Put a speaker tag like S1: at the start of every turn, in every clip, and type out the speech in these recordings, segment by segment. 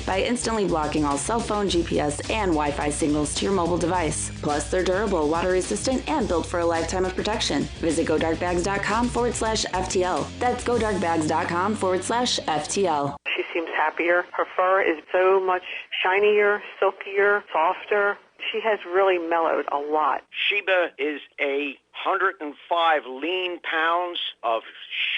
S1: by instantly blocking all cell phone, GPS, and Wi-Fi signals to your mobile device. Plus, they're durable, water-resistant, and built for a lifetime of protection. Visit GoDarkBags.com/FTL. That's GoDarkBags.com/FTL.
S2: She seems happier. Her fur is so much shinier, silkier, softer. She has really mellowed a lot.
S3: Sheba is 105 lean pounds of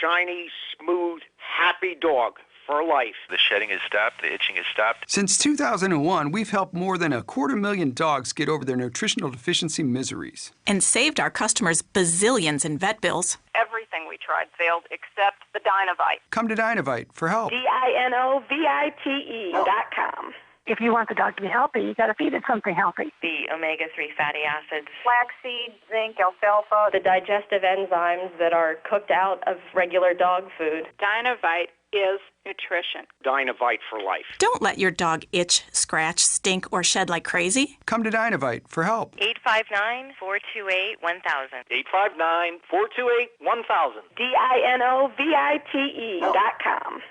S3: shiny, smooth, happy dog for life.
S4: The shedding has stopped. The itching has stopped.
S5: Since 2001, we've helped more than 250,000 dogs get over their nutritional deficiency miseries.
S6: And saved our customers bazillions in vet bills.
S7: Everything we tried failed except the Dynovite.
S5: Come to Dynovite for help.
S7: DINOVITE.com.
S8: If you want the dog to be healthy, you got to feed it something healthy.
S9: The omega-3 fatty acids,
S7: Flaxseed, zinc, alfalfa,
S9: the digestive enzymes that are cooked out of regular dog food.
S7: Dynovite is nutrition.
S3: Dynovite for life.
S6: Don't let your dog itch, scratch, stink, or shed like crazy.
S5: Come to Dynovite for help.
S9: 859-428-1000.
S3: 859-428-1000.
S7: DINOVITE.com.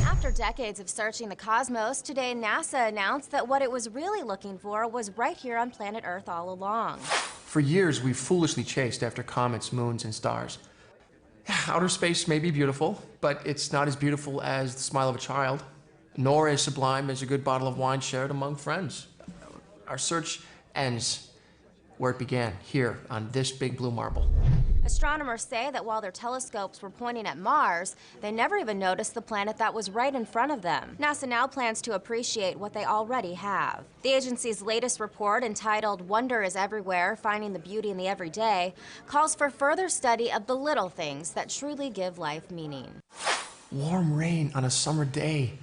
S10: After decades of searching the cosmos, today NASA announced that what it was really looking for was right here on planet Earth all along.
S11: For years, we've foolishly chased after comets, moons, and stars. Outer space may be beautiful, but it's not as beautiful as the smile of a child, nor as sublime as a good bottle of wine shared among friends. Our search ends where it began, here on this big blue marble.
S10: Astronomers say that while their telescopes were pointing at Mars, they never even noticed the planet that was right in front of them. NASA now plans to appreciate what they already have. The agency's latest report, entitled Wonder is Everywhere, Finding the Beauty in the Everyday, calls for further study of the little things that truly give life meaning.
S11: Warm rain on a summer day,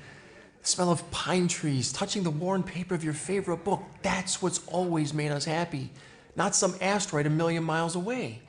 S11: the smell of pine trees, touching the worn paper of your favorite book, that's what's always made us happy. Not some asteroid a million miles away.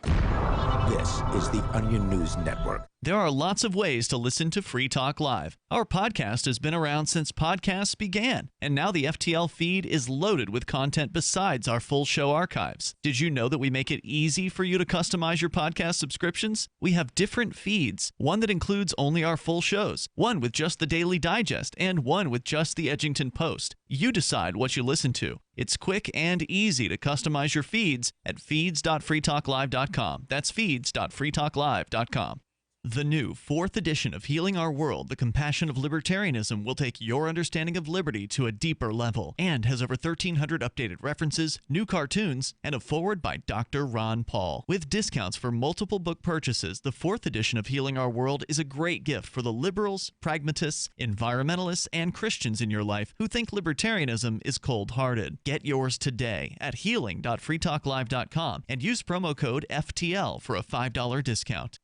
S12: This is the Onion News Network.
S13: There are lots of ways to listen to Free Talk Live. Our podcast has been around since podcasts began, and now the FTL feed is loaded with content besides our full show archives. Did you know that we make it easy for you to customize your podcast subscriptions? We have different feeds, one that includes only our full shows, one with just the Daily Digest, and one with just the Edgington Post. You decide what you listen to. It's quick and easy to customize your feeds at feeds.freetalklive.com. That's feeds.freetalklive.com. The new 4th edition of Healing Our World, The Compassion of Libertarianism, will take your understanding of liberty to a deeper level and has over 1,300 updated references, new cartoons, and a foreword by Dr. Ron Paul. With discounts for multiple book purchases, the 4th edition of Healing Our World is a great gift for the liberals, pragmatists, environmentalists, and Christians in your life who think libertarianism is cold-hearted. Get yours today at healing.freetalklive.com and use promo code FTL for a $5 discount.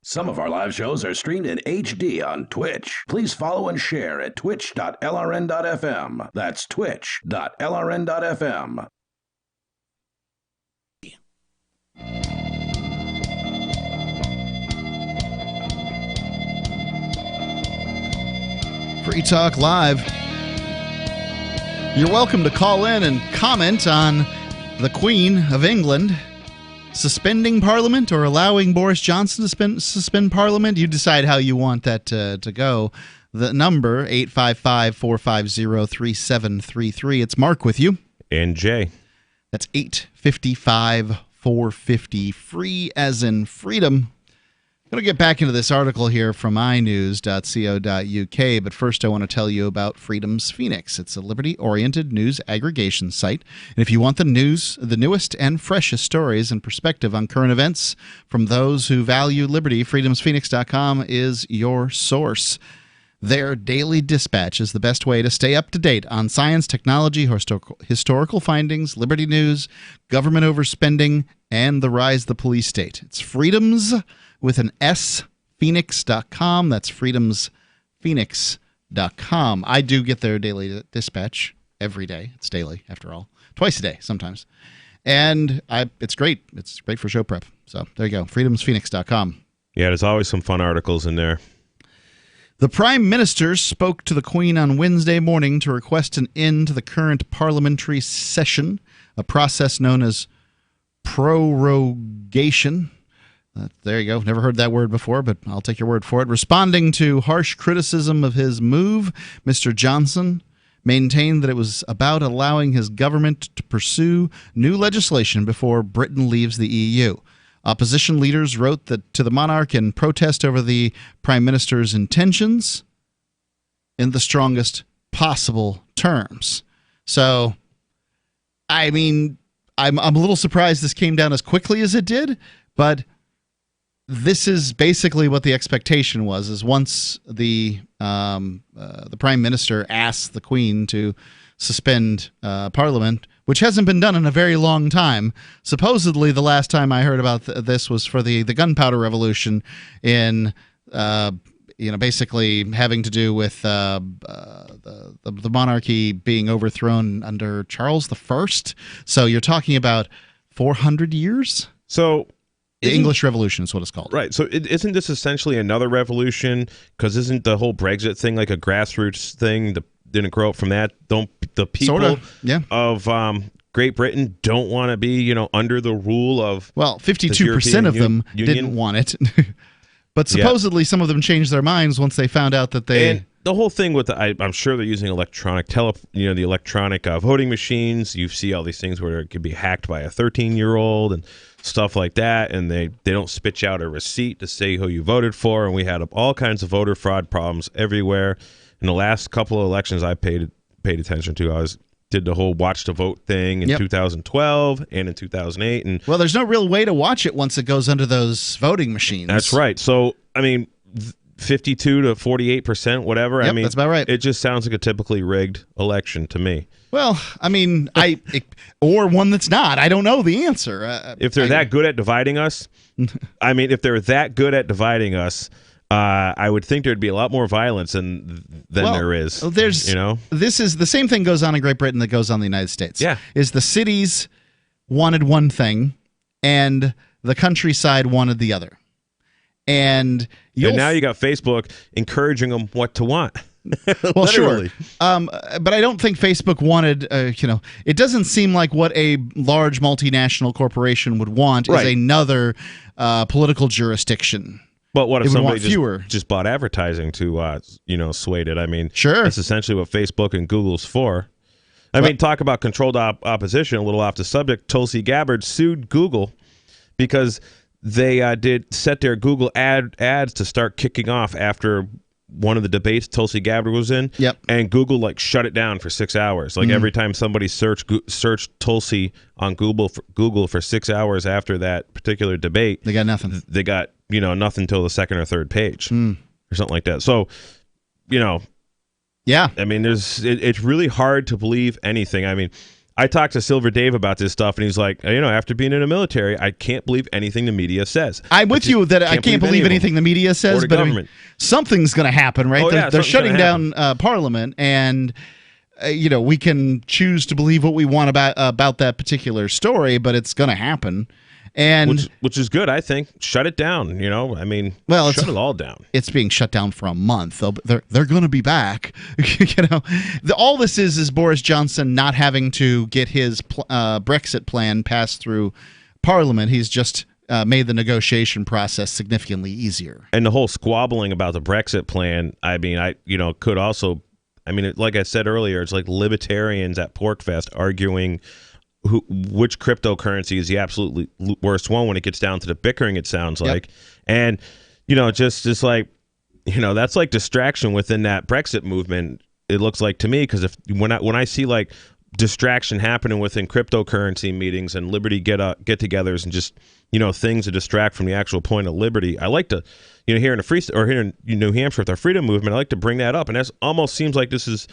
S14: Some of our live shows are streamed in HD on Twitch. Please follow and share at twitch.lrn.fm. That's twitch.lrn.fm.
S15: Free Talk Live. You're welcome to call in and comment on the Queen of England suspending Parliament or allowing Boris Johnson to suspend Parliament. You decide how you want that to go. The number, 855-450-3733. It's Mark with you.
S16: And Jay.
S15: That's 855-450. Free as in freedom. I'm going to get back into this article here from inews.co.uk, but first I want to tell you about Freedom's Phoenix. It's a liberty-oriented news aggregation site, and if you want the newest and freshest stories and perspective on current events from those who value liberty, freedomsphoenix.com is your source. Their daily dispatch is the best way to stay up to date on science, technology, historical findings, liberty news, government overspending, and the rise of the police state. It's Freedom's with an S, Phoenix.com. That's freedomsphoenix.com. I do get their daily dispatch every day. It's daily, after all. Twice a day, sometimes. And it's great. It's great for show prep. So there you go, freedomsphoenix.com.
S16: Yeah, there's always some fun articles in there.
S15: The Prime Minister spoke to the Queen on Wednesday morning to request an end to the current parliamentary session, a process known as prorogation. There you go. Never heard that word before, but I'll take your word for it. Responding to harsh criticism of his move, Mr. Johnson maintained that it was about allowing his government to pursue new legislation before Britain leaves the EU. Opposition leaders wrote to the monarch in protest over the prime minister's intentions in the strongest possible terms. So, I mean, I'm a little surprised this came down as quickly as it did, but this is basically what the expectation was, is once the prime minister asked the Queen to suspend Parliament, which hasn't been done in a very long time. Supposedly, the last time I heard about this was for the Gunpowder Revolution in, basically having to do with the monarchy being overthrown under Charles I. So you're talking about 400 years?
S16: So
S15: the English Revolution is what it's called.
S16: Right. So isn't this essentially another revolution? Because isn't the whole Brexit thing like a grassroots thing? Didn't grow up from that? Don't the people of Great Britain don't want to be, under the rule of
S15: 52% of them didn't want it. But supposedly some of them changed their minds once they found out that they...
S16: And the whole thing with I'm sure they're using electronic the electronic voting machines. You see all these things where it could be hacked by a 13-year-old and stuff like that, and they don't spit out a receipt to say who you voted for, and we had all kinds of voter fraud problems everywhere. In the last couple of elections I paid attention to, did the whole watch the vote thing in 2012 and in 2008. And
S15: there's no real way to watch it once it goes under those voting machines.
S16: That's right. So, 52 to 48%, whatever.
S15: Yep, that's about right.
S16: It just sounds like a typically rigged election to me.
S15: Well, or one that's not. I don't know the answer.
S16: If they're that good at dividing us, I would think there'd be a lot more violence than there is.
S15: This is the same thing goes on in Great Britain that goes on in the United States.
S16: Yeah.
S15: Is the cities wanted one thing and the countryside wanted the other. And
S16: now you got Facebook encouraging them what to want.
S15: Well, sure. But I don't think Facebook wanted, it doesn't seem like what a large multinational corporation would want is another political jurisdiction.
S16: But what if somebody just bought advertising to, sway it?
S15: Sure.
S16: That's essentially what Facebook and Google's for. Talk about controlled opposition, a little off the subject. Tulsi Gabbard sued Google because they did set their Google ads to start kicking off after one of the debates Tulsi Gabbard was in.
S15: Yep.
S16: And Google shut it down for 6 hours. Every time somebody searched Tulsi on Google for 6 hours after that particular debate,
S15: they got nothing.
S16: They got nothing until the second or third page or something like that. So,
S15: yeah.
S16: It's really hard to believe anything. I talked to Silver Dave about this stuff, and he's like, after being in the military, I can't believe anything the media says.
S15: I'm with you that I can't believe anything the media says, but something's going to happen, right?
S16: Oh, yeah,
S15: they're shutting down Parliament, and we can choose to believe what we want about that particular story, but it's going to happen. And
S16: which is good, I think. Shut it down, shut it all down.
S15: It's being shut down for a month. They're going to be back. All this is Boris Johnson not having to get his Brexit plan passed through Parliament. He's just made the negotiation process significantly easier.
S16: And the whole squabbling about the Brexit plan, could also, like I said earlier, it's like libertarians at PorkFest arguing which cryptocurrency is the absolutely worst one when it gets down to the bickering, it sounds like. And, just like, that's like distraction within that Brexit movement, it looks like to me, because when I see distraction happening within cryptocurrency meetings and liberty get-togethers and just, things to distract from the actual point of liberty, I like to, here in New Hampshire with our freedom movement, I like to bring that up. And that almost seems like this is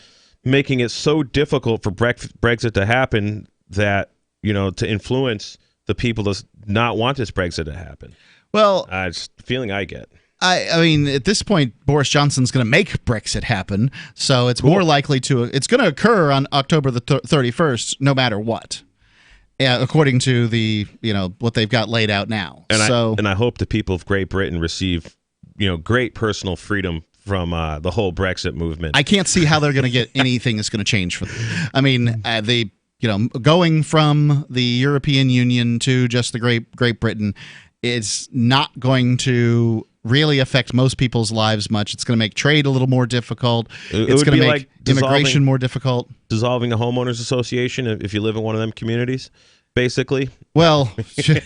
S16: making it so difficult for Brexit to happen that, to influence the people to not want this Brexit to happen.
S15: Well,
S16: it's the feeling I get.
S15: At this point, Boris Johnson's going to make Brexit happen, so it's more likely it's going to occur on October the 31st, no matter what, according to the, what they've got laid out now.
S16: And I hope the people of Great Britain receive, great personal freedom from the whole Brexit movement.
S15: I can't see how they're going to get anything that's going to change for them. Going from the European Union to just the Great Britain It's not going to really affect most people's lives much. It's going to make trade a little more difficult. It's going to make
S16: like
S15: immigration more difficult.
S16: Dissolving the homeowners association if you live in one of them communities, basically.
S15: Well, the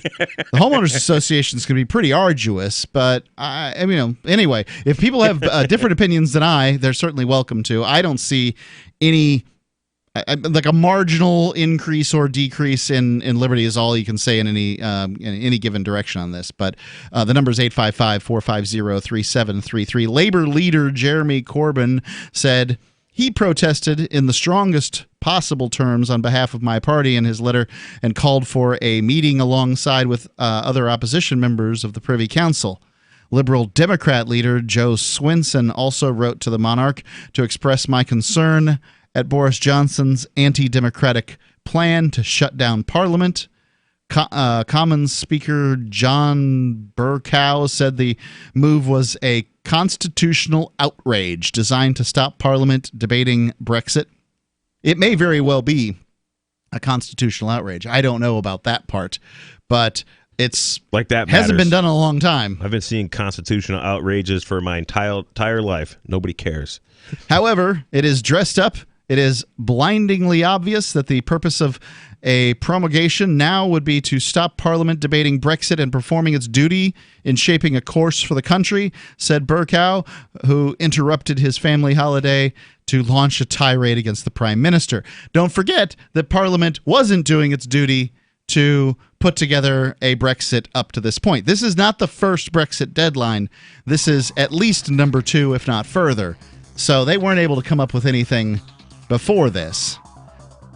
S15: homeowners association is going to be pretty arduous, but anyway, if people have different opinions than they're certainly welcome to. I don't see any like a marginal increase or decrease in liberty is all you can say in any given direction on this. But the number is 855-450-3733. Labor leader Jeremy Corbyn said he protested in the strongest possible terms on behalf of my party in his letter and called for a meeting alongside with other opposition members of the Privy Council. Liberal Democrat leader Joe Swinson also wrote to the monarch to express my concern at Boris Johnson's anti-democratic plan to shut down Parliament. Commons Speaker John Bercow said the move was a constitutional outrage designed to stop Parliament debating Brexit. It may very well be a constitutional outrage. I don't know about that part, but it's
S16: like that
S15: hasn't been done in a long time.
S16: I've been seeing constitutional outrages for my entire life. Nobody cares.
S15: However, it is dressed up. It is blindingly obvious that the purpose of a promulgation now would be to stop Parliament debating Brexit and performing its duty in shaping a course for the country, said Bercow, who interrupted his family holiday to launch a tirade against the Prime Minister. Don't forget that Parliament wasn't doing its duty to put together a Brexit up to this point. This is not the first Brexit deadline. This is at least number 2, if not further. So they weren't able to come up with anything before this.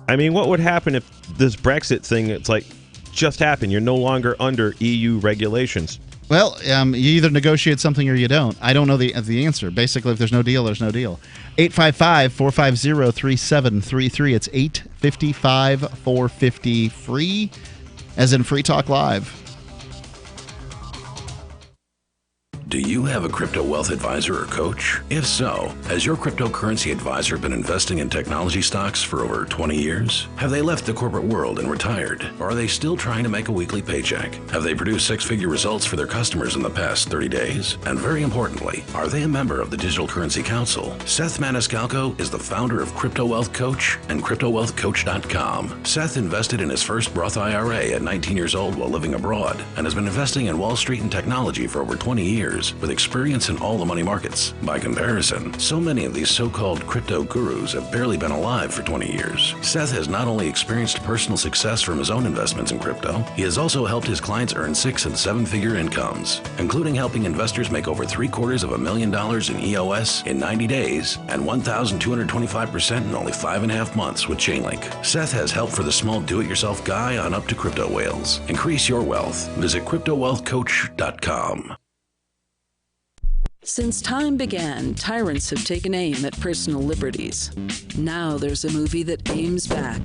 S16: I mean, what would happen if this Brexit thing, it's like, just happened? You're no longer under EU regulations.
S15: Well, you either negotiate something or you don't. I don't know the answer. Basically, if there's no deal, there's no deal. 855-450-3733. It's 855-450-FREE, as in Free Talk Live.
S14: Do you have a crypto wealth advisor or coach? If so, has your cryptocurrency advisor been investing in technology stocks for over 20 years? Have they left the corporate world and retired? Or are they still trying to make a weekly paycheck? Have they produced six-figure results for their customers in the past 30 days? And very importantly, are they a member of the Digital Currency Council? Seth Maniscalco is the founder of Crypto Wealth Coach and CryptoWealthCoach.com. Seth invested in his first Roth IRA at 19 years old while living abroad and has been investing in Wall Street and technology for over 20 years. With experience in all the money markets. By comparison, so many of these so-called crypto gurus have barely been alive for 20 years. Seth has not only experienced personal success from his own investments in crypto, he has also helped his clients earn 6- and 7-figure incomes, including helping investors make over $750,000 in EOS in 90 days and 1,225% in only 5.5 months with Chainlink. Seth has help for the small do-it-yourself guy on up to crypto whales. Increase your wealth. Visit CryptoWealthCoach.com.
S17: Since time began, tyrants have taken aim at personal liberties. Now there's a movie that aims back.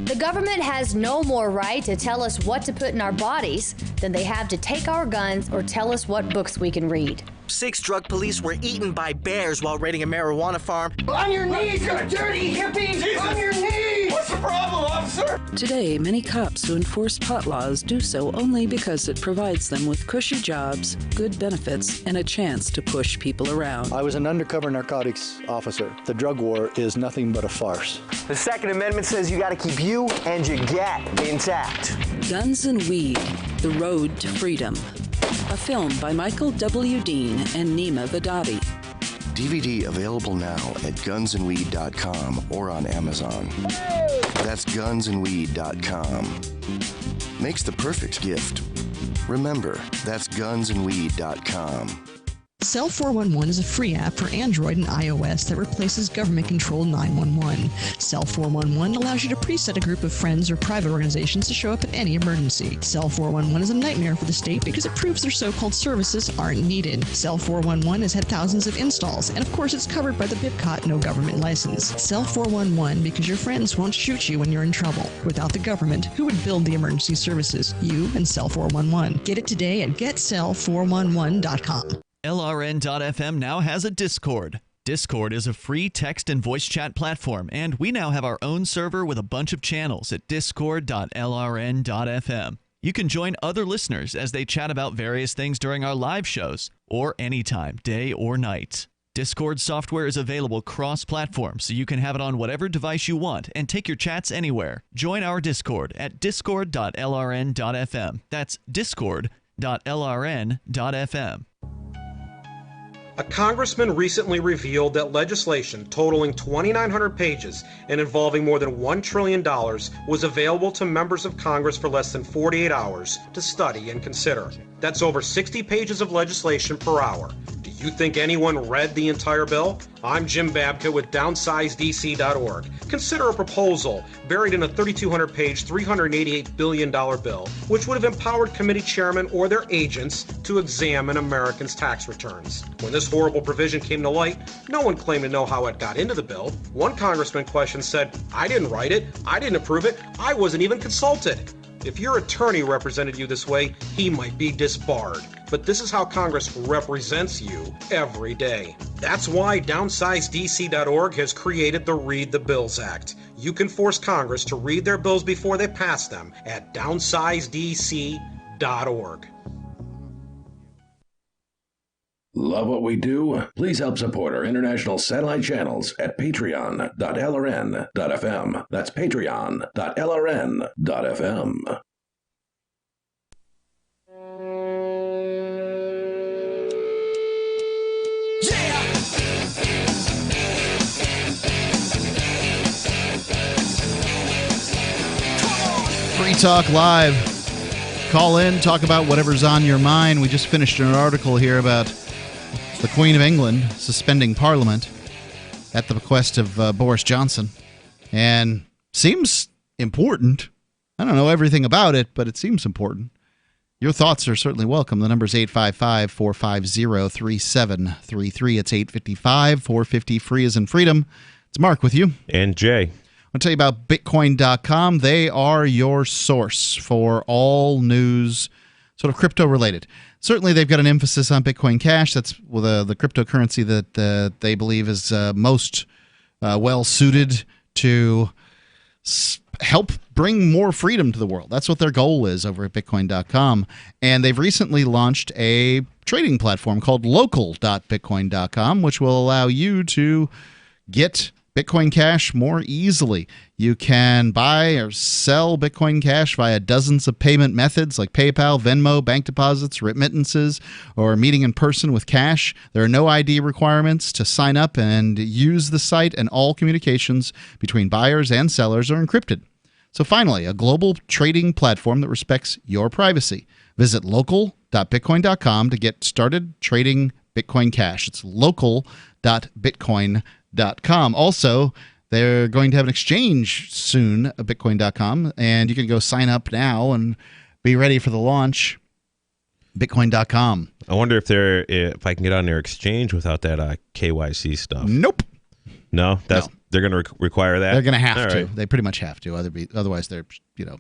S18: The government has no more right to tell us what to put in our bodies than they have to take our guns or tell us what books we can read.
S19: 6 drug police were eaten by bears while raiding a marijuana farm.
S20: On your knees, you dirty hippie! Jesus. On your knees! What's the problem, officer?
S17: Today, many cops who enforce pot laws do so only because it provides them with cushy jobs, good benefits, and a chance to push people around.
S21: I was an undercover narcotics officer. The drug war is nothing but a farce.
S22: The Second Amendment says you gotta keep you and your gat intact.
S17: Guns and Weed, The Road to Freedom. A film by Michael W. Dean and Nima Vadadi.
S23: DVD available now at gunsandweed.com or on Amazon. That's gunsandweed.com. Makes the perfect gift. Remember, that's gunsandweed.com.
S24: Cell 411 is a free app for Android and iOS that replaces government-controlled 911. Cell 411 allows you to preset a group of friends or private organizations to show up at any emergency. Cell 411 is a nightmare for the state because it proves their so-called services aren't needed. Cell 411 has had thousands of installs, and of course it's covered by the BIPCOT no government license. Cell 411 because your friends won't shoot you when you're in trouble. Without the government, who would build the emergency services? You and Cell 411. Get it today at getcell411.com.
S13: LRN.FM now has a Discord. Discord is a free text and voice chat platform, and we now have our own server with a bunch of channels at discord.lrn.fm. You can join other listeners as they chat about various things during our live shows or anytime, day or night. Discord software is available cross-platform, so you can have it on whatever device you want and take your chats anywhere. Join our Discord at discord.lrn.fm. That's discord.lrn.fm.
S1: A congressman recently revealed that legislation totaling 2,900 pages and involving more than $1 trillion was available to members of Congress for less than 48 hours to study and consider. That's over 60 pages of legislation per hour. Do you think anyone read the entire bill? I'm Jim Babka with downsizedc.org. Consider a proposal buried in a 3,200-page, $388 billion bill, which would have empowered committee chairmen or their agents to examine Americans' tax returns. When this horrible provision came to light, no one claimed to know how it got into the bill. One congressman questioned said, "I didn't write it, I didn't approve it, I wasn't even consulted." If your attorney represented you this way, he might be disbarred. But this is how Congress represents you every day. That's why downsizedc.org has created the Read the Bills Act. You can force Congress to read their bills before they pass them at downsizedc.org.
S14: Love what we do? Please help support our international satellite channels at patreon.lrn.fm. That's patreon.lrn.fm.
S15: Free Talk Live. Call in, talk about whatever's on your mind. We just finished an article here about the Queen of England suspending Parliament at the bequest of Boris Johnson. And seems important. I don't know everything about it, but it seems important. Your thoughts are certainly welcome. The number's 855-450-3733. It's 855-450-FREE as in freedom. It's Mark with you.
S16: And Jay.
S15: I'll tell you about Bitcoin.com. They are your source for all news sort of crypto-related. Certainly, they've got an emphasis on Bitcoin Cash. That's the cryptocurrency that they believe is most well-suited to help bring more freedom to the world. That's what their goal is over at Bitcoin.com. And they've recently launched a trading platform called local.bitcoin.com, which will allow you to get Bitcoin Cash more easily. You can buy or sell Bitcoin Cash via dozens of payment methods like PayPal, Venmo, bank deposits, remittances, or meeting in person with cash. There are no ID requirements to sign up and use the site, and all communications between buyers and sellers are encrypted. So finally, a global trading platform that respects your privacy. Visit local.bitcoin.com to get started trading Bitcoin Cash. It's local.bitcoin.com. Also, they're going to have an exchange soon at Bitcoin.com, and you can go sign up now and be ready for the launch. Bitcoin.com.
S16: I wonder if I can get on their exchange without that KYC stuff.
S15: Nope.
S16: No, they're going to require that.
S15: They're going to have to.
S16: Right.
S15: They pretty much have to. Otherwise, they're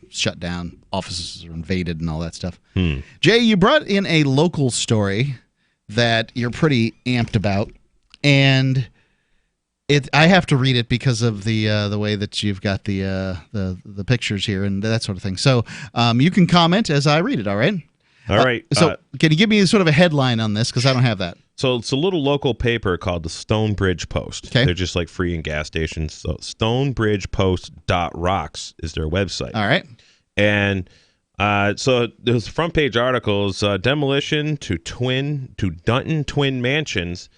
S15: shut down. Offices are invaded and all that stuff. Jay, you brought in a local story that you're pretty amped about, and I have to read it because of the way that you've got the pictures here and that sort of thing. So you can comment as I read it. All right.
S16: All right.
S15: So can you give me sort of a headline on this, because I don't have that.
S16: So it's a little local paper called the Stonebridge Post.
S15: Okay.
S16: They're just like free in gas stations. So stonebridgepost.rocks is their website.
S15: All right.
S16: And so there's front page articles, demolition to Dunton twin mansions,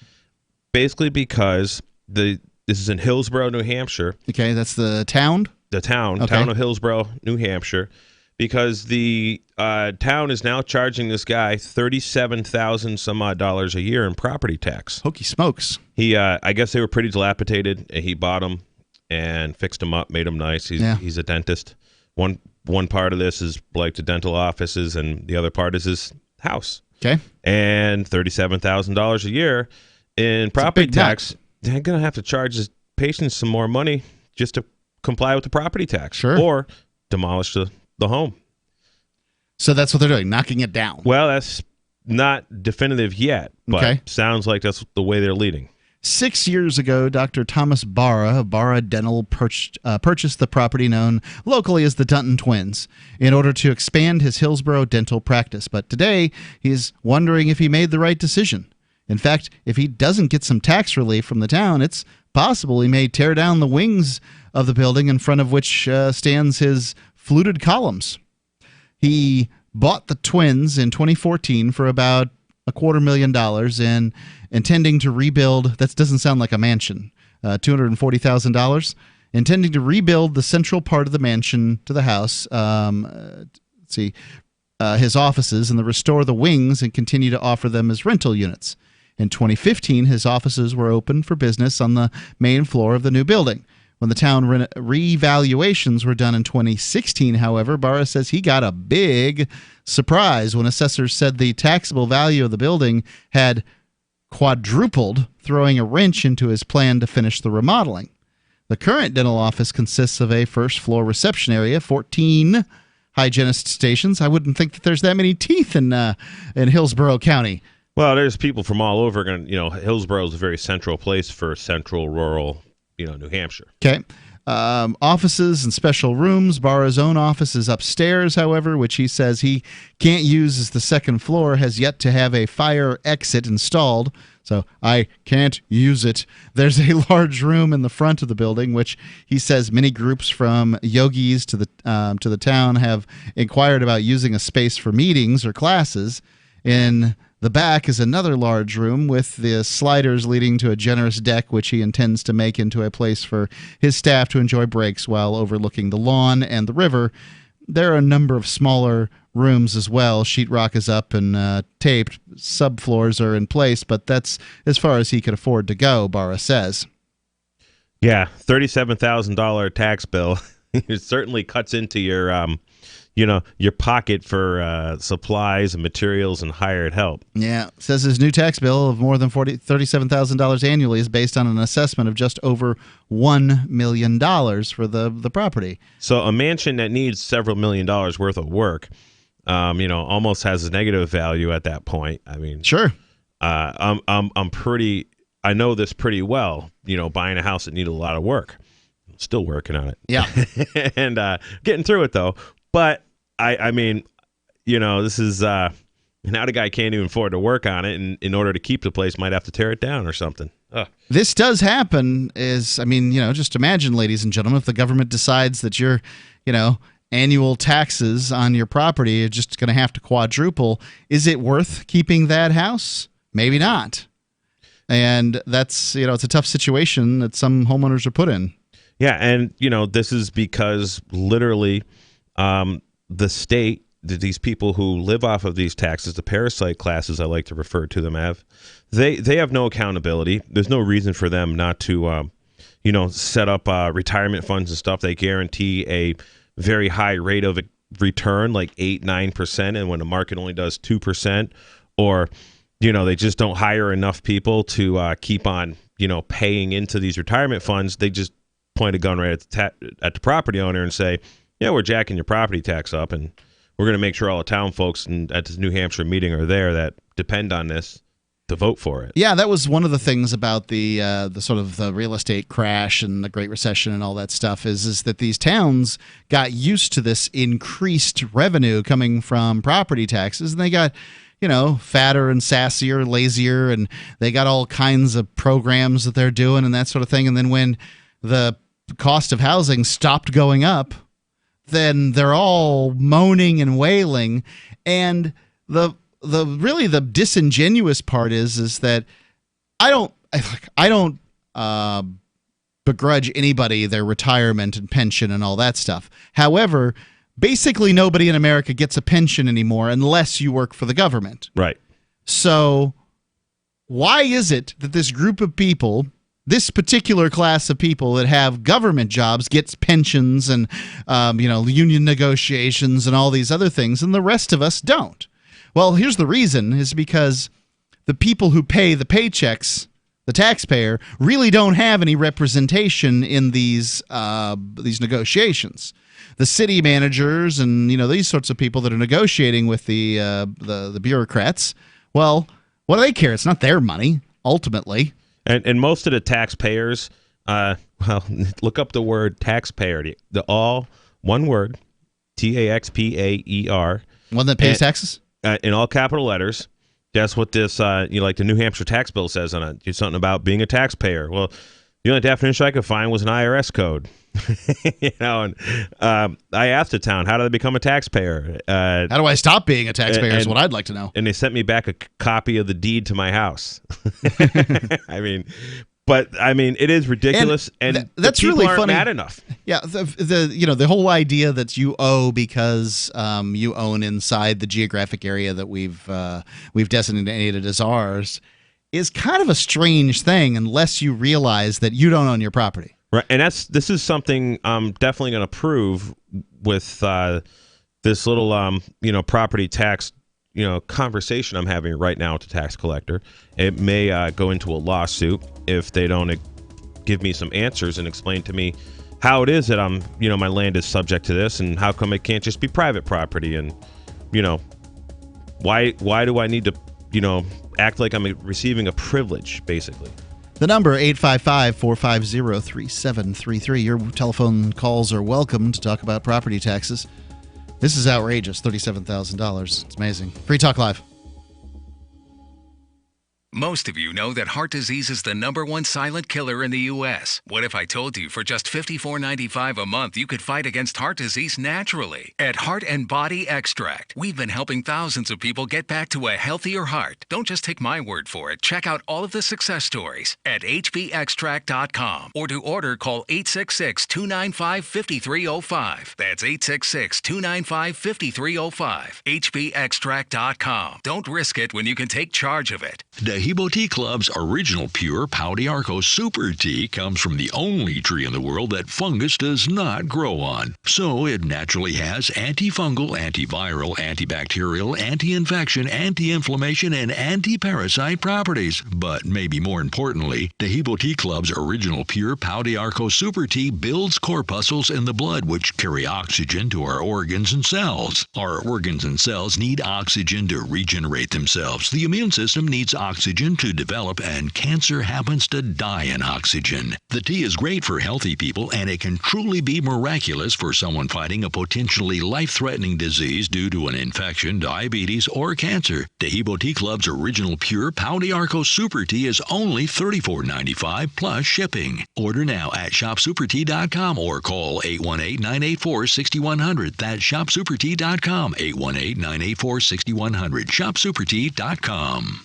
S16: basically because this is in Hillsborough, New Hampshire.
S15: Okay, that's the town?
S16: The town of Hillsborough, New Hampshire, because the town is now charging this guy $37,000 some odd dollars a year in property tax.
S15: Hokey smokes.
S16: He, I guess they were pretty dilapidated. He bought them and fixed them up, made them nice. He's a dentist. One part of this is like the dental offices, and the other part is his house.
S15: Okay.
S16: And $37,000 a year in property tax. They're going to have to charge his patients some more money just to comply with the property tax.
S15: Sure.
S16: Or demolish the home.
S15: So that's what they're doing, knocking it down.
S16: Well, that's not definitive yet, but sounds like that's the way they're leading.
S15: 6 years ago, Dr. Thomas Barra of Barra Dental purchased the property known locally as the Dunton Twins in order to expand his Hillsborough dental practice. But today, he's wondering if he made the right decision. In fact, if he doesn't get some tax relief from the town, it's possible he may tear down the wings of the building in front of which stands his fluted columns. He bought the Twins in 2014 for about $250,000 and intending to rebuild, that doesn't sound like a mansion, $240,000, intending to rebuild the central part of the mansion to the house, his offices, and to restore the wings and continue to offer them as rental units. In 2015, his offices were opened for business on the main floor of the new building. When the town revaluations were done in 2016, however, Barra says he got a big surprise when assessors said the taxable value of the building had quadrupled, throwing a wrench into his plan to finish the remodeling. The current dental office consists of a first-floor reception area, 14 hygienist stations. I wouldn't think that there's that many teeth in Hillsborough County.
S16: Well, there's people from all over. Hillsborough is a very central place for central rural, New Hampshire.
S15: Okay. Offices and special rooms. Barra's own office is upstairs, however, which he says he can't use as the second floor has yet to have a fire exit installed. So I can't use it. There's a large room in the front of the building, which he says many groups from yogis to the town have inquired about using a space for meetings or classes. In the back is another large room with the sliders leading to a generous deck, which he intends to make into a place for his staff to enjoy breaks while overlooking the lawn and the river. There are a number of smaller rooms as well. Sheetrock is up and taped. Subfloors are in place, but that's as far as he could afford to go, Barra says.
S16: Yeah, $37,000 tax bill. It certainly cuts into your pocket for supplies and materials and hired help.
S15: Yeah. Says his new tax bill of more than $37,000 annually is based on an assessment of just over $1 million for the property.
S16: So a mansion that needs several $1 million worth of work, almost has a negative value at that point. I mean,
S15: sure.
S16: I know this pretty well, buying a house that needed a lot of work. I'm still working on it.
S15: Yeah.
S16: And getting through it, though. But this is now the guy can't even afford to work on it, and in order to keep the place, might have to tear it down or something. Ugh.
S15: This does happen. Just imagine, ladies and gentlemen, if the government decides that your, annual taxes on your property are just going to have to quadruple. Is it worth keeping that house? Maybe not. And that's it's a tough situation that some homeowners are put in.
S16: Yeah, and this is because literally. The state, these people who live off of these taxes, the parasite classes I like to refer to them as, they have no accountability. There's no reason for them not to, set up retirement funds and stuff. They guarantee a very high rate of return, like 8-9%, and when the market only does 2%, or they just don't hire enough people to keep on paying into these retirement funds. They just point a gun right at the property owner and say, yeah, we're jacking your property tax up, and we're going to make sure all the town folks at this New Hampshire meeting are there that depend on this to vote for it.
S15: Yeah, that was one of the things about the sort of the real estate crash and the Great Recession and all that stuff is that these towns got used to this increased revenue coming from property taxes, and they got fatter and sassier, lazier, and they got all kinds of programs that they're doing and that sort of thing. And then when the cost of housing stopped going up, then they're all moaning and wailing. And the disingenuous part is that I don't begrudge anybody their retirement and pension and all that stuff. However, basically nobody in America gets a pension anymore unless you work for the government.
S16: Right.
S15: So why is it that this group of people, this particular class of people that have government jobs, gets pensions and union negotiations and all these other things, and the rest of us don't? Well, here's the reason: is because the people who pay the paychecks, the taxpayer, really don't have any representation in these negotiations. The city managers and these sorts of people that are negotiating with the bureaucrats, well, what do they care? It's not their money ultimately.
S16: And most of the taxpayers, well, look up the word taxpayer. The all one word, taxpayer.
S15: One that pays taxes?
S16: In all capital letters. That's what this, like the New Hampshire tax bill says on it. It's something about being a taxpayer. Well, the only definition I could find was an IRS code. And I asked the town, how do I become a taxpayer?
S15: How do I stop being a taxpayer is what I'd like to know.
S16: And they sent me back a copy of the deed to my house. It is ridiculous, and
S15: that's
S16: people
S15: really
S16: aren't
S15: funny.
S16: mad enough.
S15: Yeah, the whole idea that you owe because you own inside the geographic area that we've designated as ours is kind of a strange thing unless you realize that you don't own your property.
S16: Right, and this is something I'm definitely going to prove with this little property tax conversation I'm having right now with the tax collector. It may go into a lawsuit if they don't give me some answers and explain to me how it is that my land is subject to this, and how come it can't just be private property, and why do I need to act like I'm receiving a privilege, basically.
S15: The number 855-450-3733. Your telephone calls are welcome to talk about property taxes. This is outrageous, $37,000. It's amazing. Free Talk Live.
S2: Most of you know that heart disease is the #1 silent killer in the U.S. What if I told you for just $54.95 a month you could fight against heart disease naturally? At Heart and Body Extract, we've been helping thousands of people get back to a healthier heart. Don't just take my word for it. Check out all of the success stories at hbextract.com, or to order, call 866-295-5305. That's 866-295-5305. hbextract.com. Don't risk it when you can take charge of it.
S4: Hebo Tea Club's original pure Pau d'Arco Super Tea comes from the only tree in the world that fungus does not grow on. So it naturally has antifungal, antiviral, antibacterial, anti-infection, anti-inflammation, and anti-parasite properties. But maybe more importantly, the Hebo Tea Club's original pure Pau d'Arco Super Tea builds corpuscles in the blood which carry oxygen to our organs and cells. Our organs and cells need oxygen to regenerate themselves. The immune system needs oxygen to develop, and cancer happens to die in oxygen. The tea is great for healthy people, and it can truly be miraculous for someone fighting a potentially life-threatening disease due to an infection, diabetes, or cancer. The Hebo Tea Club's original pure Pau d'Arco Super Tea is only $34.95 plus shipping. Order now at shopsupertea.com or call 818-984-6100. That's shopsupertea.com, 818-984-6100. shopsupertea.com.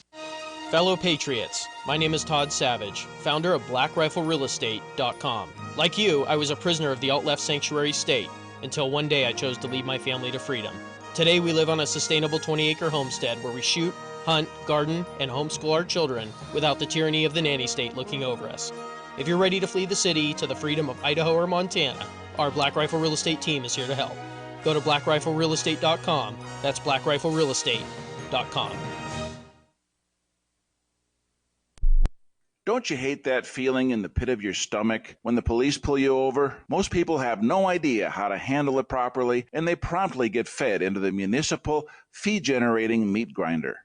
S6: Fellow Patriots, my name is Todd Savage, founder of BlackRifleRealEstate.com. Like you, I was a prisoner of the alt-left sanctuary state until one day I chose to lead my family to freedom. Today we live on a sustainable 20-acre homestead where we shoot, hunt, garden, and homeschool our children without the tyranny of the nanny state looking over us. If you're ready to flee the city to the freedom of Idaho or Montana, our Black Rifle Real Estate team is here to help. Go to BlackRifleRealEstate.com. That's BlackRifleRealEstate.com.
S8: Don't you hate that feeling in the pit of your stomach when the police pull you over? Most people have no idea how to handle it properly, and they promptly get fed into the municipal fee-generating meat grinder.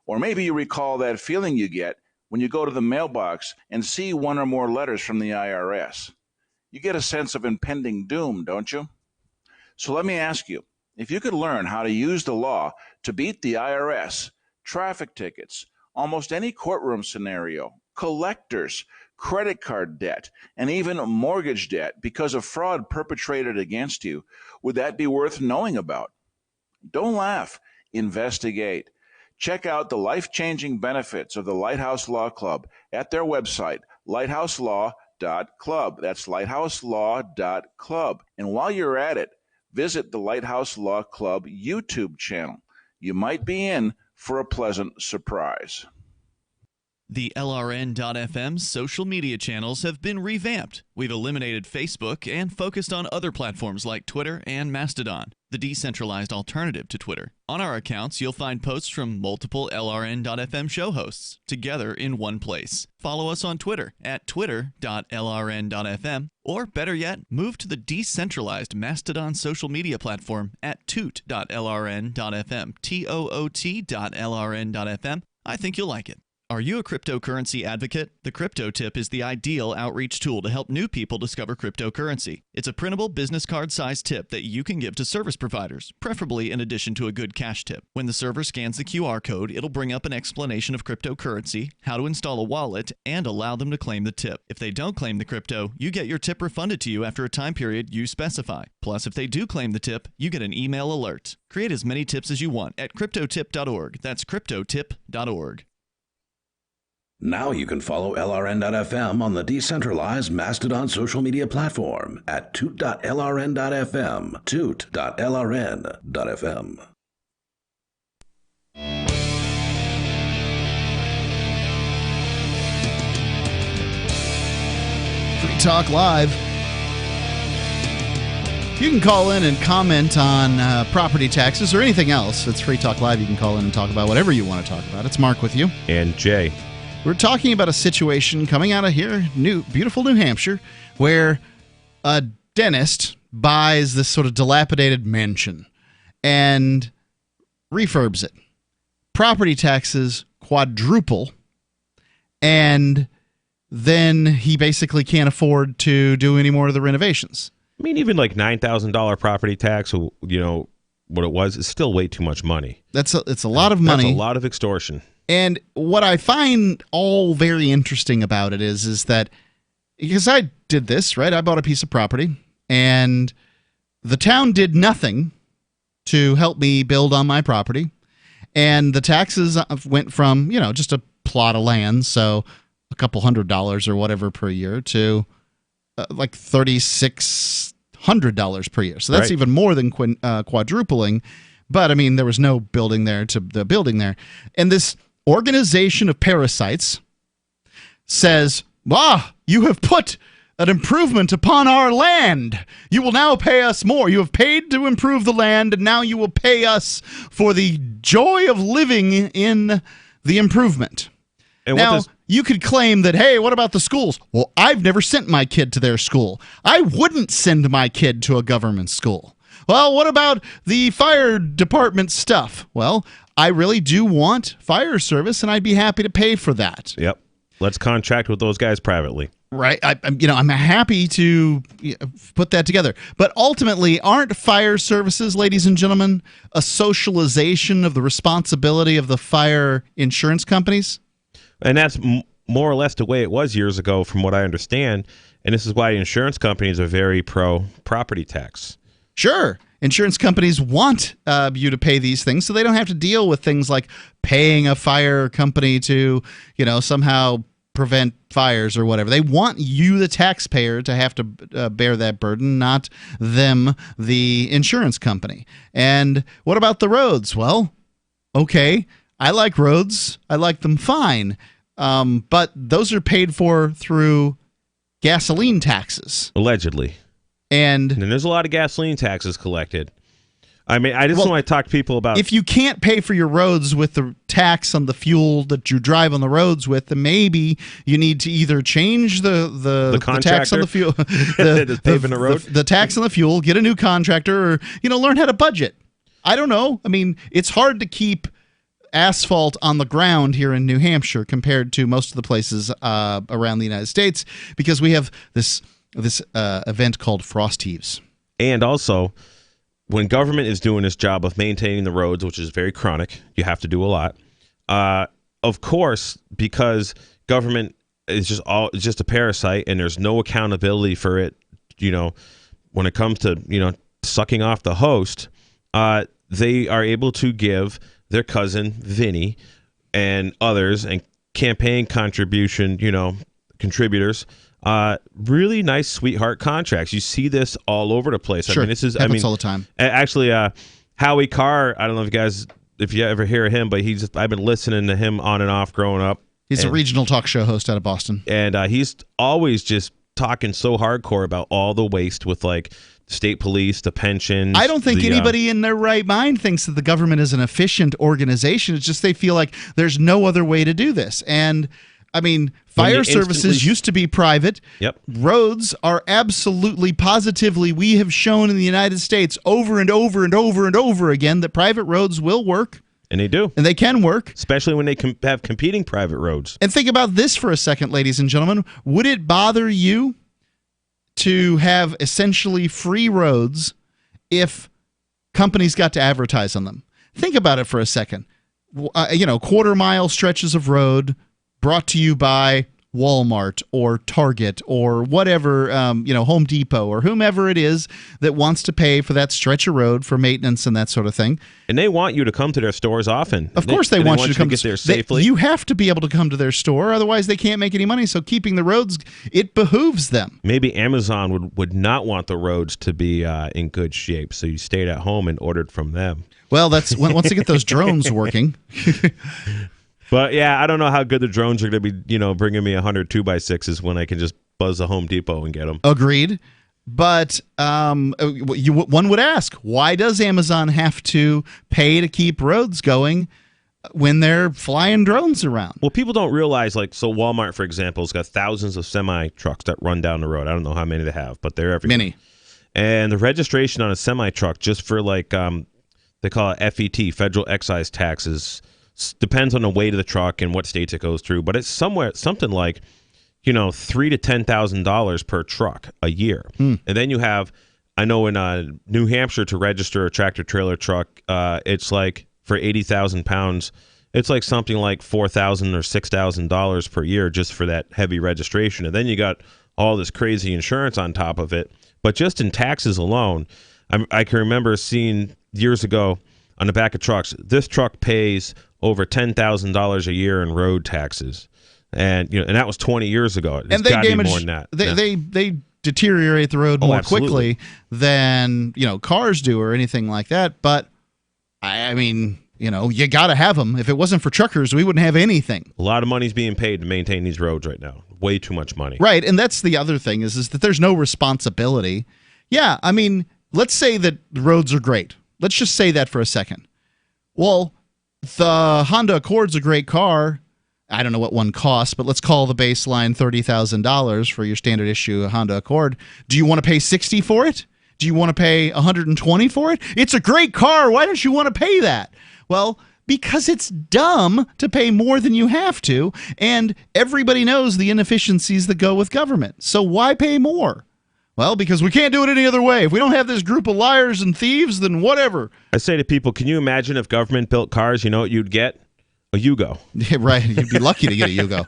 S8: Or maybe you recall that feeling you get when you go to the mailbox and see one or more letters from the IRS. You get a sense of impending doom, don't you? So let me ask you, if you could learn how to use the law to beat the IRS, traffic tickets, almost any courtroom scenario, collectors, credit card debt, and even mortgage debt because of fraud perpetrated against you, would that be worth knowing about? Don't laugh. Investigate. Check out the life-changing benefits of the Lighthouse Law Club at their website, lighthouselaw.club. That's lighthouselaw.club. And while you're at it, visit the Lighthouse Law Club YouTube channel. You might be in for a pleasant surprise.
S13: The LRN.FM social media channels have been revamped. We've eliminated Facebook and focused on other platforms like Twitter and Mastodon, the decentralized alternative to Twitter. On our accounts, you'll find posts from multiple LRN.FM show hosts together in one place. Follow us on Twitter at twitter.lrn.fm, or better yet, move to the decentralized Mastodon social media platform at toot.lrn.fm, toot.lrn.fm. I think you'll like it. Are you a cryptocurrency advocate? The Crypto Tip is the ideal outreach tool to help new people discover cryptocurrency. It's a printable business card-sized tip that you can give to service providers, preferably in addition to a good cash tip. When the server scans the QR code, it'll bring up an explanation of cryptocurrency, how to install a wallet, and allow them to claim the tip. If they don't claim the crypto, you get your tip refunded to you after a time period you specify. Plus, if they do claim the tip, you get an email alert. Create as many tips as you want at cryptotip.org. That's cryptotip.org.
S14: Now you can follow LRN.FM on the decentralized Mastodon social media platform at toot.lrn.fm, toot.lrn.fm.
S15: Free Talk Live. You can call in and comment on property taxes or anything else. It's Free Talk Live. You can call in and talk about whatever you want to talk about. It's Mark with you.
S16: And Jay.
S15: We're talking about a situation coming out of here, beautiful New Hampshire, where a dentist buys this sort of dilapidated mansion and refurbs it. Property taxes quadruple, and then he basically can't afford to do any more of the renovations.
S16: I mean, even like $9,000 property tax, what it was, is still way too much money.
S15: It's a lot of money.
S16: That's a lot of extortion.
S15: And what I find all very interesting about it is that, because I did this, right? I bought a piece of property, and the town did nothing to help me build on my property. And the taxes went from, just a plot of land, so a couple $100 or whatever per year, to like $3,600 per year. So that's even more than quadrupling. But, I mean, there was no building there to the building there. And this organization of parasites says, you have put an improvement upon our land. You will now pay us more. You have paid to improve the land, and now you will pay us for the joy of living in the improvement. And now, you could claim that, hey, what about the schools? Well, I've never sent my kid to their school. I wouldn't send my kid to a government school. Well, what about the fire department stuff? Well, I really do want fire service, and I'd be happy to pay for that.
S16: Yep. Let's contract with those guys privately.
S15: Right. I'm happy to put that together. But ultimately, aren't fire services, ladies and gentlemen, a socialization of the responsibility of the fire insurance companies?
S16: And that's more or less the way it was years ago, from what I understand. And this is why insurance companies are very pro property tax.
S15: Sure. Insurance companies want you to pay these things so they don't have to deal with things like paying a fire company to, somehow prevent fires or whatever. They want you, the taxpayer, to have to bear that burden, not them, the insurance company. And what about the roads? Well, okay, I like roads. I like them fine. But those are paid for through gasoline taxes.
S16: Allegedly.
S15: And
S16: there's a lot of gasoline taxes collected. I mean, I just want to talk to people about...
S15: If you can't pay for your roads with the tax on the fuel that you drive on the roads with, then maybe you need to either change the tax on the fuel, the tax on the fuel, get a new contractor, or learn how to budget. I don't know. I mean, it's hard to keep asphalt on the ground here in New Hampshire compared to most of the places around the United States, because we have this event called frost heaves.
S16: And also, when government is doing this job of maintaining the roads, which is very chronic, you have to do a lot. Of course, because government is just a parasite, and there's no accountability for it. When it comes to sucking off the host, they are able to give their cousin Vinny and others and campaign contributors really nice sweetheart contracts. You see this all over the place.
S15: Sure.
S16: I mean, this is
S15: happens all the time.
S16: Actually, Howie Carr, I don't know if you ever hear him, but I've been listening to him on and off growing up.
S15: He's a regional talk show host out of Boston.
S16: And he's always just talking so hardcore about all the waste with like state police, the pensions.
S15: I don't think anybody in their right mind thinks that the government is an efficient organization. It's just they feel like there's no other way to do this. And I mean, fire services used to be private.
S16: Yep.
S15: Roads are absolutely, positively, we have shown in the United States over and over and over and over again that private roads will work.
S16: And they do.
S15: And they can work.
S16: Especially when they have competing private roads.
S15: And think about this for a second, ladies and gentlemen. Would it bother you to have essentially free roads if companies got to advertise on them? Think about it for a second. Quarter-mile stretches of road brought to you by Walmart or Target or whatever, Home Depot or whomever it is that wants to pay for that stretch of road for maintenance and that sort of thing.
S16: And they want you to come to their stores often.
S15: Of course they want you to come
S16: get there safely.
S15: You have to be able to come to their store, otherwise they can't make any money. So keeping the roads, it behooves them.
S16: Maybe Amazon would not want the roads to be in good shape, so you stayed at home and ordered from them.
S15: Well, that's once they get those drones working.
S16: But yeah, I don't know how good the drones are going to be, bringing me 100 2x6s when I can just buzz a Home Depot and get them.
S15: Agreed. But one would ask, why does Amazon have to pay to keep roads going when they're flying drones around?
S16: Well, people don't realize, so Walmart, for example, has got thousands of semi-trucks that run down the road. I don't know how many they have, but they're everywhere.
S15: Many.
S16: And the registration on a semi-truck, just for they call it FET, federal excise taxes, depends on the weight of the truck and what states it goes through, but it's something like $3,000 to $10,000 per truck a year. And then you have, I know in New Hampshire, to register a tractor trailer truck, it's like for 80,000 pounds, it's like something like $4,000 or $6,000 per year just for that heavy registration. And then you got all this crazy insurance on top of it. But just in taxes alone, I can remember seeing years ago on the back of trucks, this truck pays over $10,000 a year in road taxes, and that was 20 years ago. It's got to be more than that.
S15: They deteriorate the road more
S16: absolutely.
S15: quickly than cars do or anything like that. But I mean, you got to have them. If it wasn't for truckers, we wouldn't have anything.
S16: A lot of money's being paid to maintain these roads right now. Way too much money.
S15: Right, and that's the other thing is that there's no responsibility. Yeah, I mean, let's say that the roads are great. Let's just say that for a second. Well, the Honda Accord's a great car. I don't know what one costs, but let's call the baseline $30,000 for your standard issue Honda Accord. Do you want to pay $60,000 for it? Do you want to pay $120,000 for it? It's a great car. Why don't you want to pay that? Well, because it's dumb to pay more than you have to, and everybody knows the inefficiencies that go with government. So why pay more? Well, because we can't do it any other way. If we don't have this group of liars and thieves, then whatever.
S16: I say to people, can you imagine if government built cars, you know what you'd get? A Yugo.
S15: Yeah, right. You'd be lucky to get a Yugo.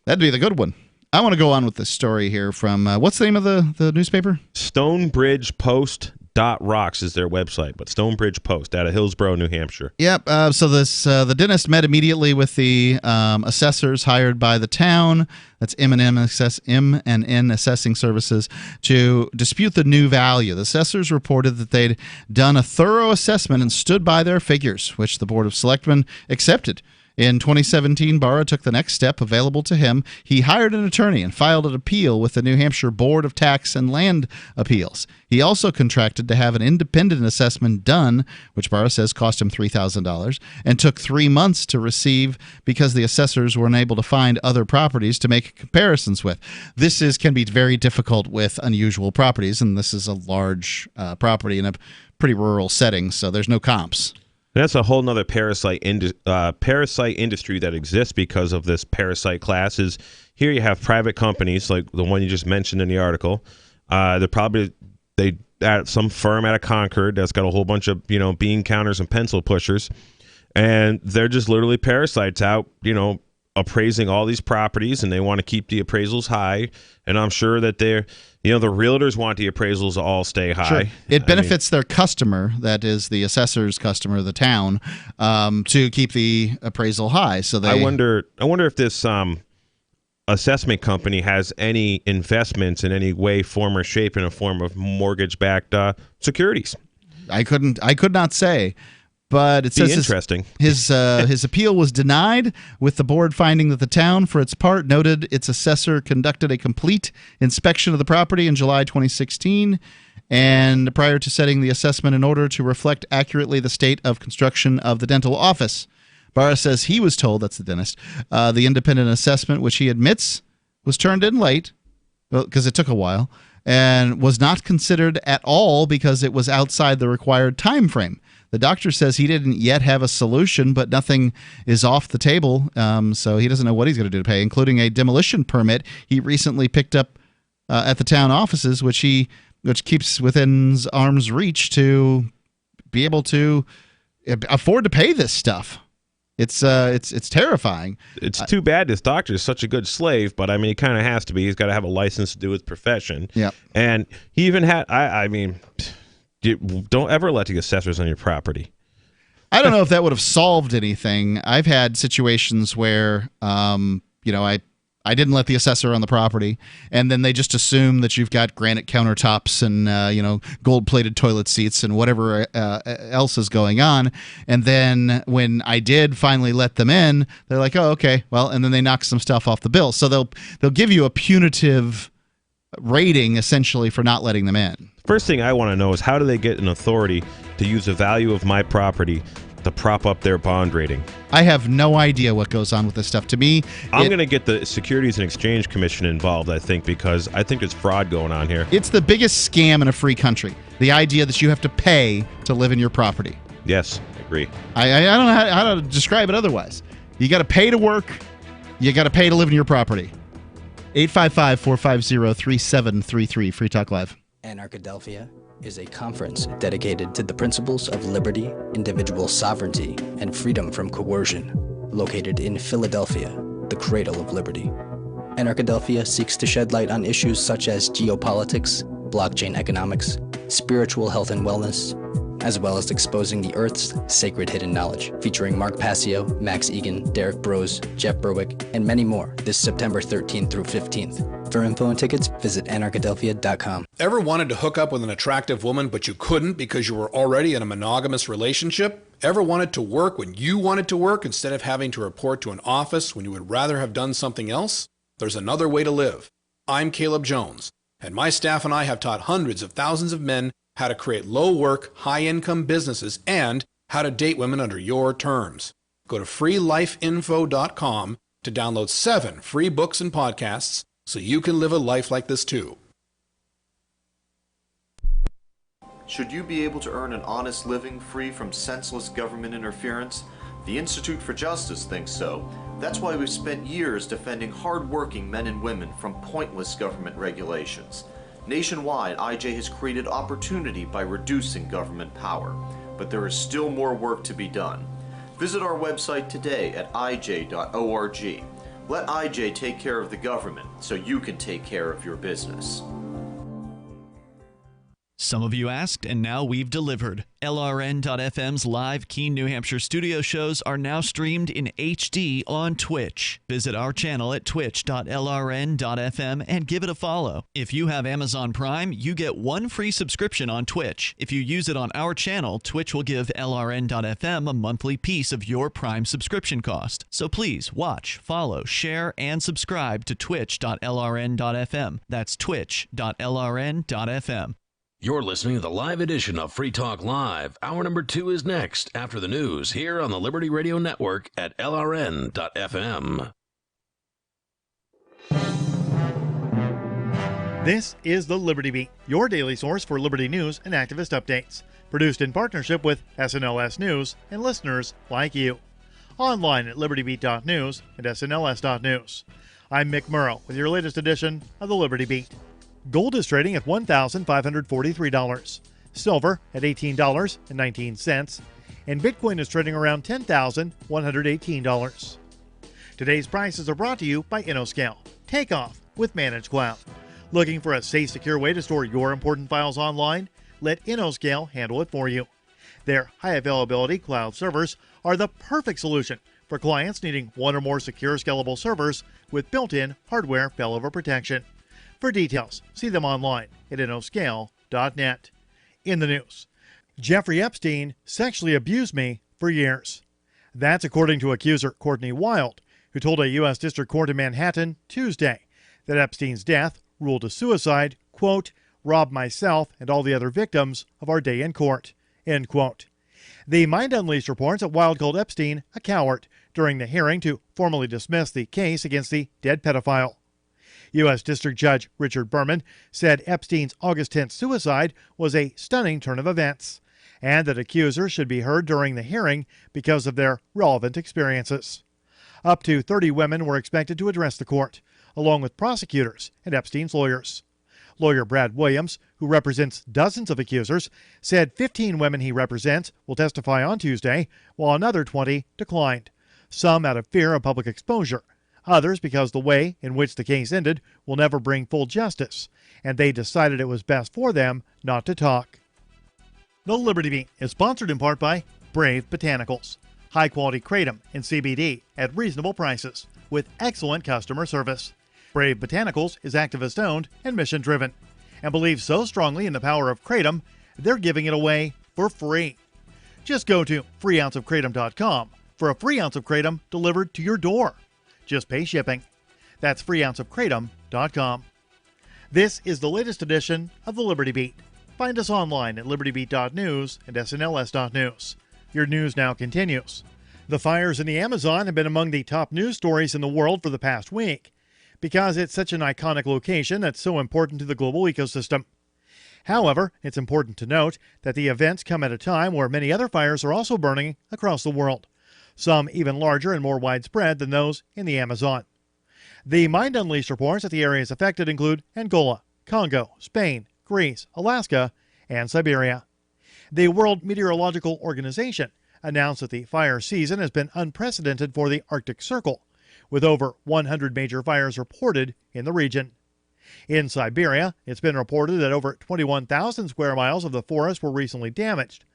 S15: That'd be the good one. I want to go on with this story here from, what's the name of the newspaper?
S16: StonebridgePost.rocks is their website, but Stonebridge Post out of Hillsborough, New Hampshire.
S15: Yep. So the dentist met immediately with the assessors hired by the town. That's M&N Assessing Services to dispute the new value. The assessors reported that they'd done a thorough assessment and stood by their figures, which the Board of Selectmen accepted. In 2017, Barra took the next step available to him. He hired an attorney and filed an appeal with the New Hampshire Board of Tax and Land Appeals. He also contracted to have an independent assessment done, which Barra says cost him $3,000, and took 3 months to receive because the assessors were unable to find other properties to make comparisons with. This can be very difficult with unusual properties, and this is a large property in a pretty rural setting, so there's no comps.
S16: That's a whole nother parasite industry that exists because of this parasite class. Is here you have private companies like the one you just mentioned in the article. They at some firm out of Concord that's got a whole bunch of bean counters and pencil pushers, and they're just literally parasites out appraising all these properties, and they want to keep the appraisals high. And I'm sure that they're the realtors want the appraisals to all stay high.
S15: Sure. It benefits their customer, that is the assessor's customer, the town, to keep the appraisal high. So
S16: I wonder if this assessment company has any investments in any way, form, or shape in a form of mortgage-backed securities.
S15: I could not say. But it says
S16: interesting.
S15: His appeal was denied, with the board finding that the town, for its part, noted its assessor conducted a complete inspection of the property in July 2016, and prior to setting the assessment in order to reflect accurately the state of construction of the dental office. Barra says he was told, that's the dentist, the independent assessment, which he admits was turned in late, because it took a while, and was not considered at all because it was outside the required time frame. The doctor says he didn't yet have a solution, but nothing is off the table, so he doesn't know what he's going to do to pay, including a demolition permit he recently picked up at the town offices, which keeps within arm's reach to be able to afford to pay this stuff. It's terrifying.
S16: It's too bad this doctor is such a good slave, but I mean, he kind of has to be. He's got to have a license to do his profession.
S15: Yeah.
S16: And he even had, I mean, don't ever let the assessors on your property.
S15: I don't know if that would have solved anything. I've had situations where, I didn't let the assessor on the property, and then they just assume that you've got granite countertops and gold-plated toilet seats and whatever else is going on. And then when I did finally let them in, they're like, "Oh, okay, well," and then they knock some stuff off the bill. So they'll give you a punitive rating essentially for not letting them in.
S16: First thing I want to know is, how do they get an authority to use the value of my property to prop up their bond rating?
S15: I have no idea what goes on with this stuff. To me,
S16: I'm going to get the Securities and Exchange Commission involved, I think, because I think there's fraud going on here.
S15: It's the biggest scam in a free country. The idea that you have to pay to live in your property.
S16: Yes, I agree.
S15: I don't know how to describe it otherwise. You got to pay to work. You got to pay to live in your property. 855-450-3733. Free Talk Live.
S3: Anarchadelphia is a conference dedicated to the principles of liberty, individual sovereignty, and freedom from coercion, located in Philadelphia, the cradle of liberty. Anarchadelphia seeks to shed light on issues such as geopolitics, blockchain economics, spiritual health and wellness, as well as exposing the Earth's sacred hidden knowledge, featuring Mark Passio, Max Egan, Derek Brose, Jeff Berwick, and many more this September 13th through 15th. For info and tickets, visit anarchadelphia.com.
S5: Ever wanted to hook up with an attractive woman, but you couldn't because you were already in a monogamous relationship? Ever wanted to work when you wanted to work instead of having to report to an office when you would rather have done something else? There's another way to live. I'm Caleb Jones, and my staff and I have taught hundreds of thousands of men how to create low-work, high-income businesses and how to date women under your terms. Go to freelifeinfo.com to download 7 free books and podcasts so you can live a life like this too.
S7: Should you be able to earn an honest living free from senseless government interference? The Institute for Justice thinks so. That's why we've spent years defending hard-working men and women from pointless government regulations. Nationwide, IJ has created opportunity by reducing government power, but there is still more work to be done. Visit our website today at ij.org. Let IJ take care of the government so you can take care of your business.
S13: Some of you asked, and now we've delivered. LRN.FM's live Keene, New Hampshire studio shows are now streamed in HD on Twitch. Visit our channel at twitch.lrn.fm and give it a follow. If you have Amazon Prime, you get 1 free subscription on Twitch. If you use it on our channel, Twitch will give LRN.FM a monthly piece of your Prime subscription cost. So please watch, follow, share, and subscribe to twitch.lrn.fm. That's twitch.lrn.fm.
S14: You're listening to the live edition of Free Talk Live. Hour number 2 is next after the news here on the Liberty Radio Network at LRN.FM.
S9: This is the Liberty Beat, your daily source for Liberty news and activist updates. Produced in partnership with SNLS News and listeners like you. Online at libertybeat.news and snls.news. I'm Mick Murrow with your latest edition of the Liberty Beat. Gold is trading at $1,543. Silver at $18.19. And Bitcoin is trading around $10,118. Today's prices are brought to you by InnoScale. Take off with Managed Cloud. Looking for a safe, secure way to store your important files online? Let InnoScale handle it for you. Their high availability cloud servers are the perfect solution for clients needing 1 or more secure, scalable servers with built-in hardware failover protection. For details, see them online at innoscale.net. In the news, Jeffrey Epstein sexually abused me for years. That's according to accuser Courtney Wild, who told a U.S. District Court in Manhattan Tuesday that Epstein's death, ruled a suicide, quote, robbed myself and all the other victims of our day in court, end quote. The Mind Unleashed reports that Wild called Epstein a coward during the hearing to formally dismiss the case against the dead pedophile. U.S. District Judge Richard Berman said Epstein's August 10th suicide was a stunning turn of events, and that accusers should be heard during the hearing because of their relevant experiences. Up to 30 women were expected to address the court, along with prosecutors and Epstein's lawyers. Lawyer Brad Williams, who represents dozens of accusers, said 15 women he represents will testify on Tuesday, while another 20 declined, some out of fear of public exposure, others because the way in which the case ended will never bring full justice, and they decided it was best for them not to talk. The Liberty Beat is sponsored in part by Brave Botanicals, high-quality kratom and CBD at reasonable prices with excellent customer service. Brave Botanicals is activist-owned and mission-driven, and believes so strongly in the power of kratom, they're giving it away for free. Just go to freeounceofkratom.com for a free ounce of kratom delivered to your door. Just pay shipping. That's freeounceofkratom.com. This is the latest edition of the Liberty Beat. Find us online at libertybeat.news and snls.news. Your news now continues. The fires in the Amazon have been among the top news stories in the world for the past week, because it's such an iconic location that's so important to the global ecosystem. However, it's important to note that the events come at a time where many other fires are also burning across the world, some even larger and more widespread than those in the Amazon. The Mind Unleashed reports that the areas affected include Angola, Congo, Spain, Greece, Alaska, and Siberia. The World Meteorological Organization announced that the fire season has been unprecedented for the Arctic Circle, with over 100 major fires reported in the region. In Siberia, it's been reported that over 21,000 square miles of the forest were recently damaged.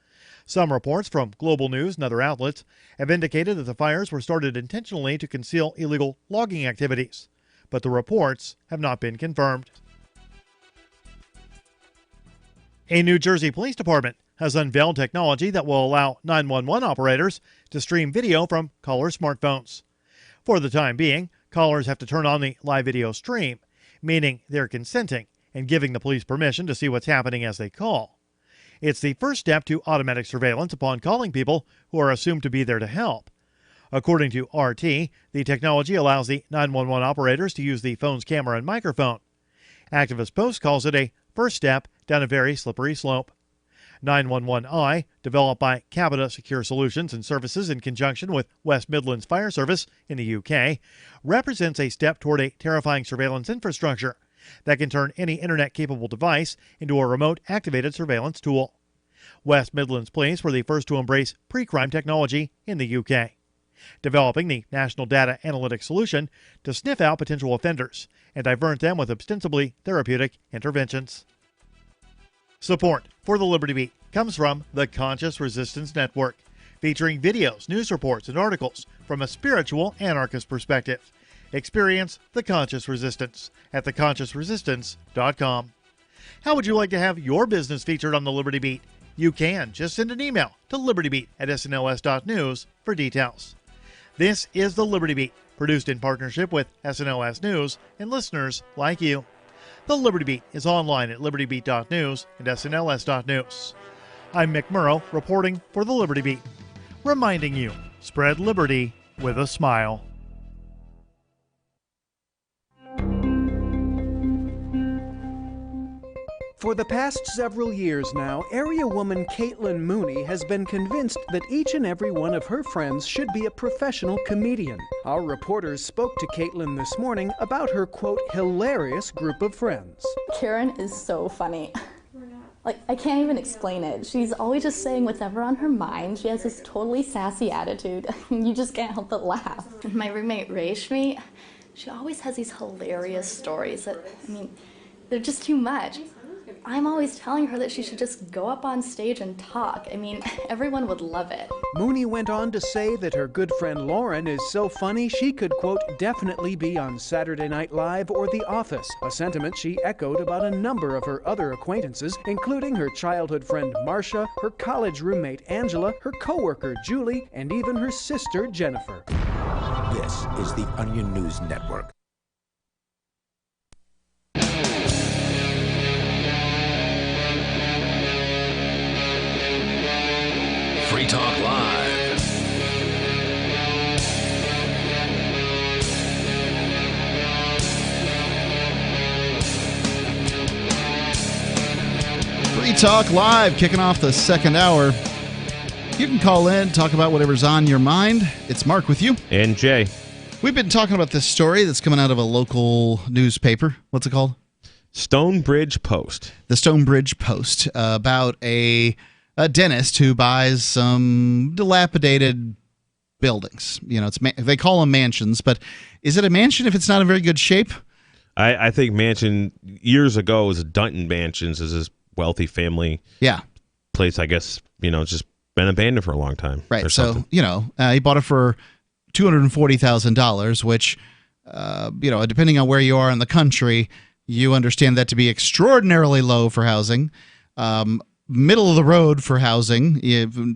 S9: Some reports from Global News and other outlets have indicated that the fires were started intentionally to conceal illegal logging activities, but the reports have not been confirmed. A New Jersey police department has unveiled technology that will allow 911 operators to stream video from callers' smartphones. For the time being, callers have to turn on the live video stream, meaning they're consenting and giving the police permission to see what's happening as they call. It's the first step to automatic surveillance upon calling people who are assumed to be there to help. According to RT, the technology allows the 911 operators to use the phone's camera and microphone. Activist Post calls it a first step down a very slippery slope. 911i, developed by Capita Secure Solutions and Services in conjunction with West Midlands Fire Service in the UK, represents a step toward a terrifying surveillance infrastructure that can turn any internet-capable device into a remote-activated surveillance tool. West Midlands Police were the first to embrace pre-crime technology in the UK, developing the National Data Analytics Solution to sniff out potential offenders and divert them with ostensibly therapeutic interventions. Support for the Liberty Beat comes from the Conscious Resistance Network, featuring videos, news reports, and articles from a spiritual anarchist perspective. Experience the Conscious Resistance at theconsciousresistance.com. How would you like to have your business featured on the Liberty Beat? You can. Just send an email to libertybeat@snls.news for details. This is the Liberty Beat, produced in partnership with SNLS News and listeners like you. The Liberty Beat is online at libertybeat.news and snls.news. I'm Mick Murrow, reporting for the Liberty Beat, reminding you, spread liberty with a smile.
S10: For the past several years now, area woman Caitlin Mooney has been convinced that each and every one of her friends should be a professional comedian. Our reporters spoke to Caitlin this morning about her, quote, hilarious group of friends.
S11: Karen is so funny. Like, I can't even explain it. She's always just saying whatever on her mind. She has this totally sassy attitude. You just can't help but laugh. My roommate Rashmi, she always has these hilarious stories that, they're just too much. I'm always telling her that she should just go up on stage and talk. Everyone would love it.
S10: Mooney went on to say that her good friend Lauren is so funny she could, quote, definitely be on Saturday Night Live or The Office, a sentiment she echoed about a number of her other acquaintances, including her childhood friend Marcia, her college roommate Angela, her coworker Julie, and even her sister Jennifer.
S12: This is the Onion News Network.
S14: Free Talk Live.
S15: Free Talk Live, kicking off the second hour. You can call in, talk about whatever's on your mind. It's Mark with you.
S16: And Jay.
S15: We've been talking about this story that's coming out of a local newspaper. What's it called?
S16: Stonebridge Post.
S15: The Stonebridge Post, about a dentist who buys some dilapidated buildings. You know, they call them mansions, but is it a mansion if it's not in very good shape?
S16: I think mansion years ago was Dunton Mansions, is this wealthy family place. I guess, it's just been abandoned for a long time.
S15: Right. So, he bought it for $240,000, which, depending on where you are in the country, you understand that to be extraordinarily low for housing. Middle of the road for housing,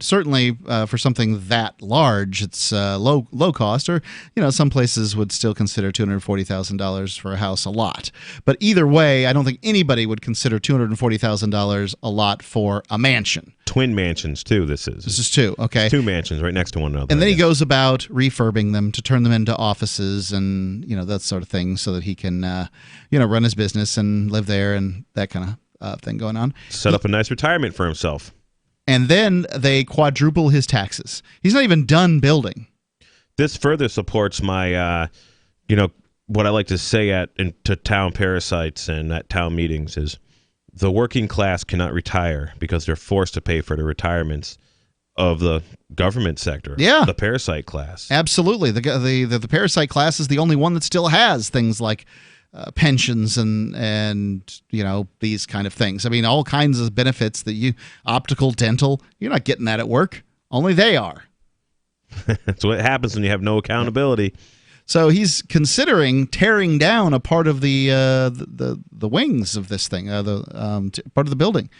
S15: certainly for something that large, it's low cost. Or some places would still consider $240,000 for a house a lot. But either way, I don't think anybody would consider $240,000 a lot for a mansion.
S16: Twin mansions too. This is
S15: two. Okay,
S16: two mansions right next to one another.
S15: And then he goes about refurbing them to turn them into offices and that sort of thing, so that he can run his business and live there and that kind of thing going on.
S16: Set up a nice retirement for himself.
S15: And then they quadruple his taxes. He's not even done building.
S16: This further supports my, what I like to say to town parasites and at town meetings is the working class cannot retire because they're forced to pay for the retirements of the government sector.
S15: Yeah.
S16: The parasite class.
S15: Absolutely. The parasite class is the only one that still has things like pensions and these kind of things. I mean, all kinds of benefits that optical, dental, you're not getting that at work. Only they are.
S16: That's what happens when you have no accountability.
S15: So he's considering tearing down a part of the wings of this thing, part of the building.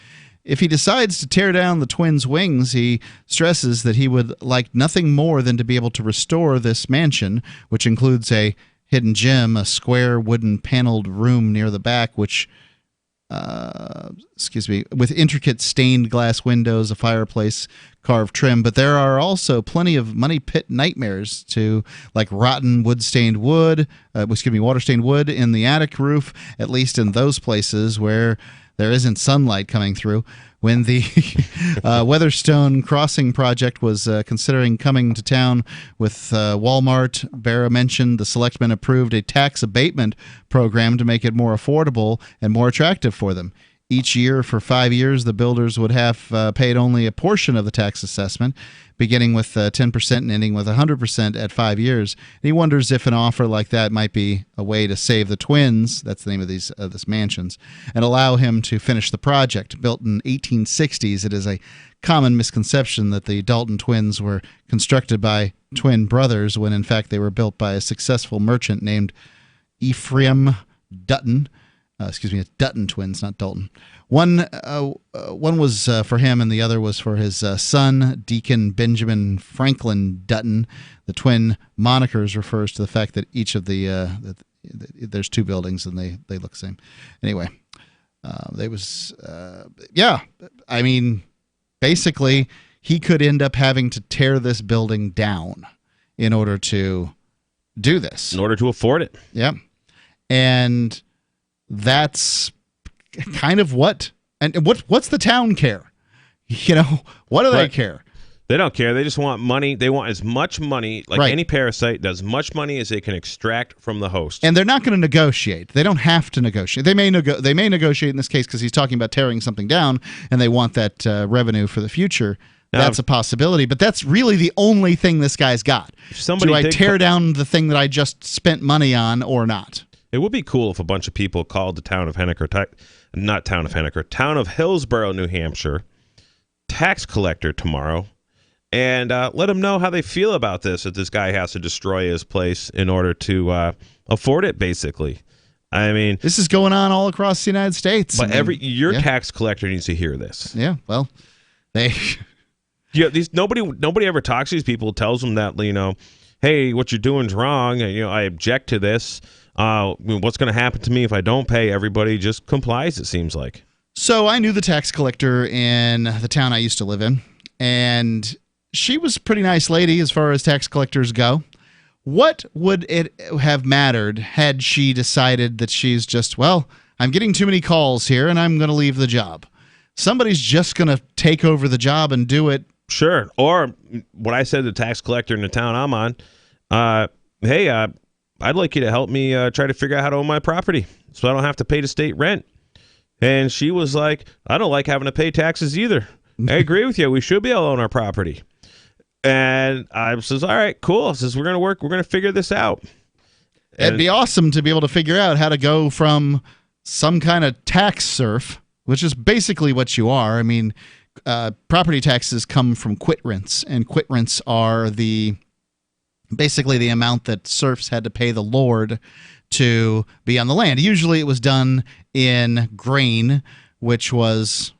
S15: If he decides to tear down the twins' wings, he stresses that he would like nothing more than to be able to restore this mansion, which includes a hidden gem, a square wooden paneled room near the back, which, with intricate stained glass windows, a fireplace, carved trim. But there are also plenty of money pit nightmares like rotten water-stained wood in the attic roof, at least in those places where there isn't sunlight coming through. When the Weatherstone Crossing project was considering coming to town with Walmart, Barra mentioned the selectmen approved a tax abatement program to make it more affordable and more attractive for them. Each year for 5 years, the builders would have paid only a portion of the tax assessment, beginning with 10% and ending with 100% at 5 years. And he wonders if an offer like that might be a way to save the twins, that's the name of this mansions, and allow him to finish the project. Built in 1860s, it is a common misconception that the Dalton twins were constructed by twin brothers when in fact they were built by a successful merchant named Ephraim Dutton. It's Dutton twins, not Dalton. One was for him, and the other was for his son, Deacon Benjamin Franklin Dutton. The twin monikers refers to the fact that each of there's two buildings and they look the same. Anyway, I mean, basically, he could end up having to tear this building down in order to do this.
S16: In order to afford it.
S15: Yeah. And that's kind of what's the town care? What do they care?
S16: They don't care. They just want money. They want as much money, any parasite, as much money as they can extract from the host.
S15: And they're not going to negotiate. They don't have to negotiate. They may negotiate in this case because he's talking about tearing something down, and they want that revenue for the future. Now, that's a possibility, but that's really the only thing this guy's got. Do I tear down the thing that I just spent money on or not?
S16: It would be cool if a bunch of people called the town of town of Hillsborough, New Hampshire, tax collector tomorrow, and let them know how they feel about this, that this guy has to destroy his place in order to afford it, basically. I mean,
S15: this is going on all across the United States.
S16: But your tax collector needs to hear this.
S15: Yeah, well,
S16: nobody ever talks to these people, tells them that, hey, what you're doing is wrong. I object to this. What's going to happen to me if I don't pay? Everybody just complies, it seems like.
S15: So I knew the tax collector in the town I used to live in, and she was a pretty nice lady as far as tax collectors go. What would it have mattered had she decided that she's just, I'm getting too many calls here and I'm going to leave the job? somebody's just going to take over the job and do it.
S16: Sure. Or what I said to the tax collector in the town I'm on, hey, I'd like you to help me try to figure out how to own my property so I don't have to pay the state rent. And she was like, I don't like having to pay taxes either. I agree with you. We should be able to own our property. And I says, all right, cool. I says, we're going to figure this out.
S15: It'd be awesome to be able to figure out how to go from some kind of tax serf, which is basically what you are. I mean, property taxes come from quit rents, and quit rents are basically the amount that serfs had to pay the lord to be on the land. Usually it was done in grain, which was,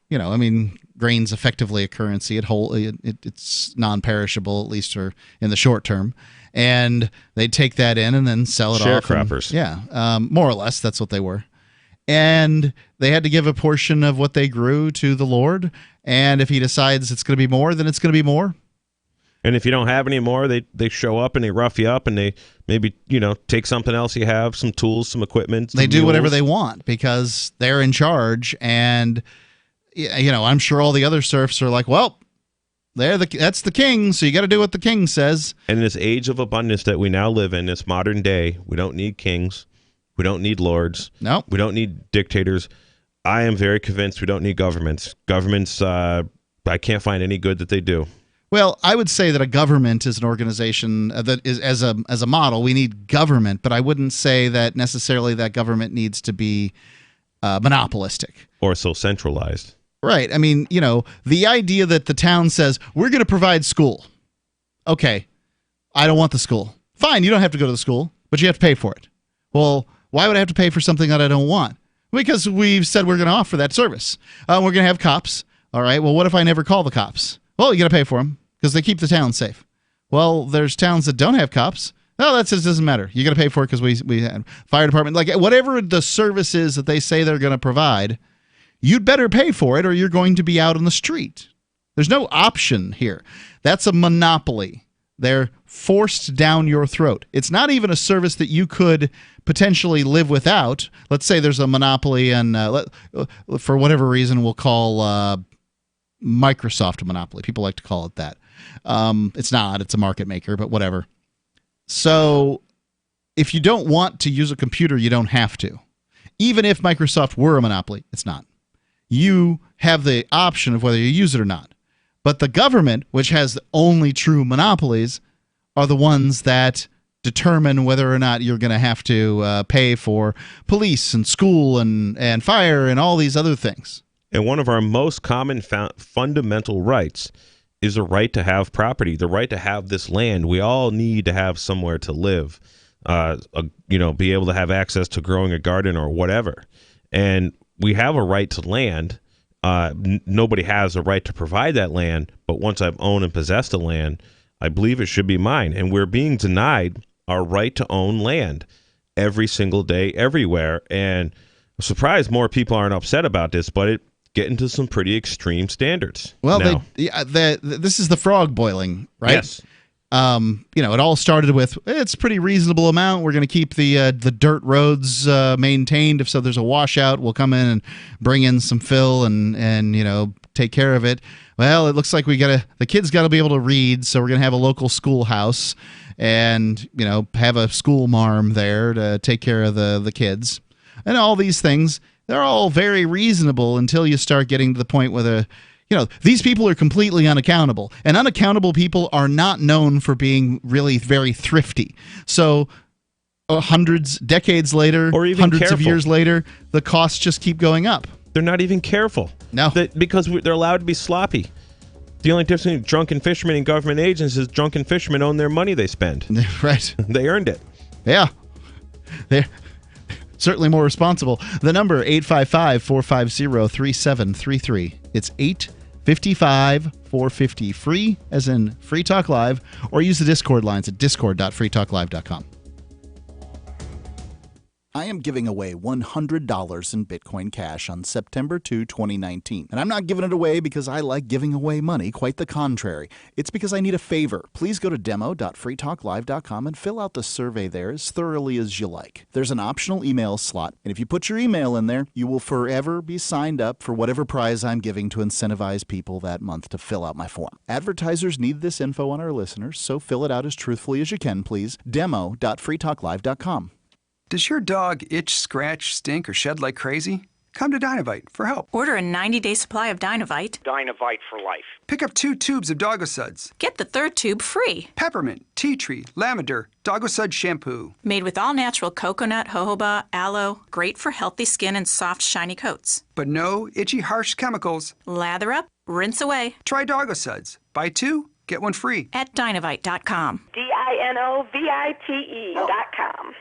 S15: grain's effectively a currency. It's non-perishable, at least or in the short term. And they'd take that in and then sell it off.
S16: Sharecroppers.
S15: More or less, that's what they were. And they had to give a portion of what they grew to the Lord. And if he decides it's going to be more, then it's going to be more.
S16: And if you don't have any more, they show up and they rough you up and they maybe, take something else you have, some tools, some equipment.
S15: They do whatever they want because they're in charge. And, I'm sure all the other serfs are like, well, that's the king, so you got to do what the king says.
S16: And in this age of abundance that we now live in, this modern day, we don't need kings. We don't need lords.
S15: No.
S16: We don't need dictators. I am very convinced we don't need governments. Governments, I can't find any good that they do.
S15: Well, I would say that a government is an organization that is as a model. We need government, but I wouldn't say that necessarily that government needs to be monopolistic
S16: or so centralized.
S15: Right. I mean, the idea that the town says we're going to provide school. Okay, I don't want the school. Fine, you don't have to go to the school, but you have to pay for it. Well, why would I have to pay for something that I don't want? Because we've said we're going to offer that service. We're going to have cops. All right. Well, what if I never call the cops? Well, you got to pay for them because they keep the town safe. Well, there's towns that don't have cops. No, that says it doesn't matter. You got to pay for it because we have fire department, like whatever the service is that they say they're going to provide. You'd better pay for it or you're going to be out on the street. There's no option here. That's a monopoly. They're forced down your throat. It's not even a service that you could potentially live without. Let's say there's a monopoly and for whatever reason we'll call Microsoft a monopoly. People like to call it that. It's not. It's a market maker, but whatever. So if you don't want to use a computer, you don't have to. Even if Microsoft were a monopoly, it's not. You have the option of whether you use it or not. But the government, which has the only true monopolies, are the ones that determine whether or not you're going to have to pay for police and school and fire and all these other things.
S16: And one of our most common fundamental rights is the right to have property, the right to have this land. We all need to have somewhere to live, be able to have access to growing a garden or whatever. And we have a right to land. Nobody has a right to provide that land, but once I've owned and possessed the land, I believe it should be mine. And we're being denied our right to own land every single day, everywhere. And I'm surprised more people aren't upset about this, but it getting to some pretty extreme standards.
S15: Well, this is the frog boiling, right?
S16: Yes.
S15: It all started with it's a pretty reasonable amount. We're going to keep the dirt roads maintained. If so, there's a washout, we'll come in and bring in some fill and take care of it. Well, it looks like the kids got to be able to read, so we're going to have a local schoolhouse and have a school marm there to take care of the kids and all these things. They're all very reasonable until you start getting to the point where these people are completely unaccountable, and unaccountable people are not known for being really very thrifty. So decades later,
S16: or even
S15: hundreds
S16: careful.
S15: of years later, the costs just keep going up.
S16: They're not even careful.
S15: No.
S16: Because they're allowed to be sloppy. The only difference between drunken fishermen and government agents is drunken fishermen own their money they spend.
S15: Right.
S16: They earned it.
S15: Yeah. They're certainly more responsible. The number, 855-450-3733. It's 855-450-FREE, as in Free Talk Live, or use the Discord lines at discord.freetalklive.com.
S18: I am giving away $100 in Bitcoin Cash on September 2, 2019. And I'm not giving it away because I like giving away money. Quite the contrary. It's because I need a favor. Please go to demo.freetalklive.com and fill out the survey there as thoroughly as you like. There's an optional email slot, and if you put your email in there, you will forever be signed up for whatever prize I'm giving to incentivize people that month to fill out my form. Advertisers need this info on our listeners, so fill it out as truthfully as you can, please. Demo.freetalklive.com.
S19: Does your dog itch, scratch, stink, or shed like crazy? Come to Dynavite for help.
S20: Order a 90-day supply of Dynavite.
S21: Dynavite for life.
S19: Pick up 2 tubes of Doggo Suds.
S20: Get the 3rd tube free.
S19: Peppermint, tea tree, lavender, Doggo Sud shampoo.
S20: Made with all-natural coconut, jojoba, aloe. Great for healthy skin and soft, shiny coats.
S19: But no itchy, harsh chemicals.
S20: Lather up, rinse away.
S19: Try Doggo Suds. Buy 2, get 1 free.
S20: At Dynavite.com.
S21: DINOVITE.com.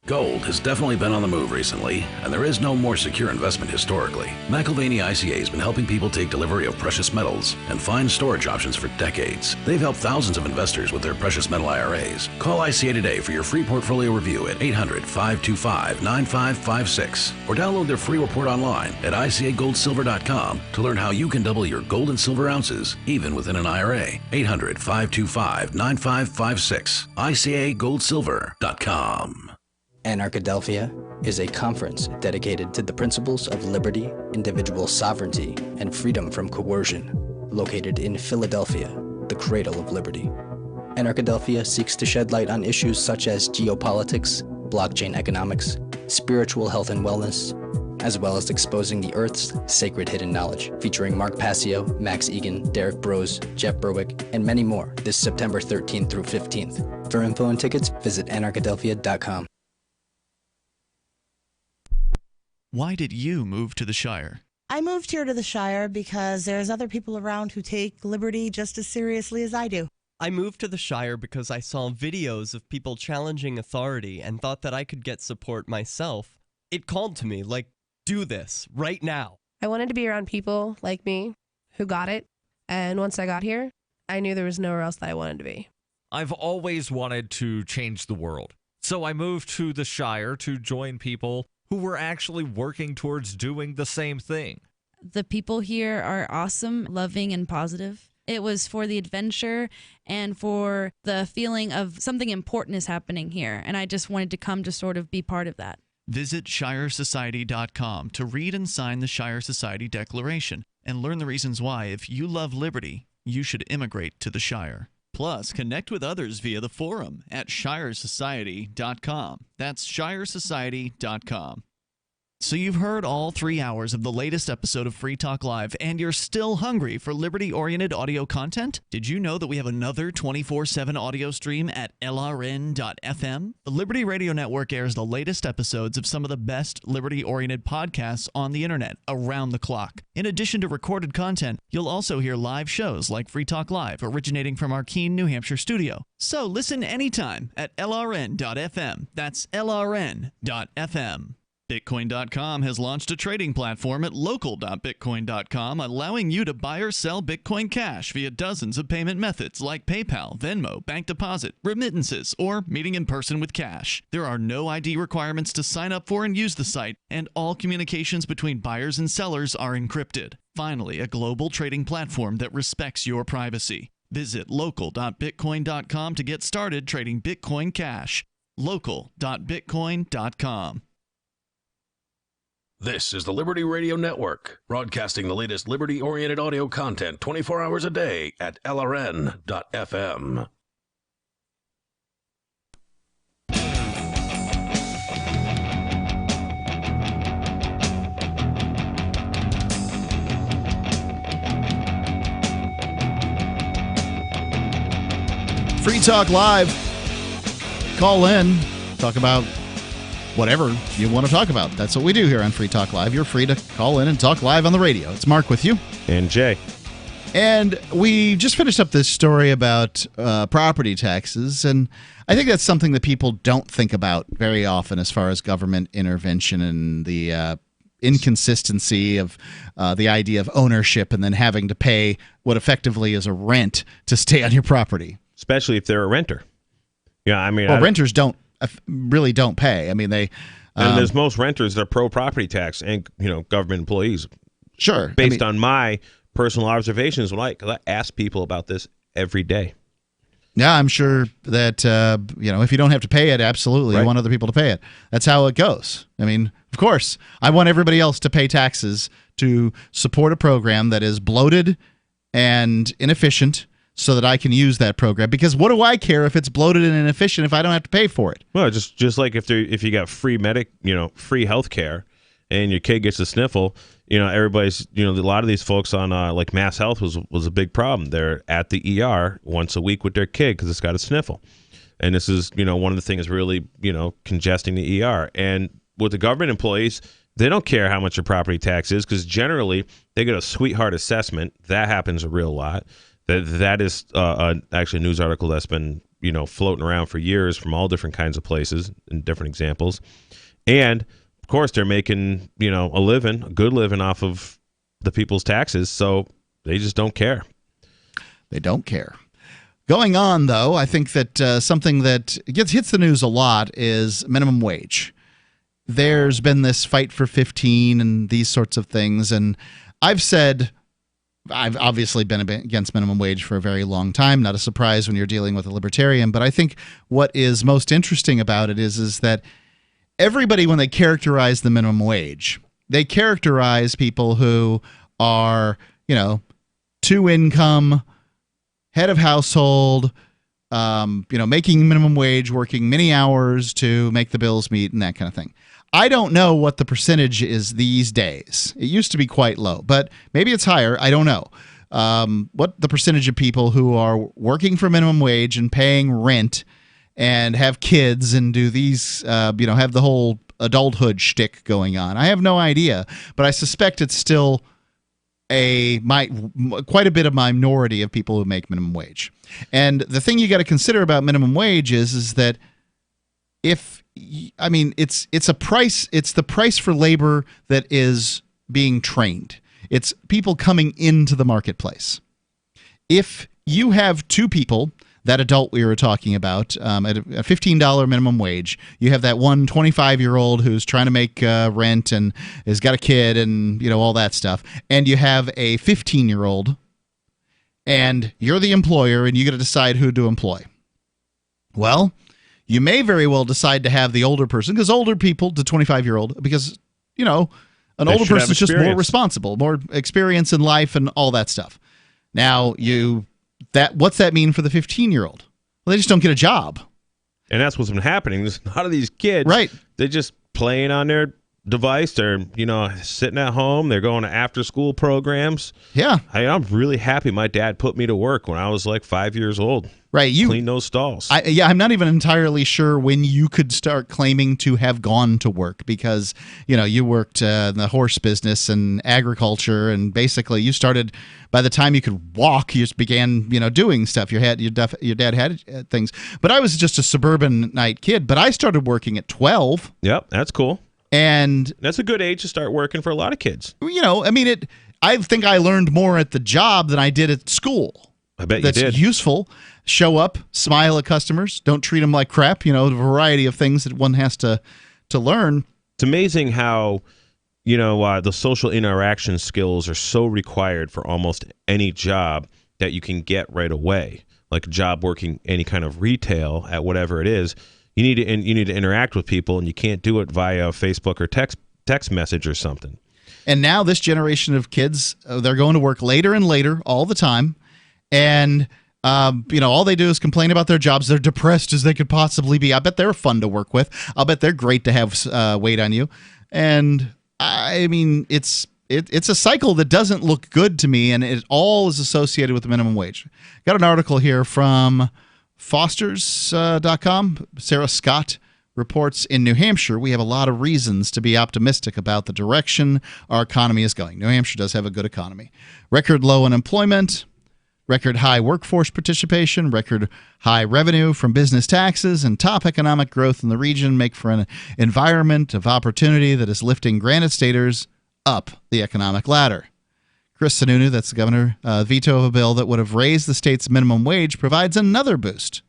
S14: Gold has definitely been on the move recently, and there is no more secure investment historically. McIlvaney ICA has been helping people take delivery of precious metals and find storage options for decades. They've helped thousands of investors with their precious metal IRAs. Call ICA today for your free portfolio review at 800-525-9556 or download their free report online at ICAGoldSilver.com to learn how you can double your gold and silver ounces even within an IRA. 800-525-9556. ICAGoldSilver.com.
S3: Anarchadelphia is a conference dedicated to the principles of liberty, individual sovereignty, and freedom from coercion, located in Philadelphia, the cradle of liberty. Anarchadelphia seeks to shed light on issues such as geopolitics, blockchain economics, spiritual health and wellness, as well as exposing the Earth's sacred hidden knowledge, featuring Mark Passio, Max Egan, Derek Brose, Jeff Berwick, and many more this September 13th through 15th. For info and tickets, visit anarchadelphia.com.
S13: Why did you move to the Shire?
S25: I moved here to the Shire because there's other people around who take liberty just as seriously as I do.
S26: I moved to the Shire because I saw videos of people challenging authority and thought that I could get support myself. It called to me, like, do this, right now.
S27: I wanted to be around people like me who got it, and once I got here, I knew there was nowhere else that I wanted to be.
S28: I've always wanted to change the world, so I moved to the Shire to join people who were actually working towards doing the same thing.
S29: The people here are awesome, loving, and positive. It was for the adventure and for the feeling of something important is happening here, and I just wanted to come to sort of be part of that.
S13: Visit ShireSociety.com to read and sign the Shire Society Declaration and learn the reasons why, if you love liberty, you should immigrate to the Shire. Plus, connect with others via the forum at ShireSociety.com. That's ShireSociety.com. So you've heard all 3 hours of the latest episode of Free Talk Live, and you're still hungry for liberty-oriented audio content? Did you know that we have another 24/7 audio stream at LRN.FM? The Liberty Radio Network airs the latest episodes of some of the best liberty-oriented podcasts on the internet around the clock. In addition to recorded content, you'll also hear live shows like Free Talk Live, originating from our Keene, New Hampshire studio. So listen anytime at LRN.FM. That's LRN.FM. Bitcoin.com has launched a trading platform at local.bitcoin.com, allowing you to buy or sell Bitcoin Cash via dozens of payment methods like PayPal, Venmo, bank deposit, remittances, or meeting in person with cash. There are no ID requirements to sign up for and use the site, and all communications between buyers and sellers are encrypted. Finally, a global trading platform that respects your privacy. Visit local.bitcoin.com to get started trading Bitcoin Cash. local.bitcoin.com.
S14: This is the Liberty Radio Network, broadcasting the latest liberty-oriented audio content 24 hours a day at LRN.FM.
S15: Free Talk Live. Call in, talk about whatever you want to talk about. That's what we do here on Free Talk Live. You're free to call in and talk live on the radio. It's Mark with you.
S16: And Jay.
S15: And we just finished up this story about property taxes, and I think that's something that people don't think about very often as far as government intervention and the inconsistency of the idea of ownership and then having to pay what effectively is a rent to stay on your property.
S16: Especially if they're a renter. Yeah, I mean,
S15: well, renters really don't pay. I mean, they
S16: And there's most renters that are pro property tax and government employees.
S15: Sure.
S16: Based on my personal observations, because I ask people about this every day.
S15: Yeah, I'm sure that if you don't have to pay it, absolutely, you want other people to pay it. That's how it goes. I mean, of course, I want everybody else to pay taxes to support a program that is bloated and inefficient, so that I can use that program. Because what do I care if it's bloated and inefficient if I don't have to pay for it?
S16: Well, just like if you got free free health care, and your kid gets a sniffle, everybody's, a lot of these folks on like Mass Health was a big problem. They're at the ER once a week with their kid because it's got a sniffle. And this is, one of the things really, congesting the ER. And with the government employees, they don't care how much your property tax is, because generally they get a sweetheart assessment. That happens a real lot. That is actually a news article that's been, floating around for years from all different kinds of places and different examples. And of course, they're making, a good living off of the people's taxes. So they just don't care.
S15: They don't care. Going on, though, I think that something that hits the news a lot is minimum wage. There's been this fight for 15 and these sorts of things. And I've obviously been against minimum wage for a very long time. Not a surprise when you're dealing with a libertarian. But I think what is most interesting about it is that everybody, when they characterize the minimum wage, they characterize people who are, two income, head of household, making minimum wage, working many hours to make the bills meet and that kind of thing. I don't know what the percentage is these days. It used to be quite low, but maybe it's higher. I don't know. What the percentage of people who are working for minimum wage and paying rent and have kids and do these, have the whole adulthood shtick going on. I have no idea, but I suspect it's still quite a bit of minority of people who make minimum wage. And the thing you got to consider about minimum wage is that it's a price. It's the price for labor that is being trained. It's people coming into the marketplace. If you have two people, that adult we were talking about, at a $15 minimum wage, you have that one 25-year-old who's trying to make rent and has got a kid and all that stuff, and you have a 15-year-old, and you're the employer, and you got to decide who to employ. Well, you may very well decide to have the older person, because older people, the 25-year-old, because, an older person is just more responsible, more experience in life and all that stuff. Now, what's that mean for the 15-year-old? Well, they just don't get a job.
S16: And that's what's been happening. There's a lot of these kids,
S15: right?
S16: They're just playing on their device. They're, sitting at home. They're going to after-school programs.
S15: Yeah.
S16: I'm really happy my dad put me to work when I was like 5 years old.
S15: Right, you
S16: clean those stalls.
S15: I'm not even entirely sure when you could start claiming to have gone to work, because you worked in the horse business and agriculture, and basically you started by the time you could walk. You just began doing stuff. Your dad had things, but I was just a suburbanite kid. But I started working at 12.
S16: Yep, that's cool,
S15: and
S16: that's a good age to start working for a lot of kids.
S15: I think I learned more at the job than I did at school.
S16: I bet you did.
S15: That's useful. Show up, smile at customers, don't treat them like crap. The variety of things that one has to learn.
S16: It's amazing how, the social interaction skills are so required for almost any job that you can get right away. Like a job working any kind of retail at whatever it is, you need to interact with people, and you can't do it via Facebook or text message or something.
S15: And now this generation of kids, they're going to work later and later all the time, and all they do is complain about their jobs. They're depressed as they could possibly be. I bet they're fun to work with. I'll bet they're great to have weight on you. And it's a cycle that doesn't look good to me, and it all is associated with the minimum wage. Got an article here from Fosters.com. Sarah Scott reports, in New Hampshire, we have a lot of reasons to be optimistic about the direction our economy is going. New Hampshire does have a good economy. Record low unemployment, record high workforce participation, record high revenue from business taxes, and top economic growth in the region make for an environment of opportunity that is lifting Granite Staters up the economic ladder. Chris Sununu, that's the governor, veto of a bill that would have raised the state's minimum wage, provides another boost.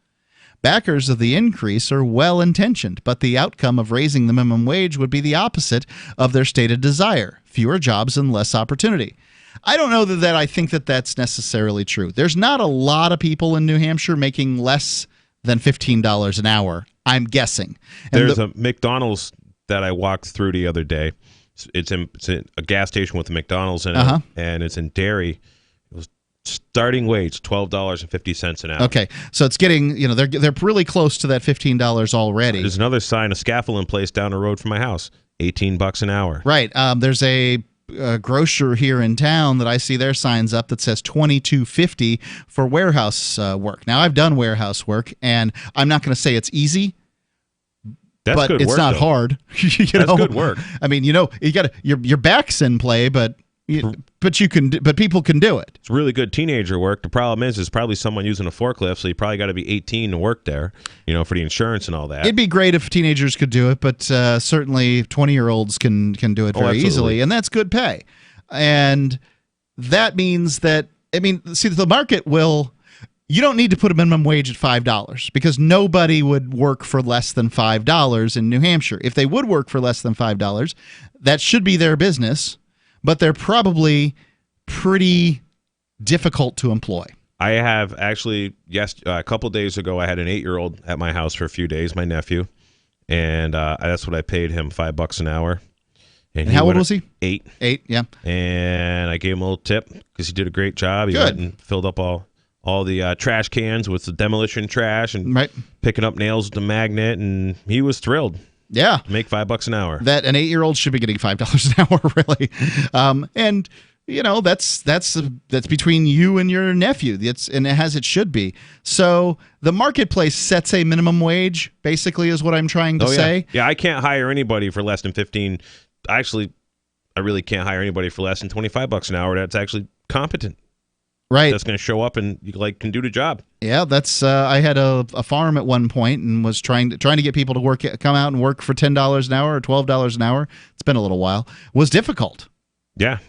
S15: Backers of the increase are well-intentioned, but the outcome of raising the minimum wage would be the opposite of their stated desire: fewer jobs and less opportunity. I don't know that I think that that's necessarily true. There's not a lot of people in New Hampshire making less than $15 an hour, I'm guessing. And
S16: There's a McDonald's that I walked through the other day. It's in a gas station with a McDonald's in it, and it's in Derry. It was starting wage $12.50 an hour.
S15: Okay, so it's getting, they're really close to that $15 already.
S16: There's another sign, a scaffolding place down the road from my house, $18 an hour.
S15: Right. There's a grocer here in town that I see their signs up that says $22.50 for warehouse work. Now, I've done warehouse work, and I'm not going to say it's easy.
S16: That's
S15: but
S16: good
S15: it's
S16: work,
S15: not
S16: though.
S15: hard.
S16: That's good work.
S15: I mean, you got your back's in play, but people can do it.
S16: It's really good teenager work. The problem is probably someone using a forklift, so you probably got to be 18 to work there, for the insurance and all that.
S15: It'd be great if teenagers could do it, but certainly 20-year-olds can do it very easily, and that's good pay. And that means that, the market will. You don't need to put a minimum wage at $5 because nobody would work for less than $5 in New Hampshire. If they would work for less than $5, that should be their business, but they're probably pretty difficult to employ.
S16: I have actually, a couple of days ago, I had an 8-year-old at my house for a few days, my nephew, and that's what I paid him, $5 an hour.
S15: And how old was he?
S16: 8.
S15: 8, yeah.
S16: And I gave him a little tip because he did a great job. He went and filled up all the trash cans with the demolition trash and picking up nails with the magnet, and he was thrilled.
S15: Yeah.
S16: To make $5 an hour.
S15: That an 8-year-old should be getting $5 an hour, really. And that's between you and your nephew. And it should be. So the marketplace sets a minimum wage, basically, is what I'm trying to say.
S16: Yeah, I can't hire anybody for less than 15. Actually, I really can't hire anybody for less than $25 an hour that's actually competent.
S15: Right.
S16: That's going to show up and can do the job.
S15: Yeah, that's. I had a farm at one point and was trying to get people to come out and work for $10 an hour or $12 an hour. It's been a little while. It was difficult.
S16: Yeah.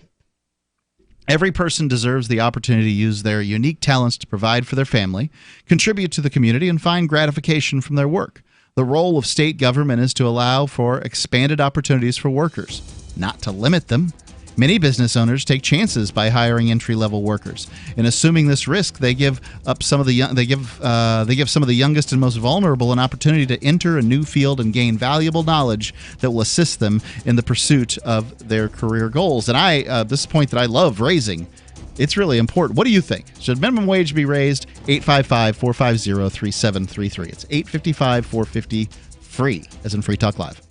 S15: Every person deserves the opportunity to use their unique talents to provide for their family, contribute to the community, and find gratification from their work. The role of state government is to allow for expanded opportunities for workers, not to limit them. Many business owners take chances by hiring entry-level workers. In assuming this risk, they give some of the youngest and most vulnerable an opportunity to enter a new field and gain valuable knowledge that will assist them in the pursuit of their career goals. And this is a point that I love raising. It's really important. What do you think? Should minimum wage be raised? 855-450-3733. It's 855-450-FREE, as in Free Talk Live.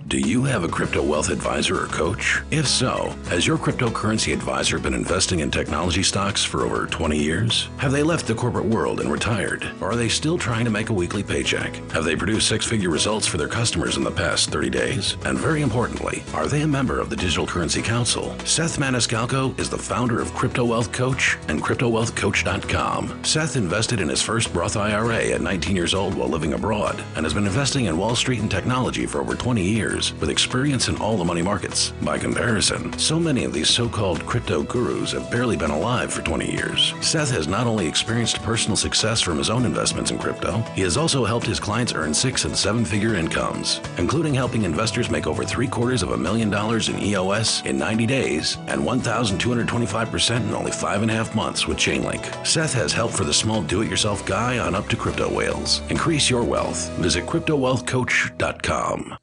S14: Do you have a crypto wealth advisor or coach? If so, has your cryptocurrency advisor been investing in technology stocks for over 20 years? Have they left the corporate world and retired? Or are they still trying to make a weekly paycheck? Have they produced six-figure results for their customers in the past 30 days? And very importantly, are they a member of the Digital Currency Council? Seth Maniscalco is the founder of Crypto Wealth Coach and CryptoWealthCoach.com. Seth invested in his first Roth IRA at 19 years old while living abroad and has been investing in Wall Street and technology for over 20 years. With experience in all the money markets. By comparison, so many of these so-called crypto gurus have barely been alive for 20 years. Seth has not only experienced personal success from his own investments in crypto, he has also helped his clients earn 6- and 7-figure incomes, including helping investors make over $750,000 in EOS in 90 days and 1,225% in only 5.5 months with Chainlink. Seth has help for the small do-it-yourself guy on up to crypto whales. Increase your wealth. Visit CryptoWealthCoach.com.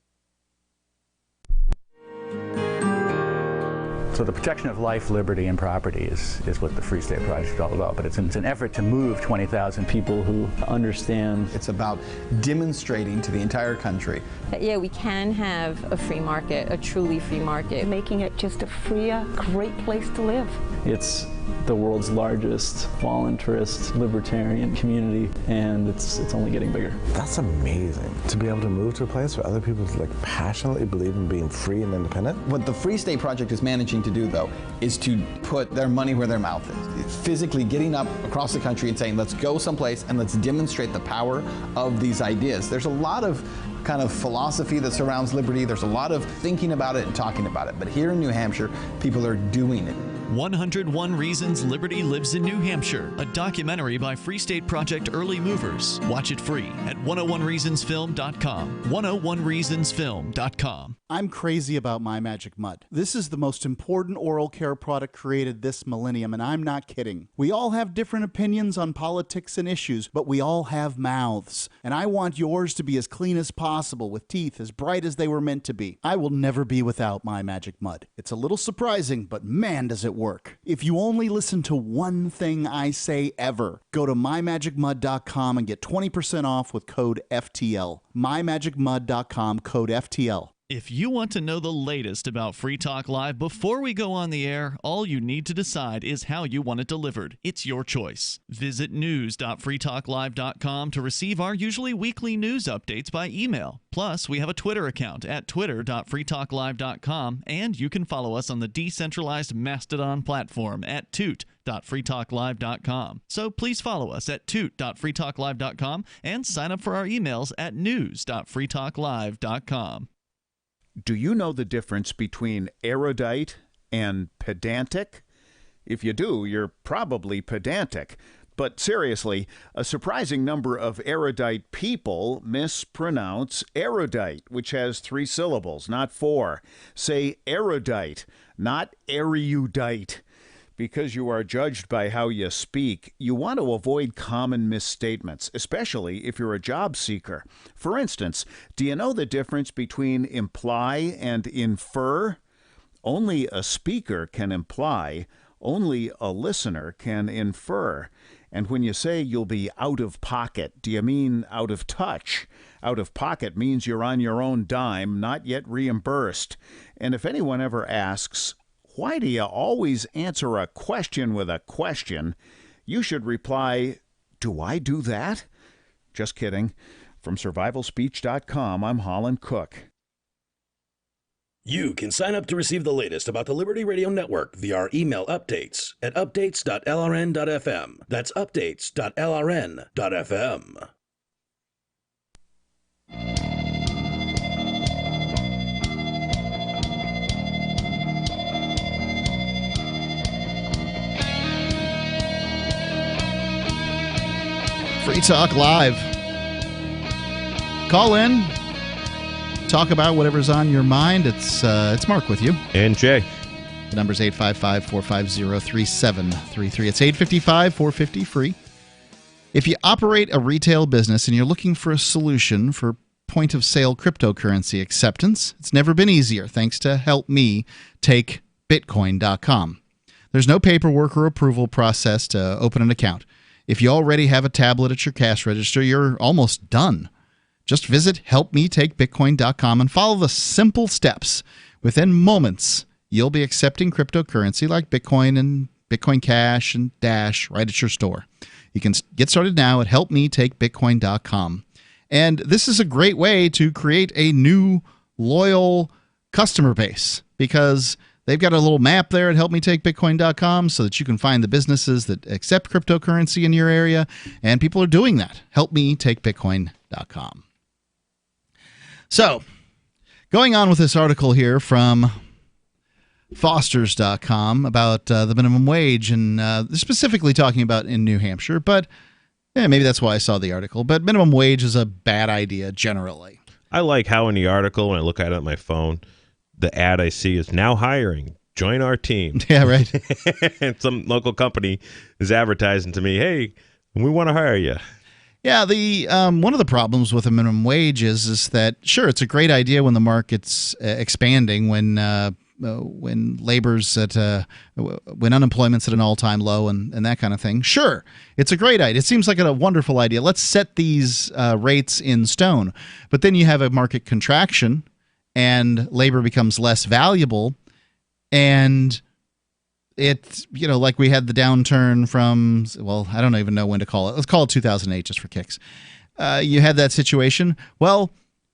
S1: So the protection of life, liberty, and property is what the Free State Project is all about. But it's an effort to move 20,000 people who understand.
S2: It's about demonstrating to the entire country
S4: that, yeah, we can have a free market, a truly free market. Making it just a freer, great place to live.
S1: It's the world's largest voluntarist libertarian community, and it's only getting bigger.
S6: That's amazing, to be able to move to a place where other people passionately believe in being free and independent.
S2: What the Free State Project is managing to do, though, is to put their money where their mouth is. It's physically getting up across the country and saying, let's go someplace and let's demonstrate the power of these ideas. There's a lot of kind of philosophy that surrounds liberty. There's a lot of thinking about it and talking about it. But here in New Hampshire, people are doing it.
S13: 101 Reasons Liberty Lives in New Hampshire, a documentary by Free State Project Early Movers. Watch it free at 101reasonsfilm.com. 101reasonsfilm.com.
S18: I'm crazy about My Magic Mud. This is the most important oral care product created this millennium, and I'm not kidding. We all have different opinions on politics and issues, but we all have mouths. And I want yours to be as clean as possible, with teeth as bright as they were meant to be. I will never be without My Magic Mud. It's a little surprising, but man, does it work. If you only listen to one thing I say ever, go to mymagicmud.com and get 20% off with code FTL. mymagicmud.com, code FTL.
S13: If you want to know the latest about Free Talk Live before we go on the air, all you need to decide is how you want it delivered. It's your choice. Visit news.freetalklive.com to receive our usually weekly news updates by email. Plus, we have a Twitter account at twitter.freetalklive.com, and you can follow us on the decentralized Mastodon platform at toot.freetalklive.com. So please follow us at toot.freetalklive.com and sign up for our emails at news.freetalklive.com.
S5: Do you know the difference between erudite and pedantic? If you do, you're probably pedantic. But seriously, a surprising number of erudite people mispronounce erudite, which has 3 syllables, not 4. Say erudite, not erudite. Because you are judged by how you speak, you want to avoid common misstatements, especially if you're a job seeker. For instance, do you know the difference between imply and infer? Only a speaker can imply, only a listener can infer. And when you say you'll be out of pocket, do you mean out of touch? Out of pocket means you're on your own dime, not yet reimbursed. And if anyone ever asks, why do you always answer a question with a question? You should reply, do I do that? Just kidding. From survivalspeech.com, I'm Holland Cook.
S14: You can sign up to receive the latest about the Liberty Radio Network via our email updates at updates.lrn.fm. That's updates.lrn.fm.
S15: Free Talk Live. Call in. Talk about whatever's on your mind. It's Mark with you.
S16: And Jay.
S15: The number's 855-450-3733. It's 855-450-FREE. If you operate a retail business and you're looking for a solution for point-of-sale cryptocurrency acceptance, it's never been easier thanks to helpmetakebitcoin.com. There's no paperwork or approval process to open an account. If you already have a tablet at your cash register, you're almost done. Just visit helpmetakebitcoin.com and follow the simple steps. Within moments, you'll be accepting cryptocurrency like Bitcoin and Bitcoin Cash and Dash right at your store. You can get started now at helpmetakebitcoin.com. And this is a great way to create a new loyal customer base because they've got a little map there at helpmetakebitcoin.com so that you can find the businesses that accept cryptocurrency in your area, and people are doing that. helpmetakebitcoin.com. So, going on with this article here from Fosters.com about the minimum wage, and specifically talking about in New Hampshire, but maybe that's why I saw the article. But minimum wage is a bad idea generally.
S16: I like how in the article, when I look at it on my phone, the ad I see is now hiring. Join our team.
S15: Yeah, right.
S16: And some local company is advertising to me, hey, we want to hire you.
S15: Yeah, the one of the problems with a minimum wage is that, sure, it's a great idea when the market's expanding, when labor's at when unemployment's at an all-time low and that kind of thing. Sure, it's a great idea. It seems like a wonderful idea. Let's set these rates in stone. But then you have a market contraction, and labor becomes less valuable, and it, like we had the downturn from, well, I don't even know when to call it. Let's call it 2008 just for kicks. You had that situation. Well,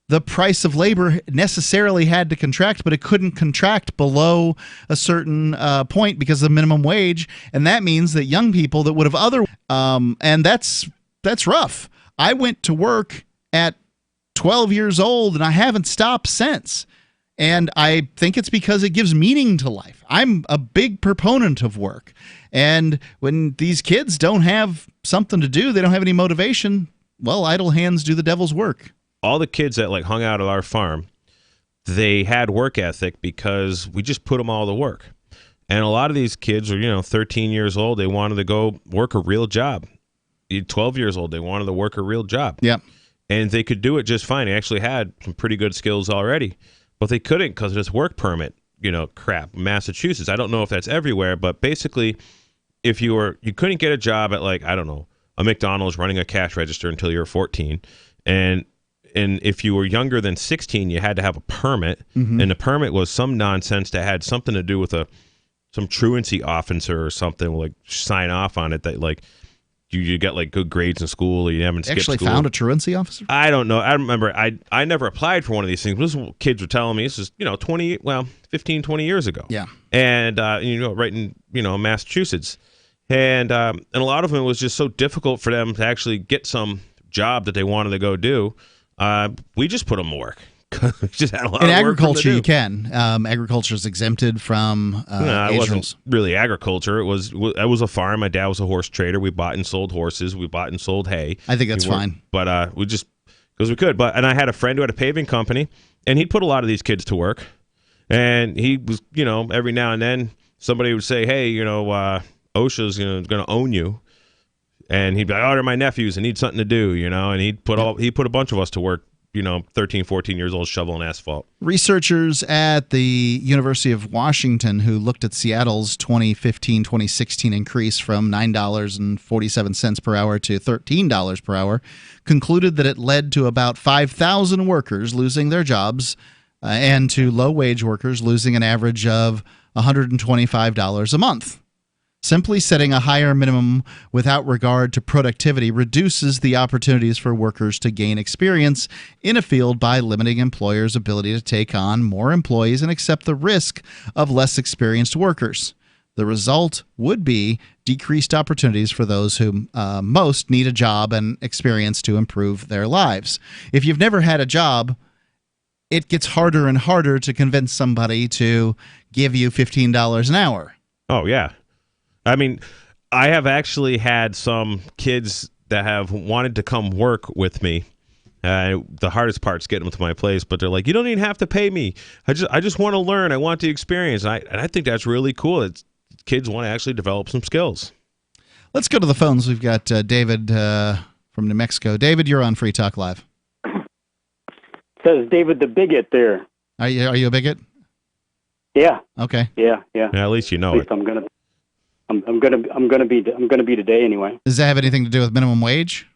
S15: the price of labor necessarily had to contract, but it couldn't contract below a certain point because of the minimum wage, and that means that young people that would have and that's rough. I went to work at 12 years old, and I haven't stopped since. And I think it's because it gives meaning to life. I'm a big proponent of work. And when these kids don't have something to do, they don't have any motivation, well, idle hands do the devil's work.
S16: All the kids that like hung out at our farm, they had work ethic because we just put them all to work. And a lot of these kids are, 13 years old. They wanted to go work a real job. 12 years old, they wanted to work a real job.
S15: Yeah.
S16: And they could do it just fine. They actually had some pretty good skills already. But they couldn't because of this work permit, crap. Massachusetts, I don't know if that's everywhere, but basically, if you couldn't get a job at a McDonald's running a cash register until you were 14, and if you were younger than 16, you had to have a permit, and the permit was some nonsense that had something to do with some truancy officer or something, like sign off on it that like you got like good grades in school or you haven't skipped
S15: Actually
S16: school.
S15: found a truancy officer?
S16: I don't know. I remember I never applied for one of these things. This is what kids were telling me. This is 15, 20 years ago.
S15: Yeah.
S16: And right in Massachusetts. And a lot of them was just so difficult for them to actually get some job that they wanted to go do. We just put them to work. Just had a lot
S15: in
S16: of work
S15: agriculture,
S16: to
S15: you can. Agriculture is exempted from
S16: it
S15: age
S16: wasn't
S15: rules.
S16: really agriculture. It was a farm. My dad was a horse trader. We bought and sold horses. We bought and sold hay.
S15: I think that's fine.
S16: But we just because we could. And I had a friend who had a paving company, and he'd put a lot of these kids to work. And he was, every now and then somebody would say, "Hey, OSHA's going to own you," and he'd be like, "Oh, they're my nephews and need something to do," And he put a bunch of us to work. 13, 14 years old shoveling asphalt.
S15: Researchers at the University of Washington who looked at Seattle's 2015-2016 increase from $9.47 per hour to $13 per hour concluded that it led to about 5,000 workers losing their jobs and to low-wage workers losing an average of $125 a month. Simply setting a higher minimum without regard to productivity reduces the opportunities for workers to gain experience in a field by limiting employers' ability to take on more employees and accept the risk of less experienced workers. The result would be decreased opportunities for those who most need a job and experience to improve their lives. If you've never had a job, it gets harder and harder to convince somebody to give you $15 an hour.
S16: Oh, yeah. I mean, I have actually had some kids that have wanted to come work with me. The hardest part's getting them to my place, but they're like, "You don't even have to pay me. I just want to learn. I want the experience." And I think that's really cool. Kids want to actually develop some skills.
S15: Let's go to the phones. We've got David from New Mexico. David, you're on Free Talk Live.
S7: Says David the bigot there.
S15: Are you a bigot?
S7: Yeah.
S15: Okay.
S7: Yeah.
S16: At least you know it.
S7: I'm gonna be today anyway.
S15: Does that have anything to do with minimum wage?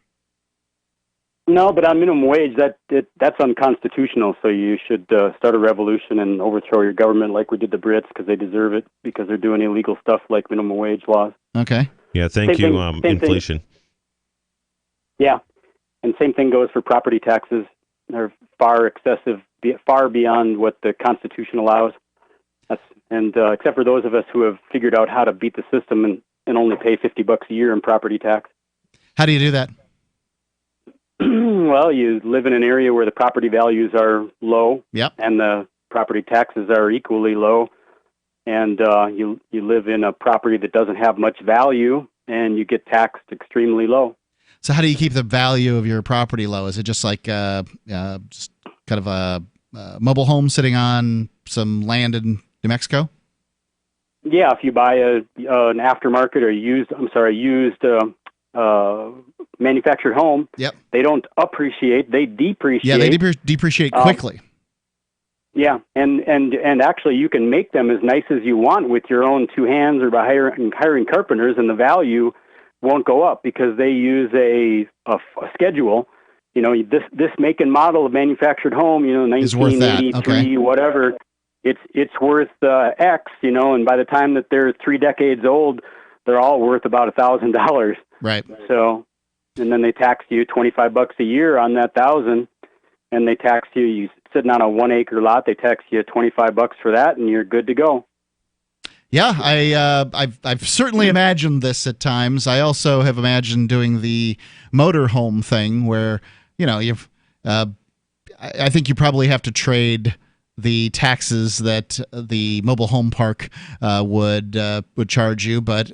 S7: No, but on minimum wage, that's unconstitutional. So you should start a revolution and overthrow your government like we did the Brits because they deserve it because they're doing illegal stuff like minimum wage laws.
S15: Okay.
S16: Yeah. Thank you. Inflation.
S7: Yeah, and same thing goes for property taxes. They're far excessive, far beyond what the Constitution allows. Except for those of us who have figured out how to beat the system and only pay $50 a year in property tax.
S15: How do you do that?
S7: Well, you live in an area where the property values are low, and the property taxes are equally low, and you live in a property that doesn't have much value, and you get taxed extremely low.
S15: So how do you keep the value of your property low? Is it just like just kind of a mobile home sitting on some land in New Mexico?
S7: Yeah, if you buy an aftermarket or used manufactured home, they don't appreciate; they depreciate.
S15: Yeah, they depreciate quickly.
S7: Yeah, and actually, you can make them as nice as you want with your own two hands or by hiring carpenters, and the value won't go up because they use a schedule. This make and model of manufactured home, 1983, whatever. It's worth X, and by the time that they're 3 decades old, they're all worth about $1,000.
S15: Right.
S7: So, and then they tax you $25 a year on that $1,000, and they tax you sitting on a 1 acre lot. They tax you $25 for that, and you're good to go.
S15: Yeah, I've certainly imagined this at times. I also have imagined doing the motorhome thing where, I think you probably have to trade the taxes that the mobile home park would charge you, but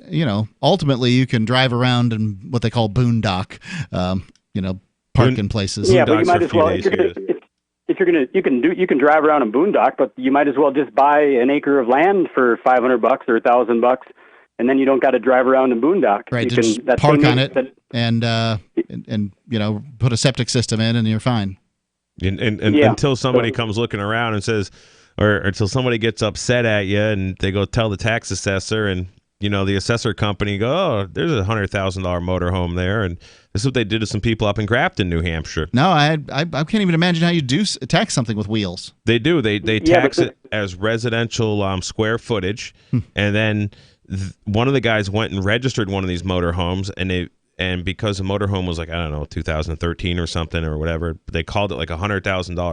S15: ultimately you can drive around in what they call boondock, park in places.
S7: Yeah, but you might as well. You can drive around in boondock, but you might as well just buy an acre of land for $500 or $1,000, and then you don't got to drive around in boondock.
S15: Right, you just park on it and put a septic system in, and you're fine.
S16: And until somebody comes looking around and says, or until somebody gets upset at you and they go tell the tax assessor, and the assessor company go, oh, there's a $100,000 motorhome there, and this is what they did to some people up in Grafton, New Hampshire.
S15: No, I can't even imagine how you do tax something with wheels.
S16: They do. They tax it as residential square footage, and then one of the guys went and registered one of these motorhomes, and because the motorhome was 2013 or something or whatever, they called it like a $100,000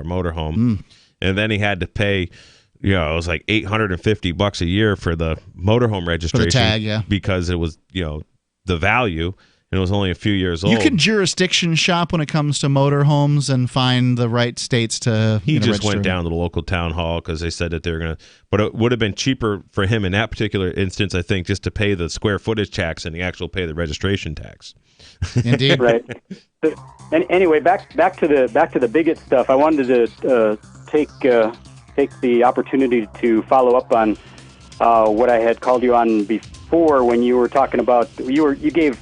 S16: motorhome, and then he had to pay. It was like $850 a year for the motorhome registration,
S15: for the tag, yeah,
S16: because it was the value, and it was only a few years old.
S15: You can jurisdiction shop when it comes to motorhomes and find the right states to.
S16: He just went down to the local town hall because they said that they were going to. But it would have been cheaper for him in that particular instance, I think, just to pay the square footage tax and the actual pay the registration tax.
S15: Indeed,
S7: right. And anyway, back to the bigot stuff. I wanted to take the opportunity to follow up on what I had called you on before when you were talking about you gave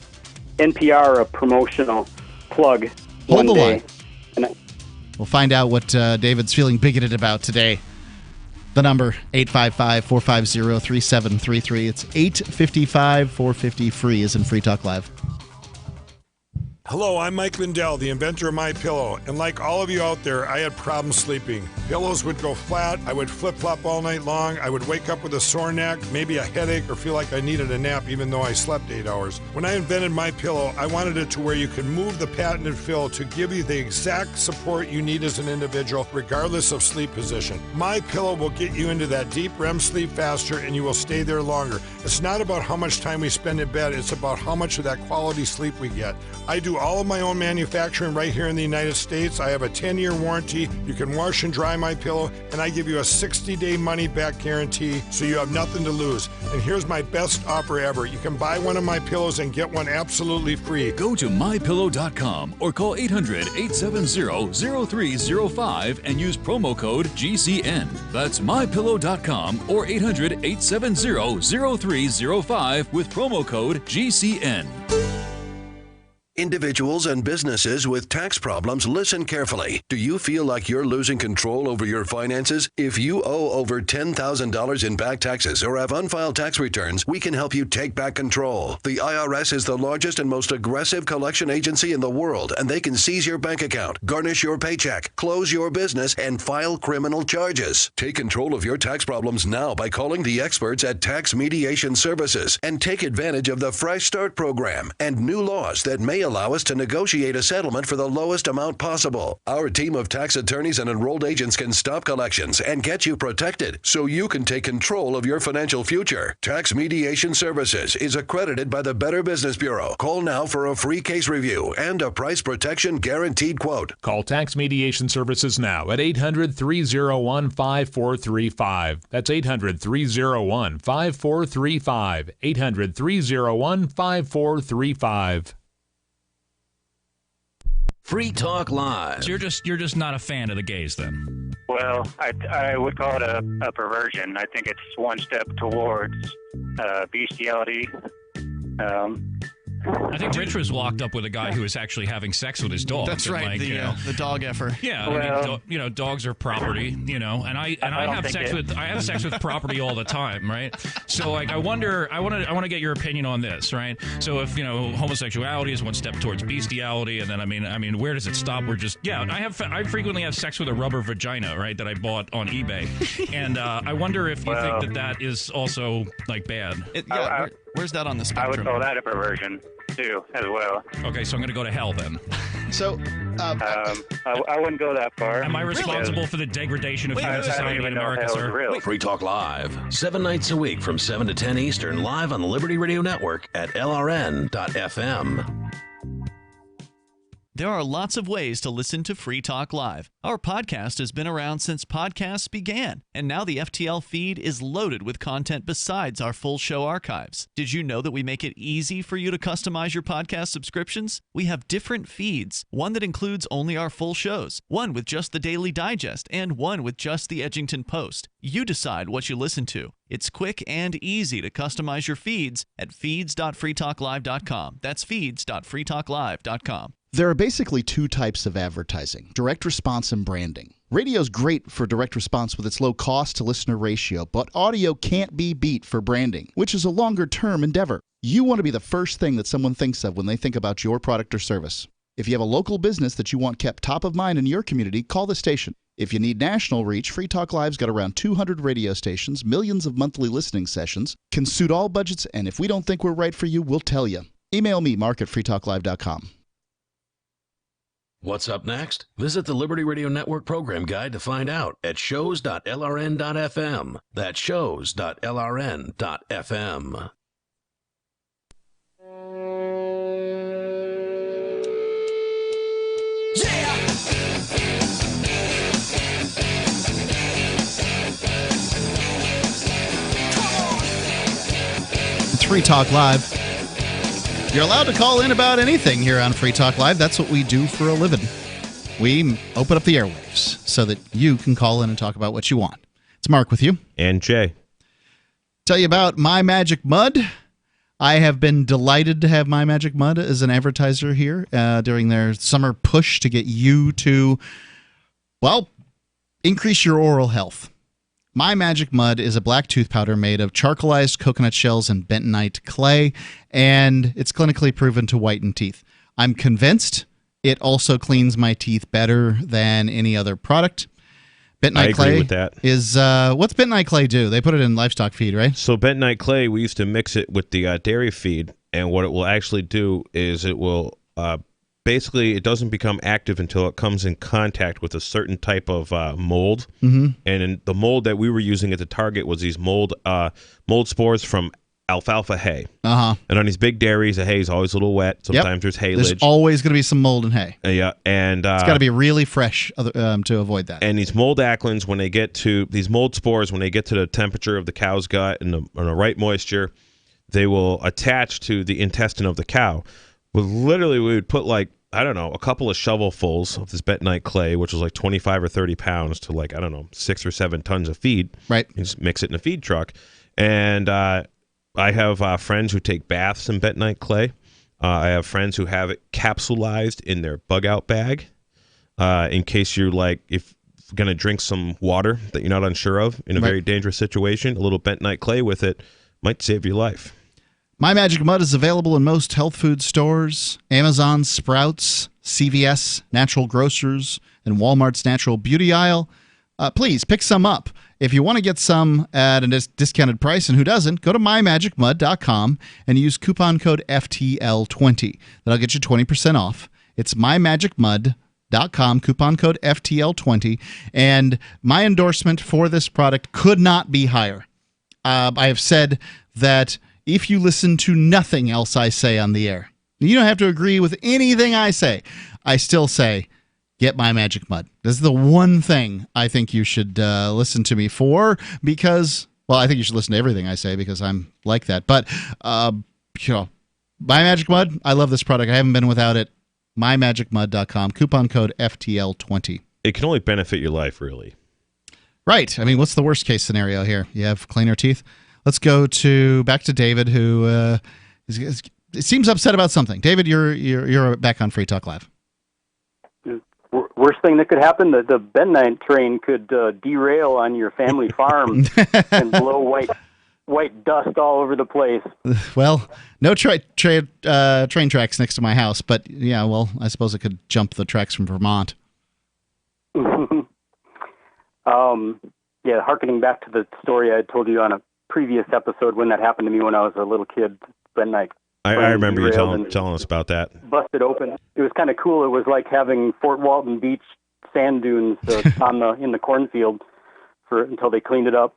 S7: NPR a promotional plug.
S15: Hold the
S7: line.
S15: We'll find out what David's feeling bigoted about today. The number 855-450-3733. It's 855-450-FREE is in Free Talk Live.
S8: Hello, I'm Mike Lindell, the inventor of MyPillow, and like all of you out there, I had problems sleeping. Pillows would go flat, I would flip-flop all night long, I would wake up with a sore neck, maybe a headache, or feel like I needed a nap even though I slept 8 hours. When I invented MyPillow, I wanted it to where you could move the patented fill to give you the exact support you need as an individual, regardless of sleep position. MyPillow will get you into that deep REM sleep faster, and you will stay there longer. It's not about how much time we spend in bed, it's about how much of that quality sleep we get. I do all of my own manufacturing right here in the United States. I have a 10-year warranty. You can wash and dry my pillow, and I give you a 60-day money-back guarantee, so you have nothing to lose. And here's my best offer ever. You can buy one of my pillows and get one absolutely free.
S9: Go to MyPillow.com or call 800-870-0305 and use promo code GCN. That's MyPillow.com or 800-870-0305 with promo code GCN.
S10: Individuals and businesses with tax problems, listen carefully. Do you feel like you're losing control over your finances? If you owe over $10,000 in back taxes or have unfiled tax returns, we can help you take back control. The IRS is the largest and most aggressive collection agency in the world, and they can seize your bank account, garnish your paycheck, close your business, and file criminal charges. Take control of your tax problems now by calling the experts at Tax Mediation Services and take advantage of the Fresh Start program and new laws that may allow us to negotiate a settlement for the lowest amount possible. Our team of tax attorneys and enrolled agents can stop collections and get you protected so you can take control of your financial future. Tax Mediation Services is accredited by the Better Business Bureau. Call now for a free case review and a price protection guaranteed quote.
S11: Call Tax Mediation Services now at 800-301-5435. That's 800-301-5435. 800-301-5435.
S12: Free Talk Live.
S17: So you're just not a fan of the gays then?
S21: Well, I would call it a perversion. I think it's one step towards bestiality.
S17: I think Rich was locked up with a guy who was actually having sex with his dog.
S22: That's right, the dog effer.
S17: Yeah,
S21: Well,
S17: I mean, dogs are property, and I have sex with property all the time, right? So like I want to get your opinion on this, right? So if homosexuality is one step towards bestiality, and then I mean where does it stop? We're just I frequently have sex with a rubber vagina, right, that I bought on eBay, and I wonder if you think that is also like bad.
S22: Where's that on the spectrum?
S21: I would call that a perversion too, as well.
S17: Okay, so I'm going to go to hell then.
S15: So,
S21: I wouldn't go that far.
S17: Am I responsible for the degradation of human society in America, sir?
S12: Free Talk Live, 7 nights a week from 7 to 10 Eastern, live on the Liberty Radio Network at LRN.FM.
S13: There are lots of ways to listen to Free Talk Live. Our podcast has been around since podcasts began, and now the FTL feed is loaded with content besides our full show archives. Did you know that we make it easy for you to customize your podcast subscriptions? We have different feeds, one that includes only our full shows, one with just the Daily Digest, and one with just the Edgington Post. You decide what you listen to. It's quick and easy to customize your feeds at feeds.freetalklive.com. That's feeds.freetalklive.com.
S18: There are basically two types of advertising, direct response and branding. Radio's great for direct response with its low cost to listener ratio, but audio can't be beat for branding, which is a longer-term endeavor. You want to be the first thing that someone thinks of when they think about your product or service. If you have a local business that you want kept top of mind in your community, call the station. If you need national reach, Free Talk Live's got around 200 radio stations, millions of monthly listening sessions, can suit all budgets, and if we don't think we're right for you, we'll tell you. Email me, mark@freetalklive.com.
S12: What's up next? Visit the Liberty Radio Network program guide to find out at shows.lrn.fm. That's shows.lrn.fm.
S15: It's Free Talk Live. You're allowed to call in about anything here on Free Talk Live. That's what we do for a living. We open up the airwaves so that you can call in and talk about what you want. It's Mark with you.
S16: And Jay.
S15: Tell you about My Magic Mud. I have been delighted to have My Magic Mud as an advertiser here during their summer push to get you to, well, increase your oral health. My Magic Mud is a black tooth powder made of charcoalized coconut shells and bentonite clay, and it's clinically proven to whiten teeth. I'm convinced it also cleans my teeth better than any other product. Bentonite clay.
S16: I agree with that.
S15: Is what's bentonite clay do? They put it in livestock feed, right?
S16: So bentonite clay, we used to mix it with the dairy feed, and what it will actually do is it will basically, it doesn't become active until it comes in contact with a certain type of mold.
S15: Mm-hmm.
S16: And in the mold that we were using at the Target was these mold spores from alfalfa hay.
S15: Uh-huh.
S16: And on these big dairies, the hay is always a little wet. Sometimes there's haylage.
S15: There's always going to be some mold in hay.
S16: Yeah, and
S15: it's got to be really fresh to avoid that.
S16: And these mold acklins, when they get to these mold spores, when they get to the temperature of the cow's gut and the right moisture, they will attach to the intestine of the cow. Well, literally, we would put like, I don't know, a couple of shovelfuls of this bentonite clay, which was like 25 or 30 pounds to like, I don't know, 6 or 7 tons of feed.
S15: Right.
S16: And just mix it in a feed truck. And I have friends who take baths in bentonite clay. I have friends who have it capsulized in their bug out bag in case you're like, if you're going to drink some water that you're not unsure of in a very dangerous situation, a little bentonite clay with it might save your life.
S15: My Magic Mud is available in most health food stores, Amazon, Sprouts, CVS, Natural Grocers, and Walmart's Natural Beauty aisle. Please pick some up. If you want to get some at a discounted price, and who doesn't, go to mymagicmud.com and use coupon code FTL20. That'll get you 20% off. It's mymagicmud.com, coupon code FTL20. And my endorsement for this product could not be higher. I have said that if you listen to nothing else I say on the air, you don't have to agree with anything I say. I still say, get My Magic Mud. This is the one thing I think you should listen to me for because, well, I think you should listen to everything I say because I'm like that. But, My Magic Mud, I love this product. I haven't been without it. mymagicmud.com, coupon code FTL20.
S16: It can only benefit your life, really.
S15: Right. I mean, what's the worst case scenario here? You have cleaner teeth? Let's go back to David, who seems upset about something. David, you're back on Free Talk Live.
S7: Worst thing that could happen, the bentonite train could derail on your family farm and blow white dust all over the place.
S15: Well, no train tracks next to my house, but yeah, well, I suppose it could jump the tracks from Vermont.
S7: Yeah, hearkening back to the story I told you on a previous episode when that happened to me when I was a little kid, bentonite.
S16: I remember you telling us about that.
S7: Busted open. It was kind of cool. It was like having Fort Walton Beach sand dunes in the cornfield until they cleaned it up.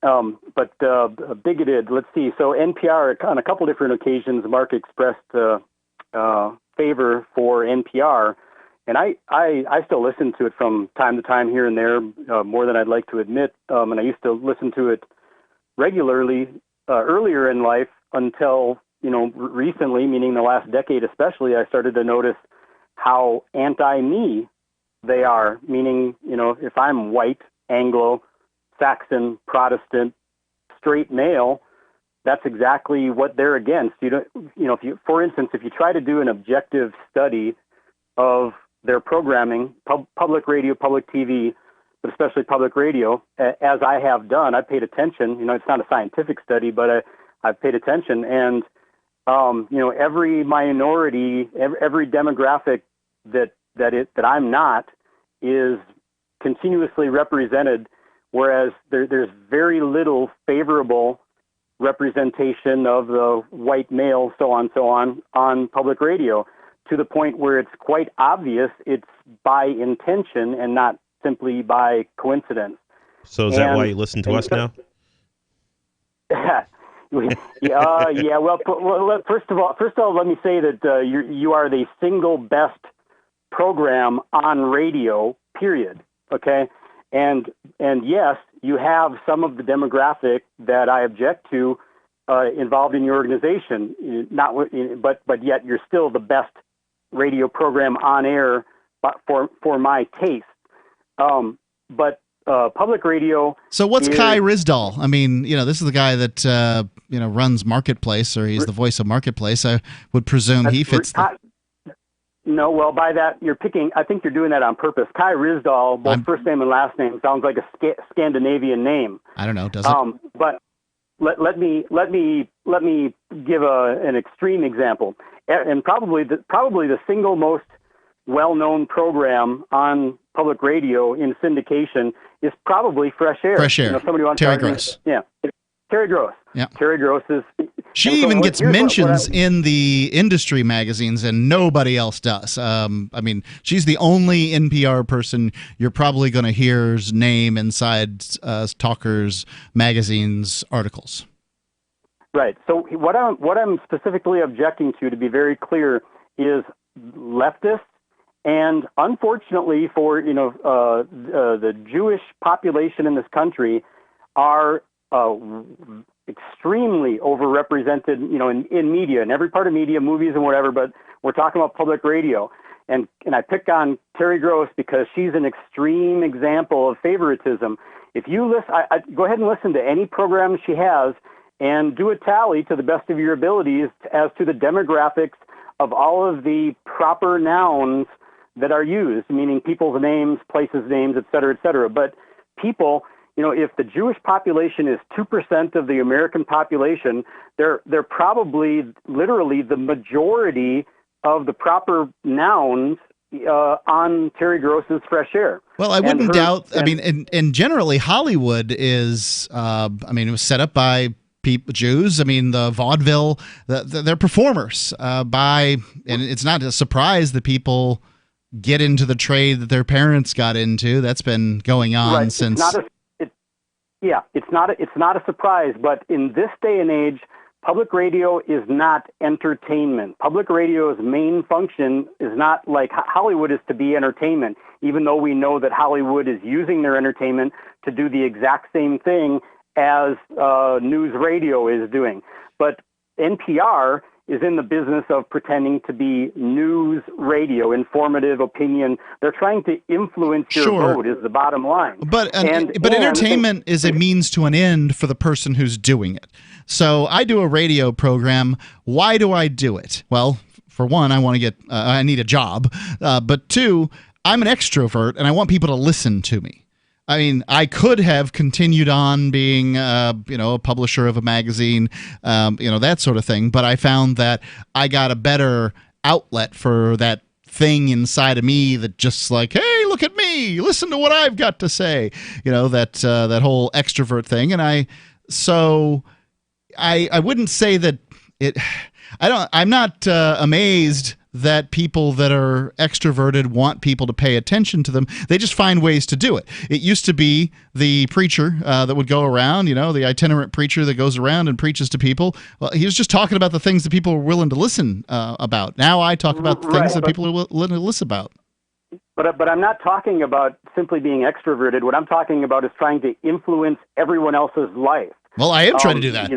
S7: But bigoted. Let's see. So NPR on a couple different occasions, Mark expressed favor for NPR. And I still listen to it from time to time here and there, more than I'd like to admit. And I used to listen to it regularly earlier in life until, recently, meaning the last decade especially, I started to notice how anti-me they are, meaning, if I'm white, Anglo, Saxon, Protestant, straight male, that's exactly what they're against. For instance, if you try to do an objective study of their programming, public radio, public TV, but especially public radio, as I have done, I've paid attention. It's not a scientific study, but I've paid attention, and every minority, every demographic that I'm not is continuously represented, whereas there's very little favorable representation of the white male, so on public radio, to the point where it's quite obvious it's by intention and not simply by coincidence.
S16: So is that why you listen to us now?
S7: Yeah. Well, first of all, let me say that you are the single best program on radio, period. Okay, and yes, you have some of the demographic that I object to involved in your organization. But yet you're still the best radio program on air, for my taste. But public radio.
S15: So what's Kai Rizdal? I mean, this is the guy that runs Marketplace, or he's the voice of Marketplace. I would presume he fits.
S7: No, well, by that you're picking. I think you're doing that on purpose. Kai Rizdal, both first name and last name, sounds like a Scandinavian name.
S15: I don't know. Does it?
S7: But let me give an extreme example, and probably the single most well-known program on public radio in syndication is probably Fresh Air.
S15: Fresh Air.
S7: Somebody wants
S15: Terry
S7: to argue,
S15: Gross.
S7: Yeah, Terry Gross.
S15: Yeah.
S7: Terry Gross is.
S15: She even gets mentions in the industry magazines, and nobody else does. I mean, she's the only NPR person you're probably going to hear's name inside Talkers magazine's articles.
S7: Right. So what I'm specifically objecting to be very clear, is leftists, and unfortunately for the Jewish population in this country are extremely overrepresented, in media, in every part of media, movies and whatever, but we're talking about public radio. And I pick on Terry Gross because she's an extreme example of favoritism. If you listen, go ahead and listen to any program she has and do a tally to the best of your abilities as to the demographics of all of the proper nouns that are used, meaning people's names, places' names, et cetera, but people, if the Jewish population is 2% of the American population, they're probably literally the majority of the proper nouns on Terry Gross's Fresh Air.
S15: Well, I wouldn't doubt. I mean, and generally Hollywood is. It was set up by Jews. I mean, the vaudeville, they're performers. And it's not a surprise that people get into the trade that their parents got into. That's been going on since.
S7: It's not a surprise, but in this day and age, public radio is not entertainment. Public radio's main function is not like Hollywood is to be entertainment, even though we know that Hollywood is using their entertainment to do the exact same thing as news radio is doing. But NPR is in the business of pretending to be news radio, informative opinion. They're trying to influence your vote is the bottom line.
S15: But entertainment is a means to an end for the person who's doing it. So I do a radio program. Why do I do it? Well, for one, I want to get I need a job. But two, I'm an extrovert and I want people to listen to me. I mean, I could have continued on being, a publisher of a magazine, that sort of thing. But I found that I got a better outlet for that thing inside of me that just like, hey, look at me, listen to what I've got to say. That whole extrovert thing. And I wouldn't say that it. I'm not amazed that people that are extroverted want people to pay attention to them. They just find ways to do it. It used to be the preacher that would go around, the itinerant preacher that goes around and preaches to people. Well, he was just talking about the things that people were willing to listen about. Now I talk about the things that people are willing to listen about.
S7: But I'm not talking about simply being extroverted. What I'm talking about is trying to influence everyone else's life.
S15: Well, I am trying to do that.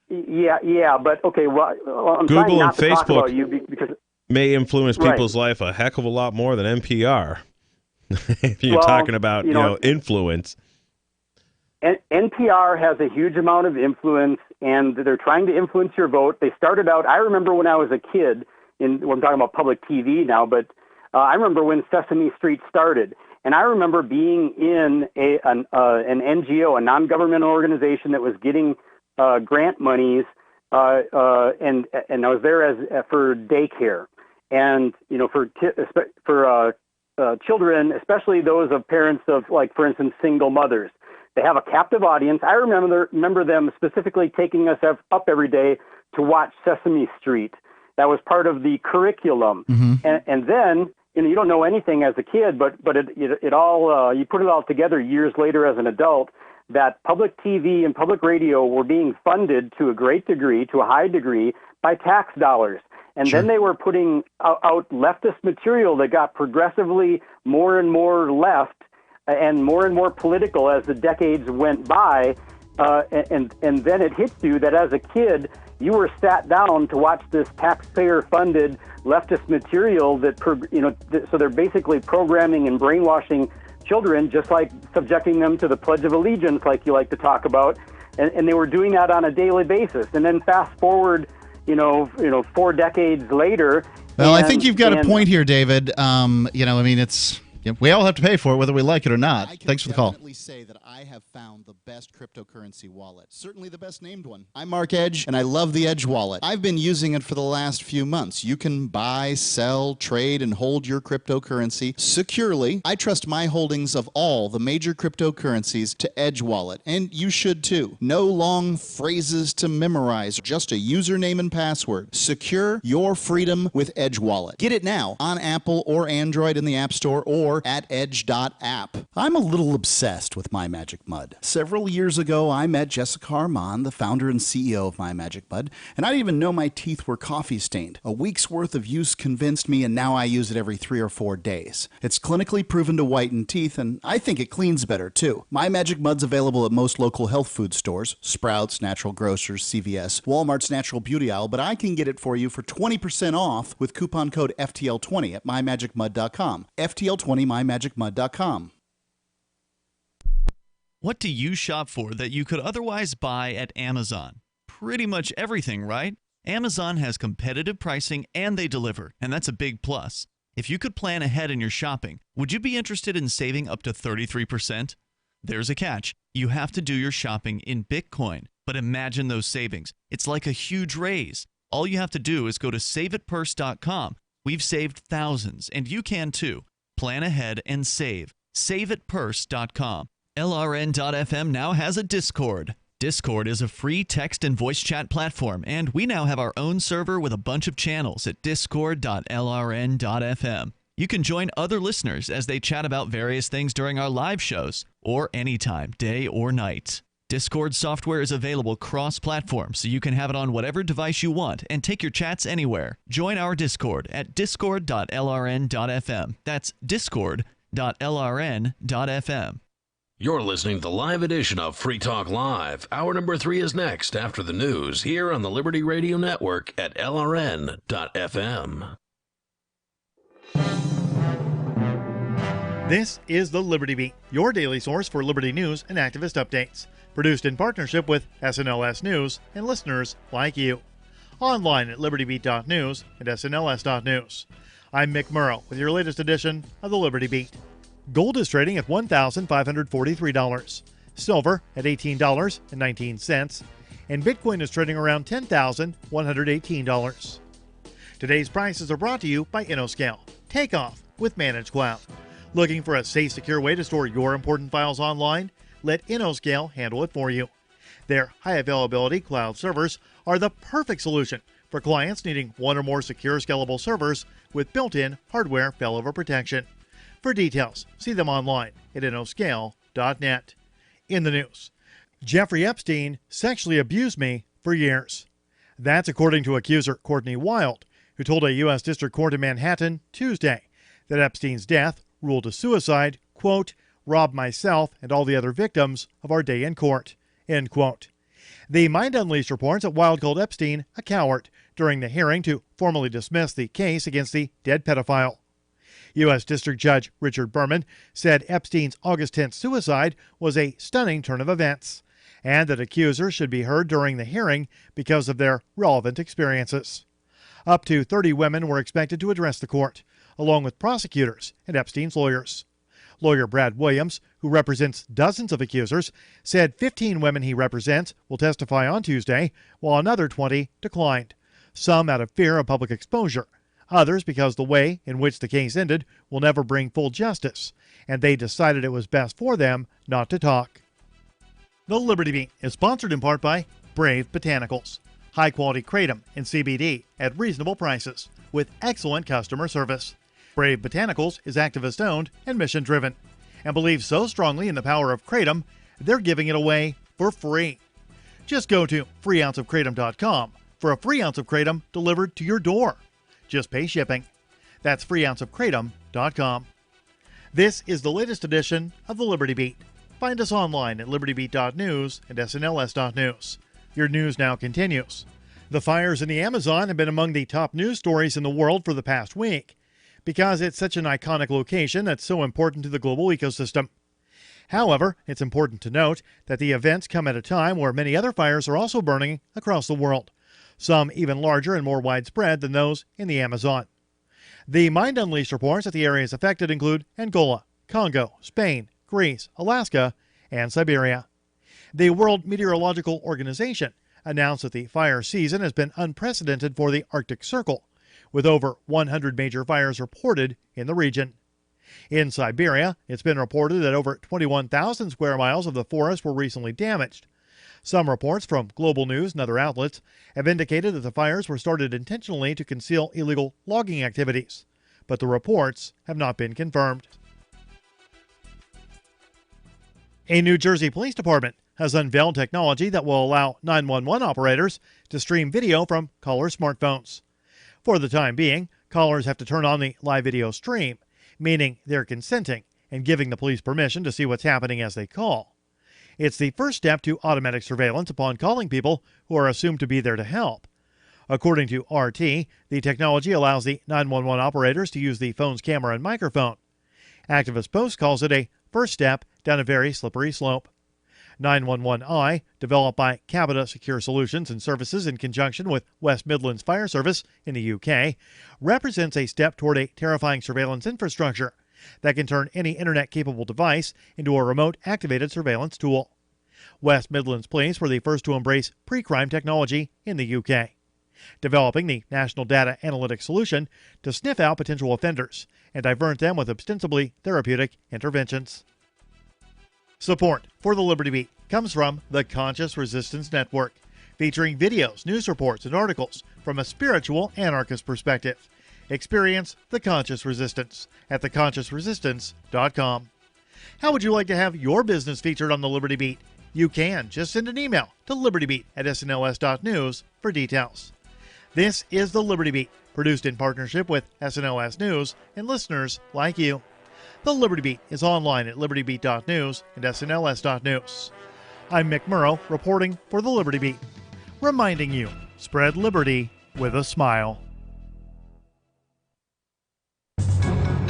S7: Yeah, but okay. Well, I'm
S16: Google
S7: trying not
S16: and
S7: to talk
S16: Facebook
S7: about you because
S16: may influence people's life a heck of a lot more than NPR. If you're talking about influence.
S7: NPR has a huge amount of influence, and they're trying to influence your vote. They started out. I remember when I was a kid. I'm talking about public TV now, but I remember when Sesame Street started, and I remember being in an NGO, a non-governmental organization that was getting grant monies, and I was there for daycare, and for children, especially those of parents of, like, for instance, single mothers. They have a captive audience. I remember them specifically taking us up every day to watch Sesame Street. That was part of the curriculum, and then you don't know anything as a kid, but it all you put it all together years later as an adult. That public TV and public radio were being funded to a great degree, to a high degree, by tax dollars. And then they were putting out leftist material that got progressively more and more left and more political as the decades went by. And then it hits you that as a kid, you were sat down to watch this taxpayer-funded leftist material so they're basically programming and brainwashing children, just like subjecting them to the Pledge of Allegiance, like you like to talk about, and they were doing that on a daily basis. And then fast forward, 4 decades later.
S15: Well, I think you've got a point here, David. We all have to pay for it, whether we like it or not. Thanks for the call. I can definitely say that I have found the best cryptocurrency wallet. Certainly the best named one. I'm Mark Edge, and I love the Edge wallet. I've been using it for the last few months. You can buy, sell, trade, and hold your cryptocurrency securely. I trust my holdings of all the major cryptocurrencies to Edge wallet, and you should too. No long phrases to memorize, just a username and password. Secure your freedom with Edge wallet. Get it now on Apple or Android in the App Store or at edge.app. I'm a little obsessed with My Magic Mud. Several years ago, I met Jessica Armand, the founder and CEO of My Magic Mud, and I didn't even know my teeth were coffee stained. A week's worth of use convinced me, and now I use it every 3 or 4 days. It's clinically proven to whiten teeth, and I think it cleans better too. My Magic Mud's available at most local health food stores, Sprouts, Natural Grocers, CVS, Walmart's Natural Beauty Aisle, but I can get it for you for 20% off with coupon code FTL20 at mymagicmud.com. FTL20 mymagicmud.com.
S13: What do you shop for that you could otherwise buy at Amazon? Pretty much everything, right? Amazon has competitive pricing and they deliver, and that's a big plus. If you could plan ahead in your shopping, would you be interested in saving up to 33%? There's a catch. You have to do your shopping in Bitcoin, but imagine those savings. It's like a huge raise. All you have to do is go to saveitpurse.com. We've saved thousands, and you can too. Plan ahead and save. Saveitpurse.com. LRN.FM now has a Discord. Discord is a free text and voice chat platform, and we now have our own server with a bunch of channels at discord.lrn.fm. You can join other listeners as they chat about various things during our live shows, or anytime, day or night. Discord software is available cross-platform, so you can have it on whatever device you want and take your chats anywhere. Join our Discord at discord.lrn.fm. That's discord.lrn.fm.
S12: You're listening to the live edition of Free Talk Live. Hour number 3 is next after the news here on the Liberty Radio Network at lrn.fm.
S3: This is the Liberty Beat, your daily source for Liberty news and activist updates. Produced in partnership with SNLS News and listeners like you. Online at libertybeat.news and snls.news. I'm Mick Murrow with your latest edition of the Liberty Beat. Gold is trading at $1,543. Silver at $18.19. And Bitcoin is trading around $10,118. Today's prices are brought to you by InnoScale. Take off with Managed Cloud. Looking for a safe, secure way to store your important files online? Let InnoScale handle it for you. Their high-availability cloud servers are the perfect solution for clients needing one or more secure scalable servers with built-in hardware failover protection. For details, see them online at innoscale.net. In the news, Jeffrey Epstein sexually abused me for years. That's according to accuser Courtney Wild, who told a U.S. District Court in Manhattan Tuesday that Epstein's death, ruled a suicide, quote, robbed myself and all the other victims of our day in court, end quote. The Mind Unleashed reports that Wild called Epstein a coward during the hearing to formally dismiss the case against the dead pedophile. U.S. District Judge Richard Berman said Epstein's August 10th suicide was a stunning turn of events, and that accusers should be heard during the hearing because of their relevant experiences. Up to 30 women were expected to address the court, along with prosecutors and Epstein's lawyers. Lawyer Brad Williams, who represents dozens of accusers, said 15 women he represents will testify on Tuesday, while another 20 declined, some out of fear of public exposure, others because the way in which the case ended will never bring full justice, and they decided it was best for them not to talk. The Liberty Beat is sponsored in part by Brave Botanicals, high-quality kratom and CBD at reasonable prices with excellent customer service. Brave Botanicals is activist-owned and mission-driven, and believes so strongly in the power of kratom, they're giving it away for free. Just go to freeounceofkratom.com for a free ounce of kratom delivered to your door. Just pay shipping. That's freeounceofkratom.com. This is the latest edition of the Liberty Beat. Find us online at libertybeat.news and snls.news. Your news now continues. The fires in the Amazon have been among the top news stories in the world for the past week, because it's such an iconic location that's so important to the global ecosystem. However, it's important to note that the events come at a time where many other fires are also burning across the world, some even larger and more widespread than those in the Amazon. The Mind Unleashed reports that the areas affected include Angola, Congo, Spain, Greece, Alaska, and Siberia. The World Meteorological Organization announced that the fire season has been unprecedented for the Arctic Circle, with over 100 major fires reported in the region. In Siberia, it's been reported that over 21,000 square miles of the forest were recently damaged. Some reports from Global News and other outlets have indicated that the fires were started intentionally to conceal illegal logging activities, but the reports have not been confirmed. A New Jersey police department has unveiled technology that will allow 911 operators to stream video from callers' smartphones. For the time being, callers have to turn on the live video stream, meaning they're consenting and giving the police permission to see what's happening as they call. It's the first step to automatic surveillance upon calling people who are assumed to be there to help. According to RT, the technology allows the 911 operators to use the phone's camera and microphone. Activist Post calls it a first step down a very slippery slope. 911i, developed by Capita Secure Solutions and Services in conjunction with West Midlands Fire Service in the UK, represents a step toward a terrifying surveillance infrastructure that can turn any internet-capable device into a remote-activated surveillance tool. West Midlands Police were the first to embrace pre-crime technology in the UK, developing the National Data Analytics Solution to sniff out potential offenders and divert them with ostensibly therapeutic interventions. Support for the Liberty Beat comes from the Conscious Resistance Network, featuring videos, news reports, and articles from a spiritual anarchist perspective. Experience the Conscious Resistance at theconsciousresistance.com. How would you like to have your business featured on the Liberty Beat? You can. Just send an email to libertybeat@snls.news for details. This is the Liberty Beat, produced in partnership with SNLS News and listeners like you. The Liberty Beat is online at libertybeat.news and snls.news. I'm Mick Murrow, reporting for the Liberty Beat, reminding you, spread liberty with a smile.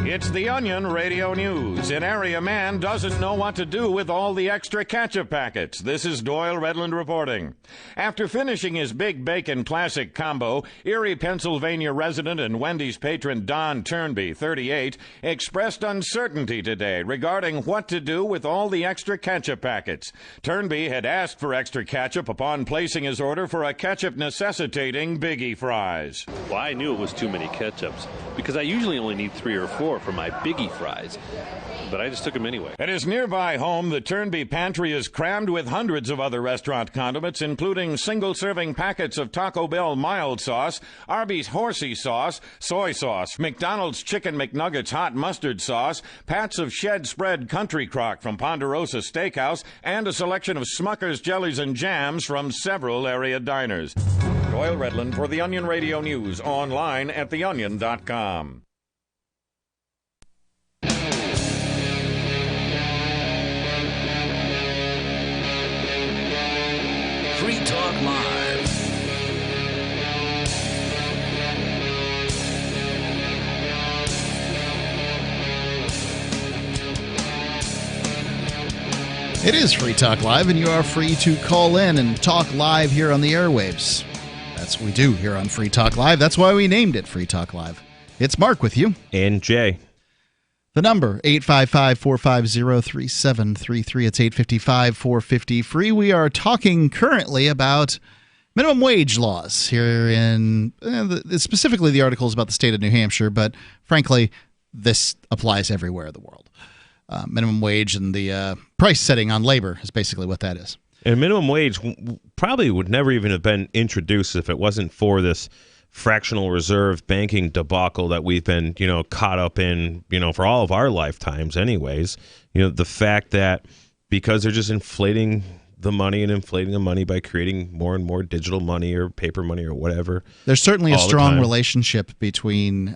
S19: It's the Onion Radio News. An area man doesn't know what to do with all the extra ketchup packets. This is Doyle Redland reporting. After finishing his Big Bacon Classic combo, Erie, Pennsylvania resident and Wendy's patron Don Turnby, 38, expressed uncertainty today regarding what to do with all the extra ketchup packets. Turnby had asked for extra ketchup upon placing his order for a ketchup-necessitating Biggie fries.
S20: Well, I knew it was too many ketchups because I usually only need 3 or 4
S4: for my biggie fries, but I just took them anyway.
S19: At his nearby home, the Turnby pantry is crammed with hundreds of other restaurant condiments, including single-serving packets of Taco Bell mild sauce, Arby's horsey sauce, soy sauce, McDonald's chicken McNuggets hot mustard sauce, pats of shed spread country crock from Ponderosa Steakhouse, and a selection of Smucker's jellies and jams from several area diners. Doyle Redland for The Onion Radio News, online at theonion.com.
S12: Free Talk Live.
S15: It is Free Talk Live, and you are free to call in and talk live here on the airwaves. That's what we do here on Free Talk Live. That's why we named it Free Talk Live. It's Mark with you.
S16: And Jay.
S15: The number, 855-450-3733. It's 855-450-FREE. We are talking currently about minimum wage laws here in, specifically the article is about the state of New Hampshire, but frankly, this applies everywhere in the world. Minimum wage and the price setting on labor is basically what that is.
S16: And minimum wage probably would never even have been introduced if it wasn't for this fractional reserve banking debacle that we've been, caught up in, for all of our lifetimes anyways. The fact that because they're just inflating the money by creating more and more digital money or paper money or whatever.
S15: There's certainly a strong relationship between,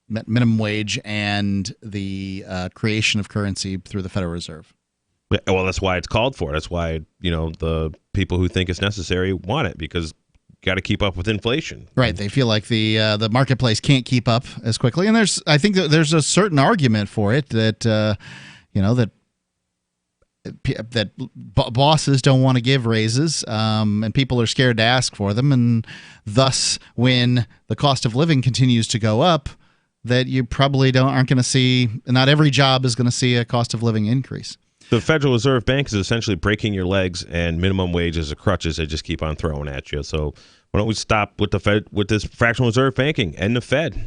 S15: minimum wage and the creation of currency through the Federal Reserve.
S16: Well, that's why it's called for. That's why, the people who think it's necessary want it, because got to keep up with inflation.
S15: Right. They feel like the marketplace can't keep up as quickly. And I think that there's a certain argument for it that, that bosses don't want to give raises, and people are scared to ask for them. And thus, when the cost of living continues to go up, that you probably aren't going to see, not every job is going to see a cost of living increase.
S16: The Federal Reserve Bank is essentially breaking your legs, and minimum wage is a crutches they just keep on throwing at you. So why don't we stop with the Fed, with this fractional reserve banking and the Fed?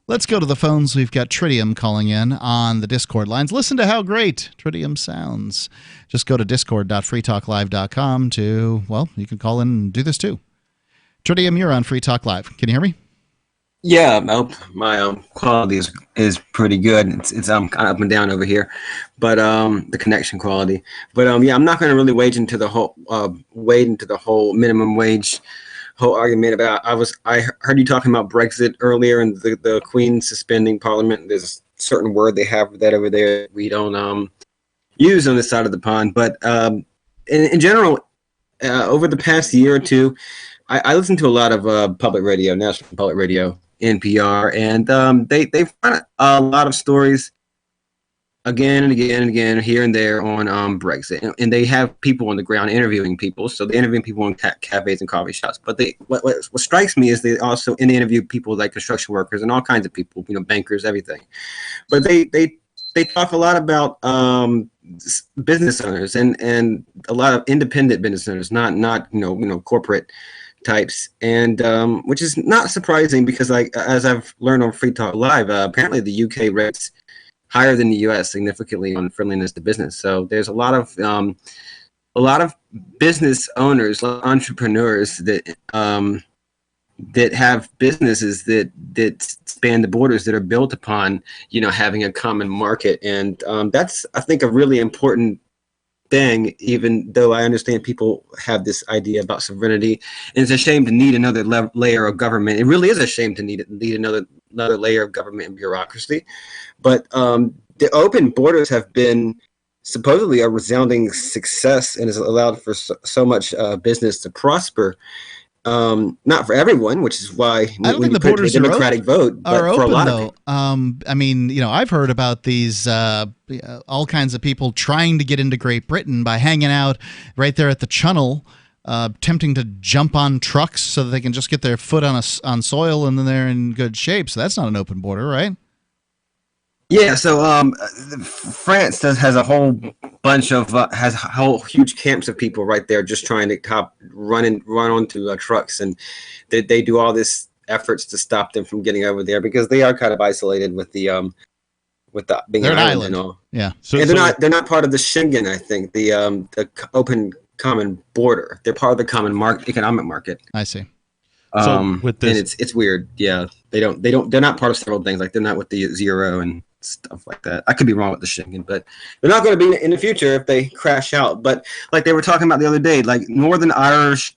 S15: Let's go to the phones. We've got Tritium calling in on the Discord lines. Listen to how great Tritium sounds. Just go to discord.freetalklive.com to, you can call in and do this too. Tritium, you're on Free Talk Live. Can you hear me?
S20: Yeah, my quality is pretty good. It's kind of up and down over here, but the connection quality. But yeah, I'm not going to really wade into the whole minimum wage whole argument about. I heard you talking about Brexit earlier and the Queen suspending Parliament. There's a certain word they have that over there we don't use on this side of the pond. But in general, over the past year or two, I listen to a lot of public radio, national public radio, NPR, and they run a lot of stories again and again and again, here and there on Brexit, and they have people on the ground interviewing people. So they interview people in cafes and coffee shops. But what strikes me is they also interview people like construction workers and all kinds of people, bankers, everything. But they talk a lot about business owners and a lot of independent business owners, not corporate types, and which is not surprising because, as I've learned on Free Talk Live, apparently the UK rates higher than the US significantly on friendliness to business. So there's a lot of business owners, entrepreneurs that have businesses that span the borders, that are built upon having a common market, and that's, I think, a really important thing, even though I understand people have this idea about sovereignty, and it's a shame to need another layer of government. It really is a shame to need another layer of government and bureaucracy. But the open borders have been supposedly a resounding success and has allowed for so much business to prosper. Not for everyone, which is why
S15: I don't think the borders
S20: the Democratic vote, but
S15: are
S20: for
S15: open,
S20: a lot
S15: though.
S20: of people.
S15: I've heard about these all kinds of people trying to get into Great Britain by hanging out right there at the Channel, attempting to jump on trucks so that they can just get their foot on soil and then they're in good shape. So that's not an open border, right?
S20: Yeah, so France has a whole bunch of has whole huge camps of people right there just trying to run onto trucks, and they do all this efforts to stop them from getting over there because they are kind of isolated with the being
S15: They're
S20: an
S15: an
S20: island and
S15: island.
S20: all.
S15: Yeah.
S20: And they're not part of the Schengen, I think, the open common border. They're part of the common economic market.
S15: I see.
S16: With this,
S20: and it's weird. Yeah, they're not part of several things. Like they're not with the euro and stuff like that. I could be wrong with the Schengen, but they're not going to be in the future if they crash out. But like they were talking about the other day, like Northern Irish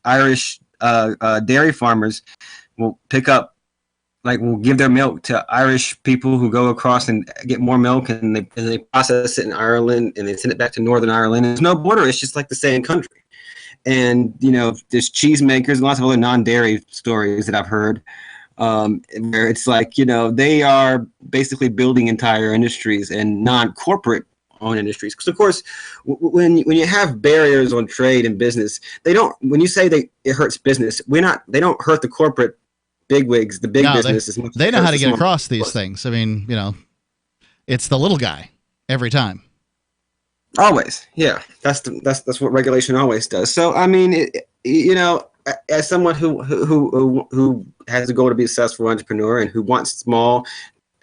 S20: dairy farmers will pick up, like will give their milk to Irish people who go across and get more milk, and they process it in Ireland and they send it back to Northern Ireland. There's no border. It's just like the same country. And, there's cheesemakers and lots of other non-dairy stories that I've heard where it's like, they are basically building entire industries and non-corporate owned industries. Because, of course, when you have barriers on trade and business, when you say it hurts business, they don't hurt the corporate bigwigs, the big business as much.
S15: They know how to get across these things. I mean, it's the little guy every time.
S20: Always, yeah. That's what regulation always does. So I mean, as someone who has a goal to be a successful entrepreneur and who wants small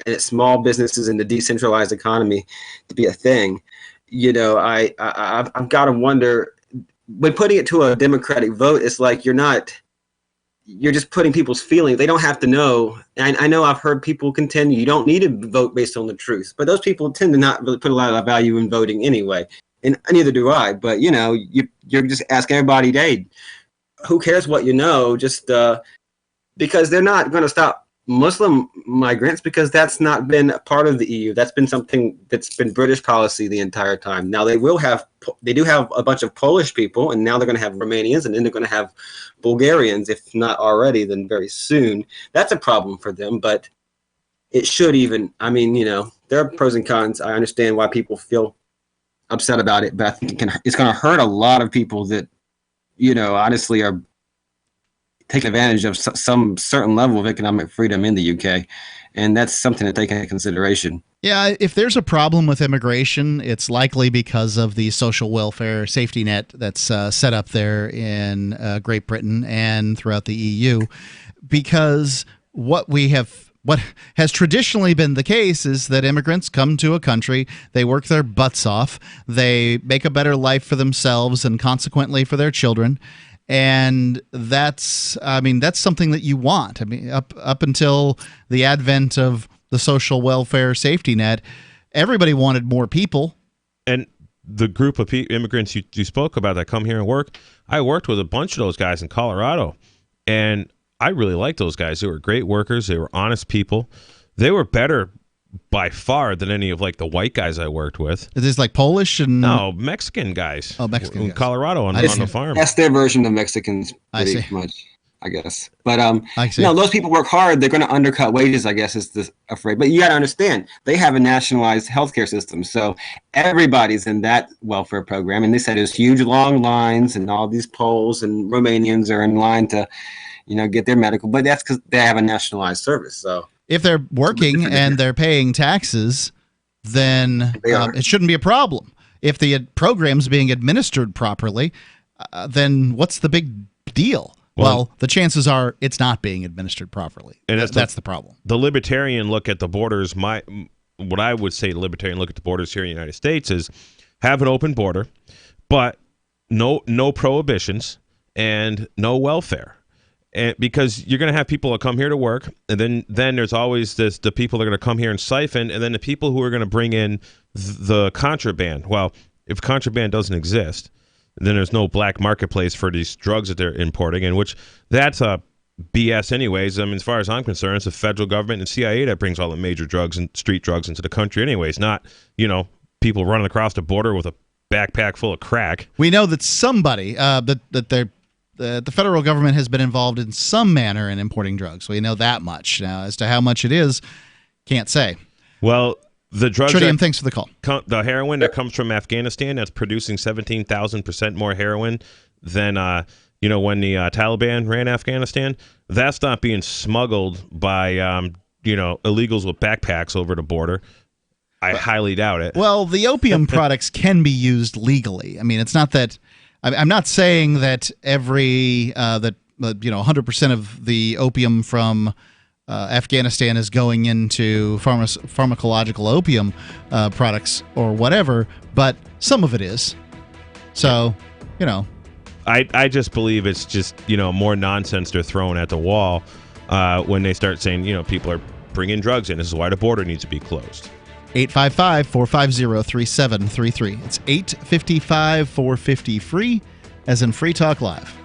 S20: businesses in the decentralized economy to be a thing, I've got to wonder when putting it to a democratic vote. It's like you're just putting people's feelings. They don't have to know. And I know I've heard people contend you don't need to vote based on the truth, but those people tend to not really put a lot of value in voting anyway. And neither do I. But you're just asking everybody, hey, who cares what you know? Just because they're not going to stop Muslim migrants because that's not been a part of the EU. That's been something that's been British policy the entire time. Now they do have a bunch of Polish people, and now they're going to have Romanians, and then they're going to have Bulgarians, if not already, then very soon. That's a problem for them, but it should even. I mean, there are pros and cons. I understand why people feel upset about it, but I think it's going to hurt a lot of people that, honestly are taking advantage of some certain level of economic freedom in the UK. And that's something to take into consideration.
S15: Yeah, if there's a problem with immigration, it's likely because of the social welfare safety net that's set up there in Great Britain and throughout the EU. Because what has traditionally been the case is that immigrants come to a country, they work their butts off, they make a better life for themselves and consequently for their children. And that's something that you want. I mean, up until the advent of the social welfare safety net, everybody wanted more people.
S16: And the group of immigrants you spoke about that come here and work, I worked with a bunch of those guys in Colorado, and I really liked those guys. They were great workers. They were honest people. They were better by far than any of like the white guys I worked with.
S15: Is this like Polish and
S16: no Mexican guys?
S15: Oh, Mexican
S16: in
S15: guys.
S16: Colorado on the farm.
S20: That's their version of Mexicans, pretty much, I guess. But no, those people work hard. They're going to undercut wages, I guess, is afraid. But you got to understand, they have a nationalized healthcare system, so everybody's in that welfare program. And they said there's huge long lines, and all these Poles and Romanians are in line to, get their medical. But that's because they have a nationalized service, so.
S15: If they're working and they're paying taxes, then it shouldn't be a problem. If the program's being administered properly, then what's the big deal? Well, the chances are it's not being administered properly. And that's the problem.
S16: The libertarian look at the borders, what I would say the libertarian look at the borders here in the United States is have an open border, but no prohibitions and no welfare. And because you're going to have people that come here to work, and then there's always the people that are going to come here and siphon, and then the people who are going to bring in the contraband. Well, if contraband doesn't exist, then there's no black marketplace for these drugs that they're importing, and which that's a BS anyways. I mean, as far as I'm concerned, it's the federal government and CIA that brings all the major drugs and street drugs into the country anyways, not, people running across the border with a backpack full of crack.
S15: We know that somebody, the federal government has been involved in some manner in importing drugs. We know that much. Now, as to how much it is, can't say.
S16: Well, the drugs...
S15: Tritium, thanks for the call.
S16: The heroin that comes from Afghanistan that's producing 17,000% more heroin than, when the Taliban ran Afghanistan, that's not being smuggled by, illegals with backpacks over the border. I highly doubt it.
S15: Well, the opium products can be used legally. I mean, it's not that... I'm not saying that every that 100% of the opium from Afghanistan is going into pharmacological opium products or whatever, but some of it is. So,
S16: I just believe it's just, more nonsense they're throwing at the wall when they start saying, people are bringing drugs in. This is why the border needs to be closed.
S15: 855-450-3733. It's 855-450-FREE, as in Free Talk Live.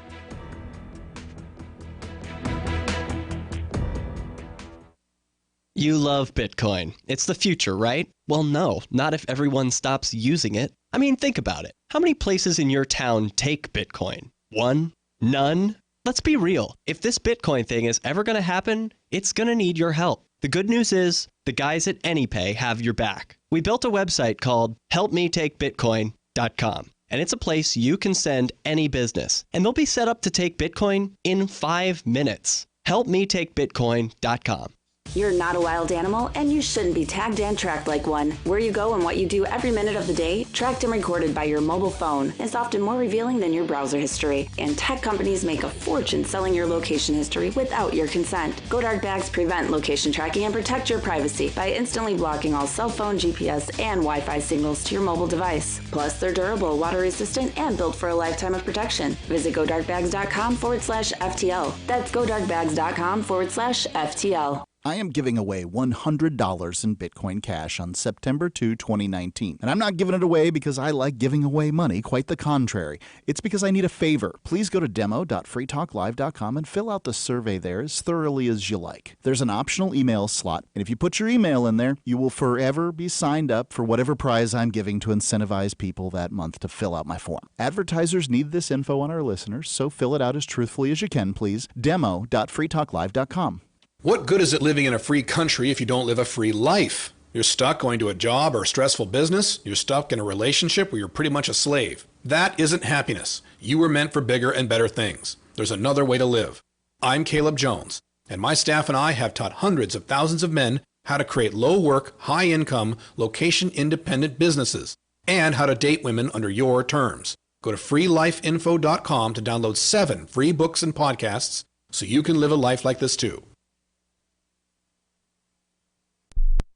S1: You love Bitcoin. It's the future, right? Well, no, not if everyone stops using it. I mean, think about it. How many places in your town take Bitcoin? One? None? Let's be real. If this Bitcoin thing is ever going to happen, it's going to need your help. The good news is, the guys at AnyPay have your back. We built a website called helpmetakebitcoin.com, and it's a place you can send any business, and they'll be set up to take Bitcoin in 5 minutes. helpmetakebitcoin.com.
S6: You're not a wild animal, and you shouldn't be tagged and tracked like one. Where you go and what you do every minute of the day, tracked and recorded by your mobile phone, is often more revealing than your browser history. And tech companies make a fortune selling your location history without your consent. GoDark bags prevent location tracking and protect your privacy by instantly blocking all cell phone, GPS, and Wi-Fi signals to your mobile device. Plus, they're durable, water-resistant, and built for a lifetime of protection. Visit GoDarkbags.com/FTL. That's GoDarkbags.com/FTL.
S18: I am giving away $100 in Bitcoin Cash on September 2, 2019. And I'm not giving it away because I like giving away money. Quite the contrary. It's because I need a favor. Please go to demo.freetalklive.com and fill out the survey there as thoroughly as you like. There's an optional email slot, and if you put your email in there, you will forever be signed up for whatever prize I'm giving to incentivize people that month to fill out my form. Advertisers need this info on our listeners, so fill it out as truthfully as you can, please. Demo.freetalklive.com.
S23: What good is it living in a free country if you don't live a free life? You're stuck going to a job or a stressful business. You're stuck in a relationship where you're pretty much a slave. That isn't happiness. You were meant for bigger and better things. There's another way to live. I'm Caleb Jones, and my staff and I have taught hundreds of thousands of men how to create low-work, high-income, location-independent businesses, and how to date women under your terms. Go to freelifeinfo.com to download 7 free books and podcasts so you can live a life like this too.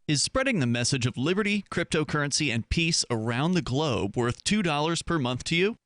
S13: Is spreading the message of liberty, cryptocurrency, and peace around the globe worth $2 per month to you?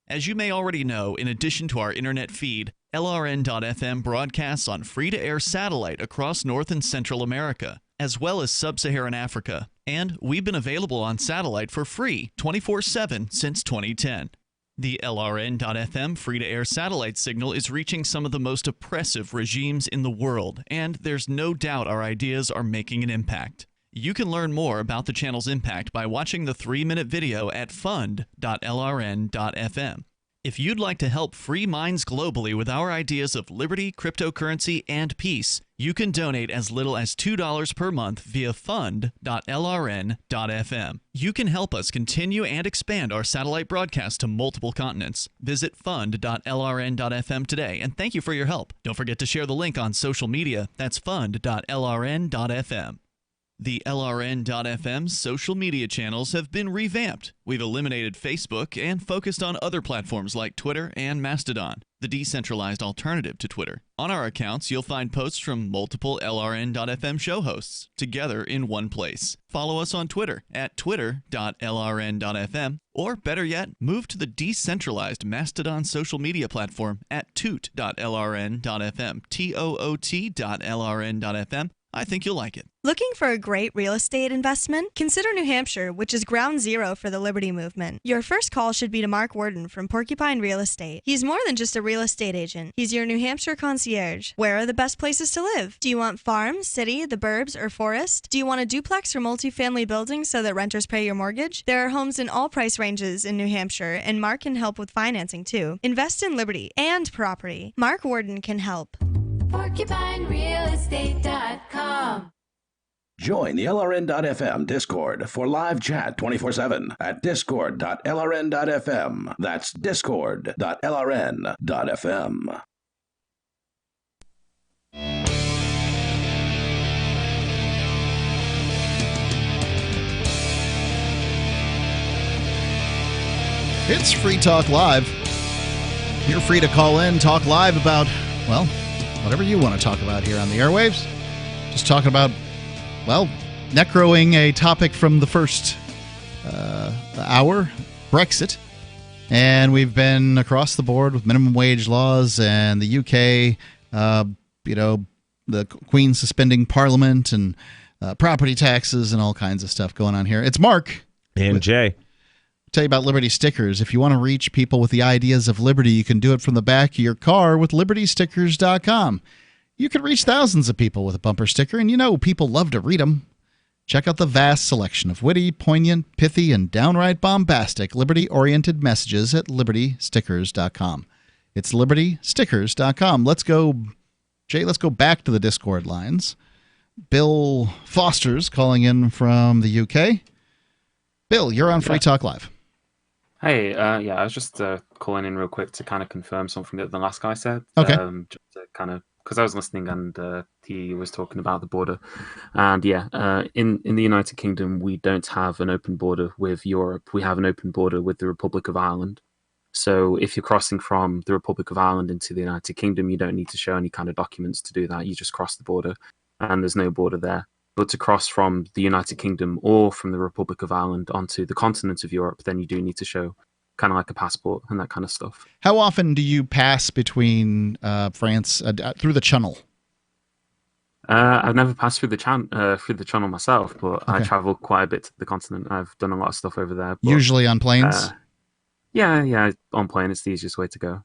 S13: As you may already know, in addition to our internet feed, LRN.FM broadcasts on free-to-air satellite across North and Central America, as well as Sub-Saharan Africa. And we've been available on satellite for free 24/7 since 2010. The LRN.FM free-to-air satellite signal is reaching some of the most oppressive regimes in the world, and there's no doubt our ideas are making an impact. You can learn more about the channel's impact by watching the 3-minute video at fund.lrn.fm. If you'd like to help free minds globally with our ideas of liberty, cryptocurrency, and peace, you can donate as little as $2 per month via fund.lrn.fm. You can help us continue and expand our satellite broadcast to multiple continents. Visit fund.lrn.fm today, and thank you for your help. Don't forget to share the link on social media. That's fund.lrn.fm. The LRN.FM social media channels have been revamped. We've eliminated Facebook and focused on other platforms like Twitter and Mastodon, the decentralized alternative to Twitter. On our accounts, you'll find posts from multiple LRN.FM show hosts together in one place. Follow us on Twitter at twitter.lrn.fm, or better yet, move to the decentralized Mastodon social media platform at toot.lrn.fm, toot.lrn.fm. I think you'll like it.
S24: Looking for a great real estate investment? Consider New Hampshire, which is ground zero for the Liberty Movement. Your first call should be to Mark Worden from Porcupine Real Estate. He's more than just a real estate agent. He's your New Hampshire concierge. Where are the best places to live? Do you want farm, city, the burbs, or forest? Do you want a duplex or multifamily building so that renters pay your mortgage? There are homes in all price ranges in New Hampshire, and Mark can help with financing too. Invest in liberty and property. Mark Worden can help.
S25: PorcupineRealEstate.com.
S14: Join the LRN.FM Discord for live chat 24/7 at discord.lrn.fm. That's discord.lrn.fm.
S15: It's Free Talk Live. You're free to call in, talk live about well, whatever you want to talk about here on the airwaves. Just talking about, well, necroing a topic from the first hour, Brexit. And we've been across the board with minimum wage laws and the UK, the Queen suspending Parliament and property taxes and all kinds of stuff going on here. It's Mark.
S16: And Jay.
S15: Tell you about Liberty stickers. If you want to reach people with the ideas of liberty, you can do it from the back of your car with libertystickers.com. You can reach thousands of people with a bumper sticker, and people love to read them. Check out the vast selection of witty, poignant, pithy, and downright bombastic liberty-oriented messages at libertystickers.com. It's libertystickers.com. Let's go back to the Discord lines. Bill Foster's calling in from the UK. Bill, you're on Free Talk Live.
S2: Hey, I was just calling in real quick to kind of confirm something that the last guy said.
S15: Okay.
S2: Just to kind of, because I was listening and he was talking about the border. And in the United Kingdom, we don't have an open border with Europe. We have an open border with the Republic of Ireland. So if you're crossing from the Republic of Ireland into the United Kingdom, you don't need to show any kind of documents to do that. You just cross the border and there's no border there. But to cross from the United Kingdom or from the Republic of Ireland onto the continent of Europe, then you do need to show kind of like a passport and that kind of stuff.
S15: How often do you pass between France through the Channel?
S2: I've never passed through the Channel myself, but I travel quite a bit to the continent. I've done a lot of stuff over there. But,
S15: usually on planes?
S2: Yeah, on plane. It's the easiest way to go.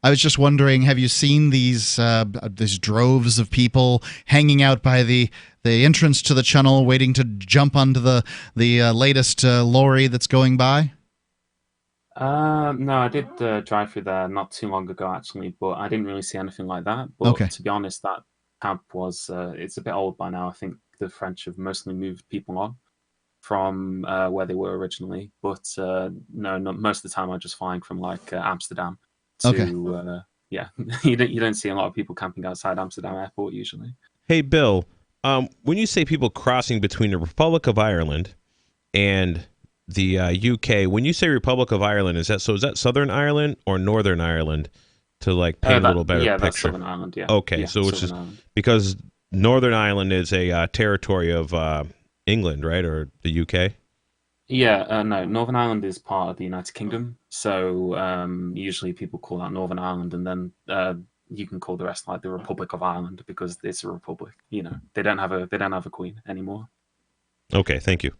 S15: I was just wondering, have you seen these droves of people hanging out by the entrance to the Channel, waiting to jump onto the latest lorry that's going by?
S2: No, I did drive through there not too long ago, actually, but I didn't really see anything like that. But to be honest, that camp was it's a bit old by now. I think the French have mostly moved people on from where they were originally. But no, most of the time I'm just flying from like Amsterdam to you don't see a lot of people camping outside Amsterdam airport usually.
S16: Hey Bill, when you say people crossing between the Republic of Ireland and the UK, when you say Republic of Ireland, is that Southern Ireland or Northern Ireland? To like paint a little better picture.
S2: That's Southern Ireland. Yeah.
S16: Okay,
S2: yeah,
S16: so it's just
S2: Ireland.
S16: because Northern Ireland is a territory of England, right, or the UK?
S2: Yeah, no, Northern Ireland is part of the United Kingdom, so usually people call that Northern Ireland, and then you can call the rest like the Republic of Ireland because it's a republic. They don't have a queen anymore.
S16: Okay, thank you.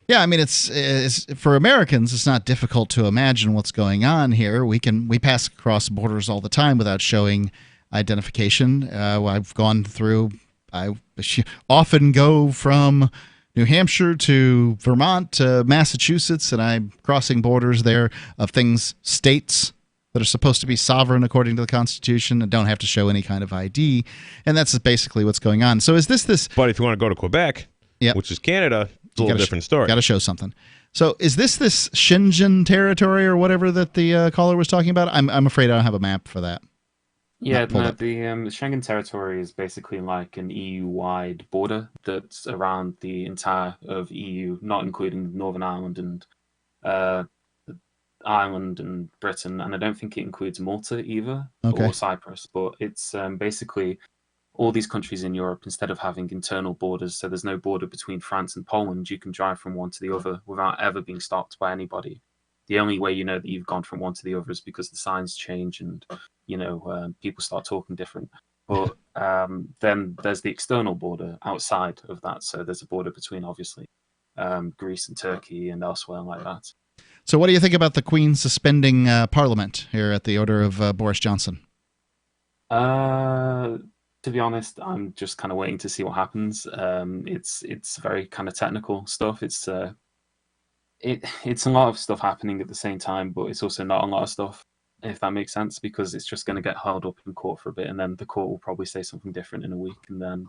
S15: Yeah, I mean, it's for Americans, it's not difficult to imagine what's going on here. We pass across borders all the time without showing identification. I've gone through. I often go from New Hampshire to Vermont to Massachusetts, and I'm crossing borders there of states that are supposed to be sovereign according to the Constitution and don't have to show any kind of ID, and that's basically what's going on. So is this?
S16: But if you want to go to Quebec, which is Canada, it's a little different story.
S15: Got to show something. So is this Schengen territory or whatever that the caller was talking about? I'm afraid I don't have a map for that.
S2: Yeah, no, the Schengen territory is basically like an EU-wide border that's around the entire of EU, not including Northern Ireland and Ireland and Britain, and I don't think it includes Malta either, or Cyprus, but it's basically all these countries in Europe, instead of having internal borders, so there's no border between France and Poland, you can drive from one to the other without ever being stopped by anybody. The only way you know that you've gone from one to the other is because the signs change and, people start talking different. But then there's the external border outside of that. So there's a border between, obviously, Greece and Turkey and elsewhere like that.
S15: So what do you think about the Queen suspending Parliament here at the order of Boris Johnson?
S2: To be honest, I'm just kind of waiting to see what happens. It's very kind of technical stuff. It's a lot of stuff happening at the same time, but it's also not a lot of stuff, if that makes sense, because it's just going to get held up in court for a bit, and then the court will probably say something different in a week, and then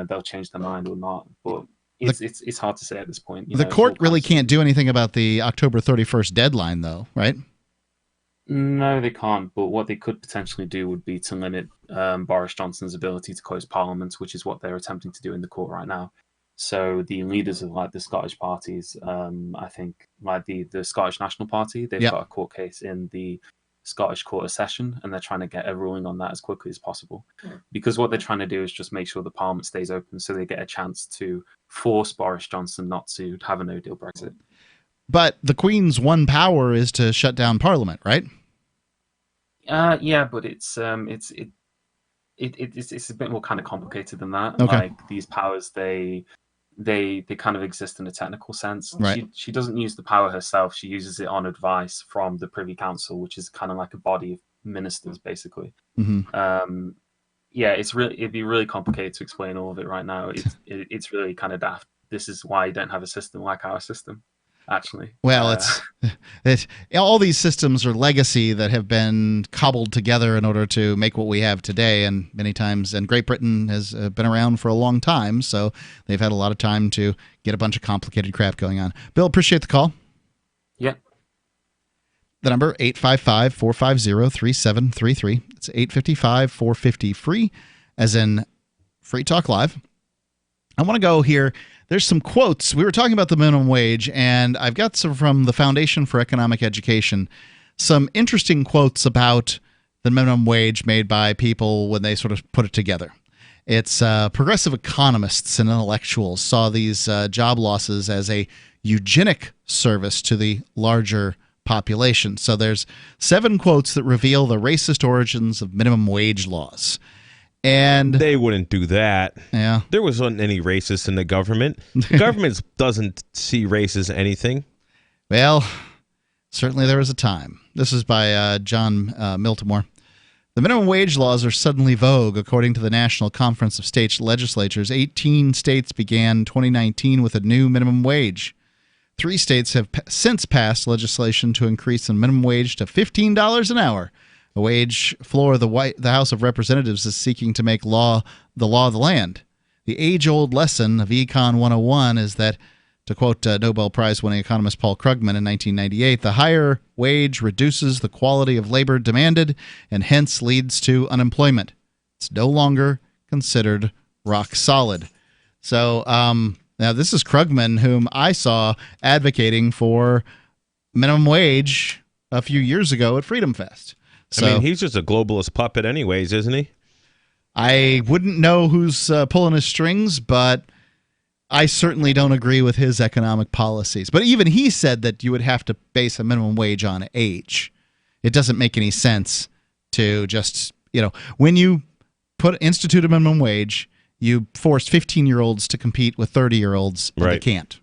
S2: they'll change their mind or not. But it's hard to say at this point.
S15: The court really can't do anything about the October 31st deadline, though, right?
S2: No, they can't. But what they could potentially do would be to limit Boris Johnson's ability to close Parliament, which is what they're attempting to do in the court right now. So the leaders of like the Scottish parties, I think like the Scottish National Party, they've got a court case in the Scottish Court of Session, and they're trying to get a ruling on that as quickly as possible. Because what they're trying to do is just make sure the Parliament stays open so they get a chance to force Boris Johnson not to have a no-deal Brexit.
S15: But the Queen's one power is to shut down Parliament, right?
S2: Yeah, but it's a bit more kind of complicated than that.
S15: Okay.
S2: Like, these powers, they kind of exist in a technical sense.
S15: Right.
S2: She doesn't use the power herself. She uses it on advice from the Privy Council, which is kind of like a body of ministers, basically.
S15: Mm-hmm.
S2: Yeah, it'd be really complicated to explain all of it right now. It's really kind of daft. This is why you don't have a system like our system, actually.
S15: Well, it's all these systems are legacy that have been cobbled together in order to make what we have today. And many times, and Great Britain has been around for a long time, so they've had a lot of time to get a bunch of complicated crap going on. Bill, appreciate the call.
S2: Yeah.
S15: The number 855-450-3733. It's 855-450-FREE, as in Free Talk Live. I want to go here. There's some quotes. We were talking about the minimum wage, and I've got some from the Foundation for Economic Education, some interesting quotes about the minimum wage made by people when they sort of put it together. It's progressive economists and intellectuals saw these job losses as a eugenic service to the larger population. So there's 7 quotes that reveal the racist origins of minimum wage laws. And
S16: they wouldn't do that.
S15: Yeah.
S16: There wasn't any racists in the government. The government doesn't see race as anything.
S15: Well, certainly there was a time. This is by John Miltimore. The minimum wage laws are suddenly vogue. According to the National Conference of State Legislatures, 18 states began 2019 with a new minimum wage. 3 states have since passed legislation to increase the minimum wage to $15 an hour. A wage floor the House of Representatives is seeking to make the law of the land. The age-old lesson of Econ 101 is that, to quote Nobel Prize-winning economist Paul Krugman in 1998, the higher wage reduces the quality of labor demanded and hence leads to unemployment. It's no longer considered rock solid. So now this is Krugman, whom I saw advocating for minimum wage a few years ago at Freedom Fest. So,
S16: I mean, he's just a globalist puppet anyways, isn't he?
S15: I wouldn't know who's pulling his strings, but I certainly don't agree with his economic policies. But even he said that you would have to base a minimum wage on age. It doesn't make any sense to just, when you institute a minimum wage, you force 15-year-olds to compete with 30-year-olds, but they can't.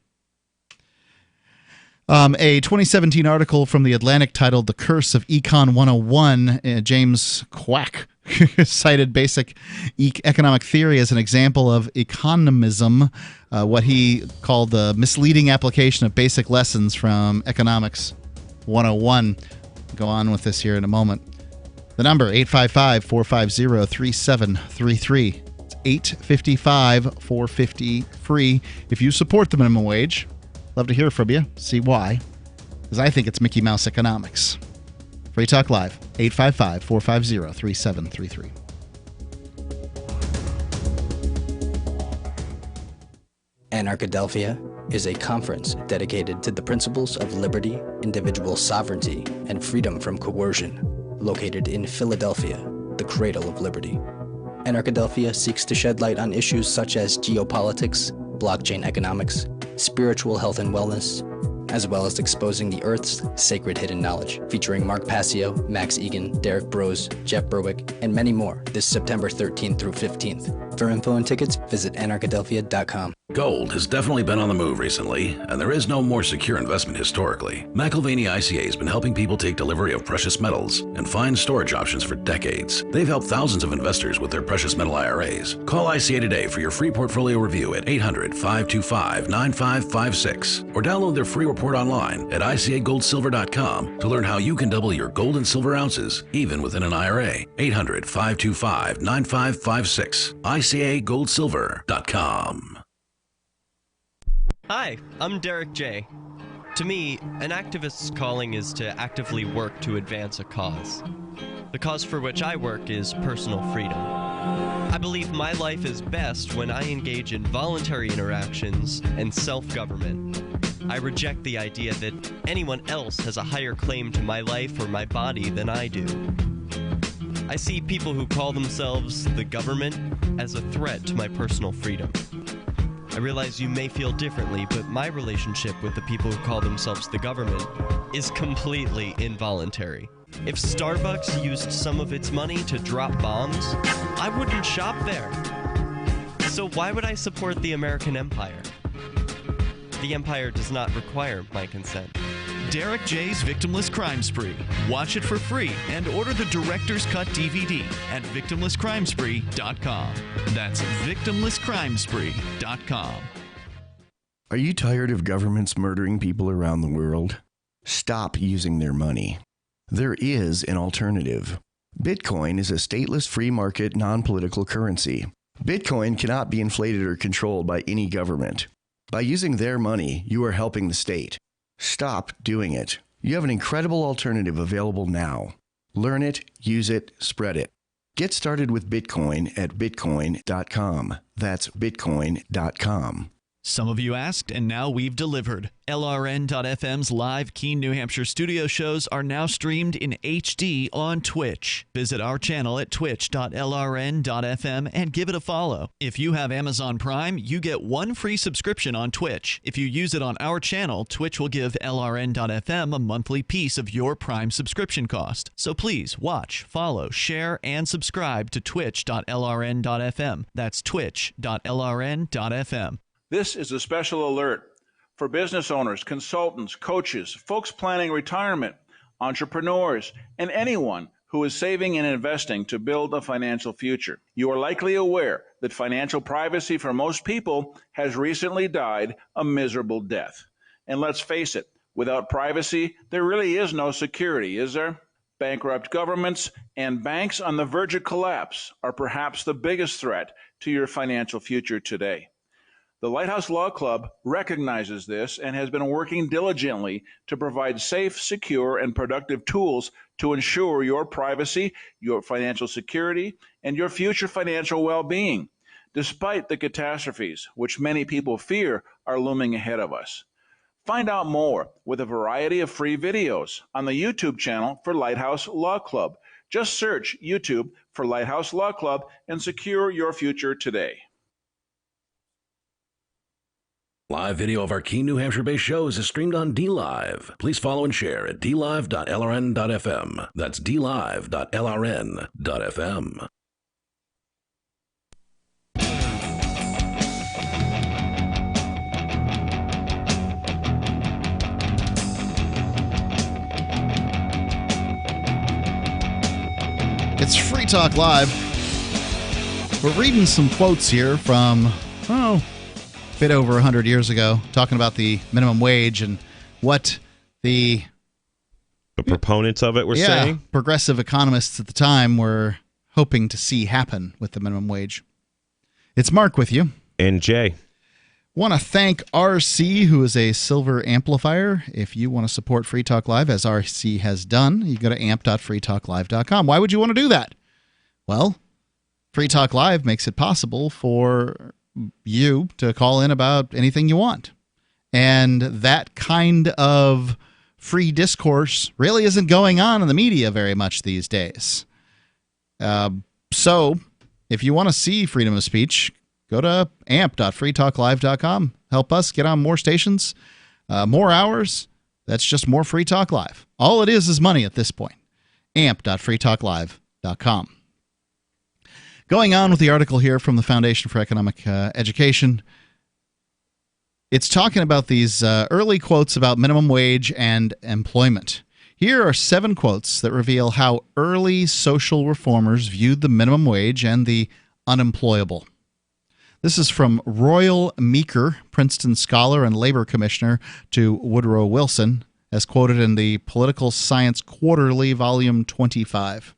S15: A 2017 article from The Atlantic titled The Curse of Econ 101, James Quack cited basic economic theory as an example of economism, what he called the misleading application of basic lessons from Economics 101. Go on with this here in a moment. The number, 855-450-3733. It's 855-450-FREE. If you support the minimum wage, love to hear from you. See why. Because I think it's Mickey Mouse economics. Free Talk Live, 855-450-3733.
S5: Anarchadelphia is a conference dedicated to the principles of liberty, individual sovereignty, and freedom from coercion, located in Philadelphia, the cradle of liberty. Anarchadelphia seeks to shed light on issues such as geopolitics, blockchain economics, spiritual health and wellness, as well as exposing the Earth's sacred hidden knowledge, featuring Mark Passio, Max Egan, Derek Brose, Jeff Berwick, and many more this September 13th through 15th. For info and tickets, visit anarchadelphia.com.
S14: Gold has definitely been on the move recently, and there is no more secure investment historically. McIlvaney ICA has been helping people take delivery of precious metals and find storage options for decades. They've helped thousands of investors with their precious metal IRAs. Call ICA today for your free portfolio review at 800-525-9556 or download their free report online at ICAGoldSilver.com to learn how you can double your gold and silver ounces even within an IRA. 800-525-9556. ICAGoldSilver.com.
S1: Hi, I'm Derek J. To me, an activist's calling is to actively work to advance a cause. The cause for which I work is personal freedom. I believe my life is best when I engage in voluntary interactions and self-government. I reject the idea that anyone else has a higher claim to my life or my body than I do. I see people who call themselves the government as a threat to my personal freedom. I realize you may feel differently, but my relationship with the people who call themselves the government is completely involuntary. If Starbucks used some of its money to drop bombs, I wouldn't shop there. So why would I support the American empire? The empire does not require my consent.
S13: Derek J's Victimless Crime Spree. Watch it for free and order the Director's Cut DVD at victimlesscrimespree.com. That's victimlesscrimespree.com.
S8: Are you tired of governments murdering people around the world? Stop using their money. There is an alternative. Bitcoin is a stateless free market non-political currency. Bitcoin cannot be inflated or controlled by any government. By using their money, you are helping the state. Stop doing it. You have an incredible alternative available now. Learn it, use it, spread it. Get started with Bitcoin at bitcoin.com. That's bitcoin.com.
S13: Some of you asked, and now we've delivered. LRN.FM's live Keene, New Hampshire studio shows are now streamed in HD on Twitch. Visit our channel at twitch.lrn.fm and give it a follow. If you have Amazon Prime, you get one free subscription on Twitch. If you use it on our channel, Twitch will give LRN.FM a monthly piece of your Prime subscription cost. So please watch, follow, share, and subscribe to twitch.lrn.fm. That's twitch.lrn.fm.
S9: This is a special alert for business owners, consultants, coaches, folks planning retirement, entrepreneurs, and anyone who is saving and investing to build a financial future. You are likely aware that financial privacy for most people has recently died a miserable death. And let's face it, without privacy, there really is no security, is there? Bankrupt governments and banks on the verge of collapse are perhaps the biggest threat to your financial future today. The Lighthouse Law Club recognizes this and has been working diligently to provide safe, secure, and productive tools to ensure your privacy, your financial security, and your future financial well-being, despite the catastrophes which many people fear are looming ahead of us. Find out more with a variety of free videos on the YouTube channel for Lighthouse Law Club. Just search YouTube for Lighthouse Law Club and secure your future today.
S12: Live video of our Keene, New Hampshire-based shows is streamed on DLive. Please follow and share at dlive.lrn.fm. That's dlive.lrn.fm.
S15: It's Free Talk Live. We're reading some quotes here from, a bit over 100 years ago, talking about the minimum wage and what the
S16: proponents of it were saying.
S15: Progressive economists at the time were hoping to see happen with the minimum wage. It's Mark with you.
S16: And Jay.
S15: Want to thank RC, who is a silver amplifier. If you want to support Free Talk Live, as RC has done, you go to amp.freetalklive.com. Why would you want to do that? Well, Free Talk Live makes it possible for you to call in about anything you want. And that kind of free discourse really isn't going on in the media very much these days. So if you want to see freedom of speech, go to amp.freetalklive.com. Help us get on more stations, more hours. That's just more Free Talk Live. All it is money at this point. amp.freetalklive.com. Going on with the article here from the Foundation for Economic Education, it's talking about these early quotes about minimum wage and employment. Here are 7 quotes that reveal how early social reformers viewed the minimum wage and the unemployable. This is from Royal Meeker, Princeton scholar and labor commissioner, to Woodrow Wilson, as quoted in the Political Science Quarterly, Volume 25.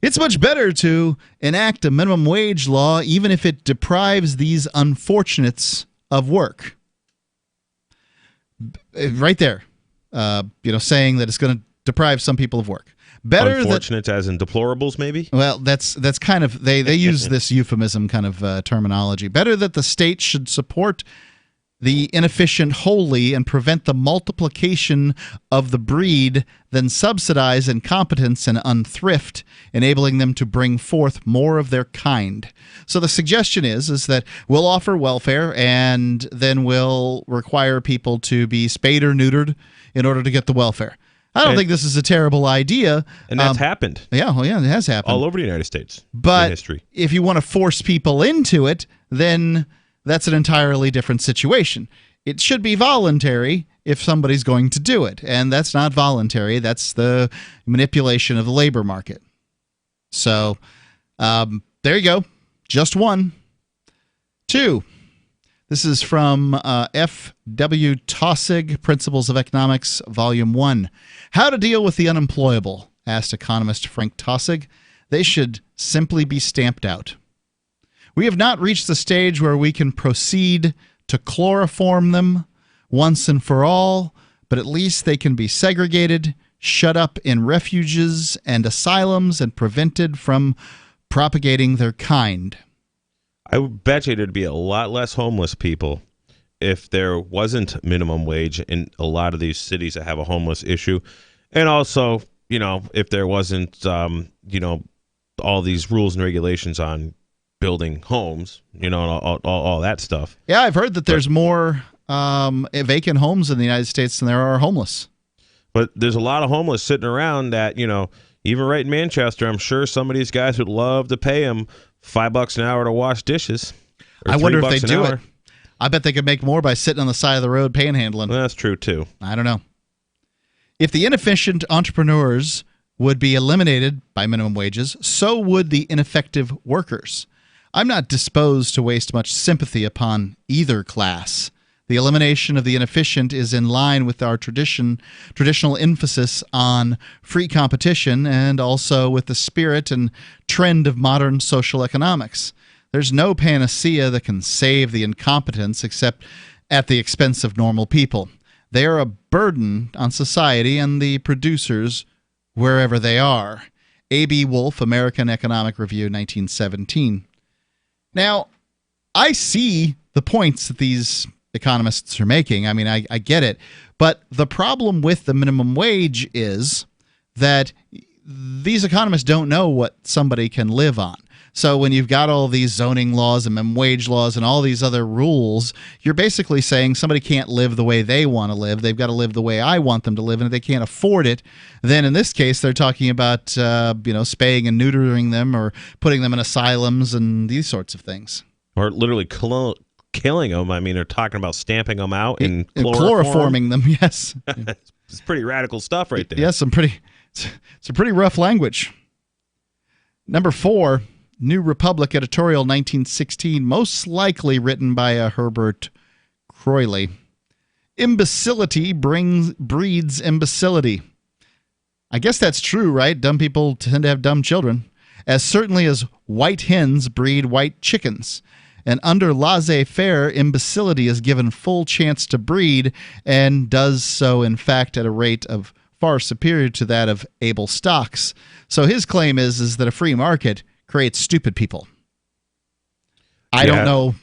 S15: It's much better to enact a minimum wage law even if it deprives these unfortunates of work. Right there, saying that it's going to deprive some people of work. Better
S16: unfortunates as in deplorables, maybe?
S15: Well, that's kind of, they use this euphemism kind of terminology. Better that the state should support the inefficient wholly and prevent the multiplication of the breed than subsidize incompetence and unthrift, enabling them to bring forth more of their kind. So the suggestion is that we'll offer welfare and then we'll require people to be spayed or neutered in order to get the welfare. I don't think this is a terrible idea.
S16: And that's happened.
S15: Yeah, well, yeah, it has happened.
S16: All over the United States
S15: but
S16: in history.
S15: If you want to force people into it, then that's an entirely different situation. It should be voluntary if somebody's going to do it, and that's not voluntary. That's the manipulation of the labor market. So there you go. Just one. Two. This is from F.W. Taussig, Principles of Economics, Volume 1. How to deal with the unemployable, asked economist Frank Taussig. They should simply be stamped out. We have not reached the stage where we can proceed to chloroform them once and for all, but at least they can be segregated, shut up in refuges and asylums, and prevented from propagating their kind.
S16: I would bet you there'd be a lot less homeless people if there wasn't minimum wage in a lot of these cities that have a homeless issue. And also, if there wasn't, all these rules and regulations on building homes, and all that stuff.
S15: Yeah, I've heard that there's more vacant homes in the United States than there are homeless.
S16: But there's a lot of homeless sitting around that, even right in Manchester, I'm sure some of these guys would love to pay them $5 an hour to wash dishes.
S15: I wonder if they do it. I bet they could make more by sitting on the side of the road panhandling.
S16: Well, that's true, too.
S15: I don't know. If the inefficient entrepreneurs would be eliminated by minimum wages, so would the ineffective workers. I'm not disposed to waste much sympathy upon either class. The elimination of the inefficient is in line with our traditional emphasis on free competition and also with the spirit and trend of modern social economics. There's no panacea that can save the incompetents except at the expense of normal people. They are a burden on society and the producers wherever they are. A.B. Wolfe, American Economic Review, 1917. Now, I see the points that these economists are making. I mean, I get it. But the problem with the minimum wage is that these economists don't know what somebody can live on. So when you've got all these zoning laws and minimum wage laws and all these other rules, you're basically saying somebody can't live the way they want to live. They've got to live the way I want them to live. And if they can't afford it, then in this case, they're talking about, spaying and neutering them or putting them in asylums and these sorts of things.
S16: Or literally killing them. I mean, they're talking about stamping them out and
S15: chloroforming them, yes.
S16: It's pretty radical stuff right there.
S15: Yes, it's a pretty rough language. Number 4, New Republic editorial 1916, most likely written by Herbert Croly. Imbecility breeds imbecility. I guess that's true, right? Dumb people tend to have dumb children. As certainly as white hens breed white chickens. And under laissez-faire, imbecility is given full chance to breed and does so, in fact, at a rate of far superior to that of able stocks. So his claim is that a free market creates stupid people. I don't know,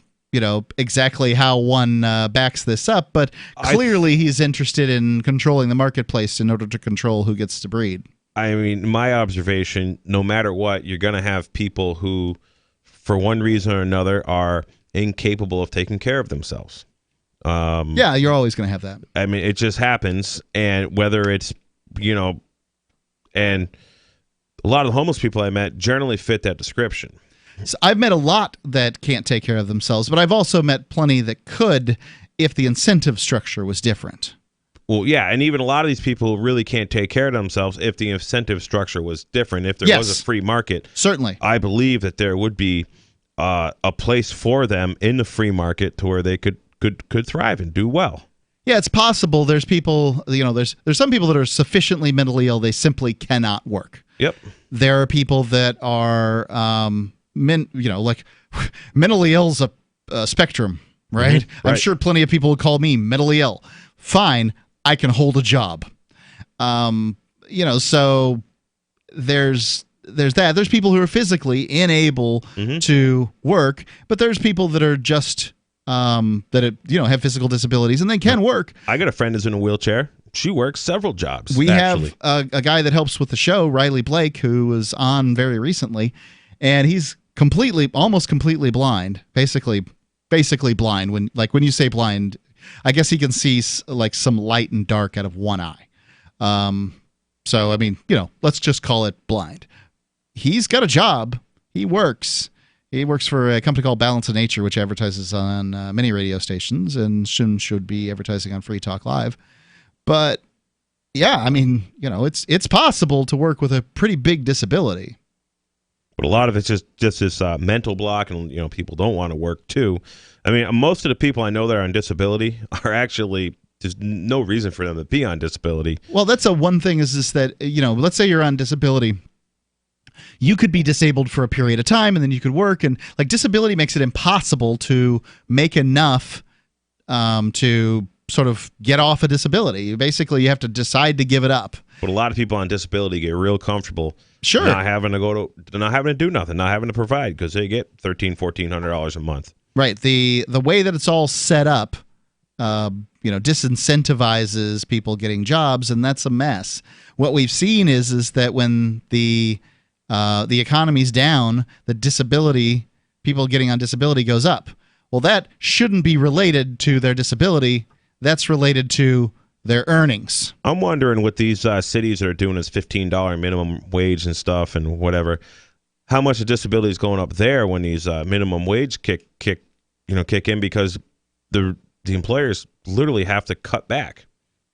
S15: exactly how one backs this up, but clearly he's interested in controlling the marketplace in order to control who gets to breed.
S16: I mean, my observation, no matter what, you're going to have people who, for one reason or another, are incapable of taking care of themselves.
S15: Yeah, you're always going to have that.
S16: I mean, it just happens, and whether it's, and a lot of the homeless people I met generally fit that description.
S15: So I've met a lot that can't take care of themselves, but I've also met plenty that could if the incentive structure was different.
S16: Well, yeah, and even a lot of these people really can't take care of themselves if the incentive structure was different. If there was a free market,
S15: certainly,
S16: I believe that there would be a place for them in the free market to where they could thrive and do well.
S15: Yeah, it's possible. There's people, there's some people that are sufficiently mentally ill they simply cannot work.
S16: Yep.
S15: There are people that are, like mentally ill's a spectrum, right?
S16: Mm-hmm. Right?
S15: I'm sure plenty of people would call me mentally ill. Fine, I can hold a job. So there's that. There's people who are physically unable to work, but there's people that are just have physical disabilities and they can work.
S16: I got a friend who's in a wheelchair. She works several jobs.
S15: We
S16: actually.
S15: have a guy that helps with the show, Riley Blake, who was on very recently, and he's almost completely blind, basically blind. When you say blind, I guess he can see like some light and dark out of one eye. So, I mean, let's just call it blind. He's got a job. He works. He works for a company called Balance of Nature, which advertises on many radio stations and soon should be advertising on Free Talk Live. But yeah, I mean, it's possible to work with a pretty big disability.
S16: But a lot of it's just this mental block, and people don't want to work too. I mean, most of the people I know that are on disability are actually there's no reason for them to be on disability.
S15: Well, that's one thing is that let's say you're on disability. You could be disabled for a period of time, and then you could work. And like disability makes it impossible to make enough to sort of get off a disability. You have to decide to give it up.
S16: But a lot of people on disability get real comfortable.
S15: Sure.
S16: Not having to do nothing, not having to provide because they get $1,400 a month.
S15: Right. The way that it's all set up, disincentivizes people getting jobs, and that's a mess. What we've seen is that when the economy's down, the people getting on disability goes up. Well, that shouldn't be related to their disability. That's related to their earnings.
S16: I'm wondering with these cities that are doing this $15 minimum wage and stuff and whatever, how much of disability is going up there when these minimum wage kick in, because the employers literally have to cut back,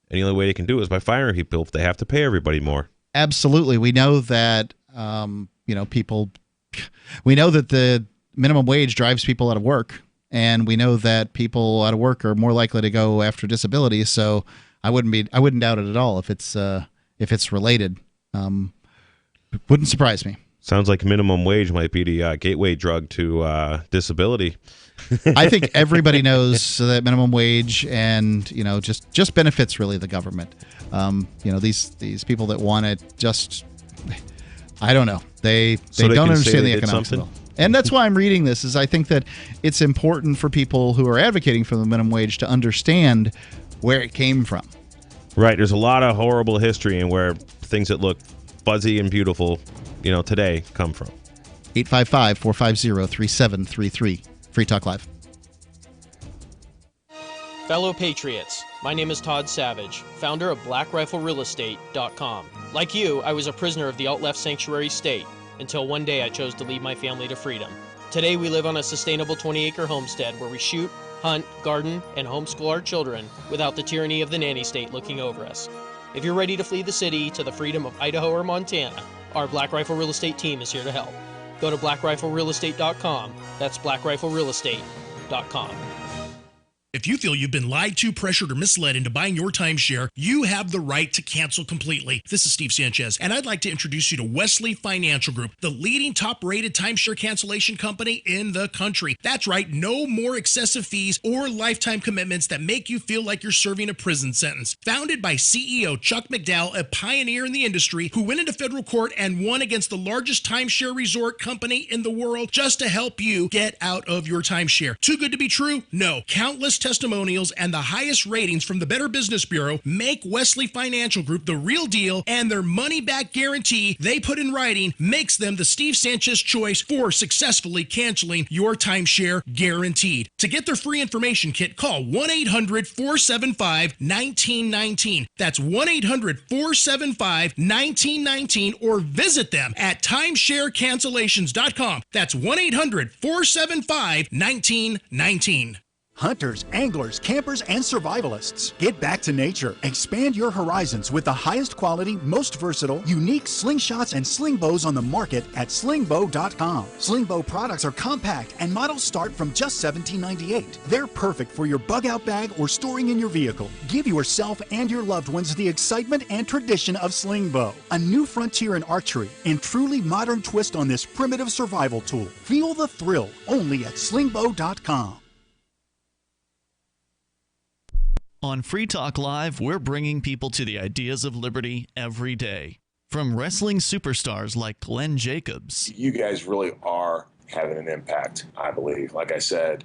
S16: and the only way they can do it is by firing people if they have to pay everybody more.
S15: Absolutely, we know that we know that the minimum wage drives people out of work. And we know that people out of work are more likely to go after disability. So I wouldn't doubt it at all if it's related. Wouldn't surprise me.
S16: Sounds like minimum wage might be the gateway drug to disability.
S15: I think everybody knows that minimum wage and just benefits really the government. These people that want it I don't know. They don't understand the economics at all. And that's why I'm reading this, is I think that it's important for people who are advocating for the minimum wage to understand where it came from.
S16: Right. There's a lot of horrible history and where things that look fuzzy and beautiful, today come from.
S15: 855-450-3733. Free Talk Live.
S10: Fellow Patriots, my name is Todd Savage, founder of BlackRifleRealEstate.com. Like you, I was a prisoner of the alt-left sanctuary state, until one day I chose to lead my family to freedom. Today we live on a sustainable 20-acre homestead where we shoot, hunt, garden, and homeschool our children without the tyranny of the nanny state looking over us. If you're ready to flee the city to the freedom of Idaho or Montana, our Black Rifle Real Estate team is here to help. Go to BlackRifleRealEstate.com. That's BlackRifleRealEstate.com.
S11: If you feel you've been lied to, pressured, or misled into buying your timeshare, you have the right to cancel completely. This is Steve Sanchez, and I'd like to introduce you to Wesley Financial Group, the leading top-rated timeshare cancellation company in the country. That's right, no more excessive fees or lifetime commitments that make you feel like you're serving a prison sentence. Founded by CEO Chuck McDowell, a pioneer in the industry who went into federal court and won against the largest timeshare resort company in the world just to help you get out of your timeshare. Too good to be true? No. Countless testimonials and the highest ratings from the Better Business Bureau make Wesley Financial Group the real deal, and their money-back guarantee they put in writing makes them the Steve Sanchez choice for successfully canceling your timeshare guaranteed. To get their free information kit, call 1-800-475-1919. That's 1-800-475-1919, or visit them at timesharecancellations.com. That's 1-800-475-1919.
S21: Hunters, anglers, campers, and survivalists. Get back to nature. Expand your horizons with the highest quality, most versatile, unique slingshots and sling bows on the market at slingbow.com. Slingbow products are compact and models start from just $17.98. They're perfect for your bug-out bag or storing in your vehicle. Give yourself and your loved ones the excitement and tradition of slingbow, a new frontier in archery and truly modern twist on this primitive survival tool. Feel the thrill only at slingbow.com.
S13: On Free Talk Live, we're bringing people to the ideas of liberty every day. From wrestling superstars like Glenn Jacobs.
S22: You guys really are
S3: having an impact, I believe. Like I said,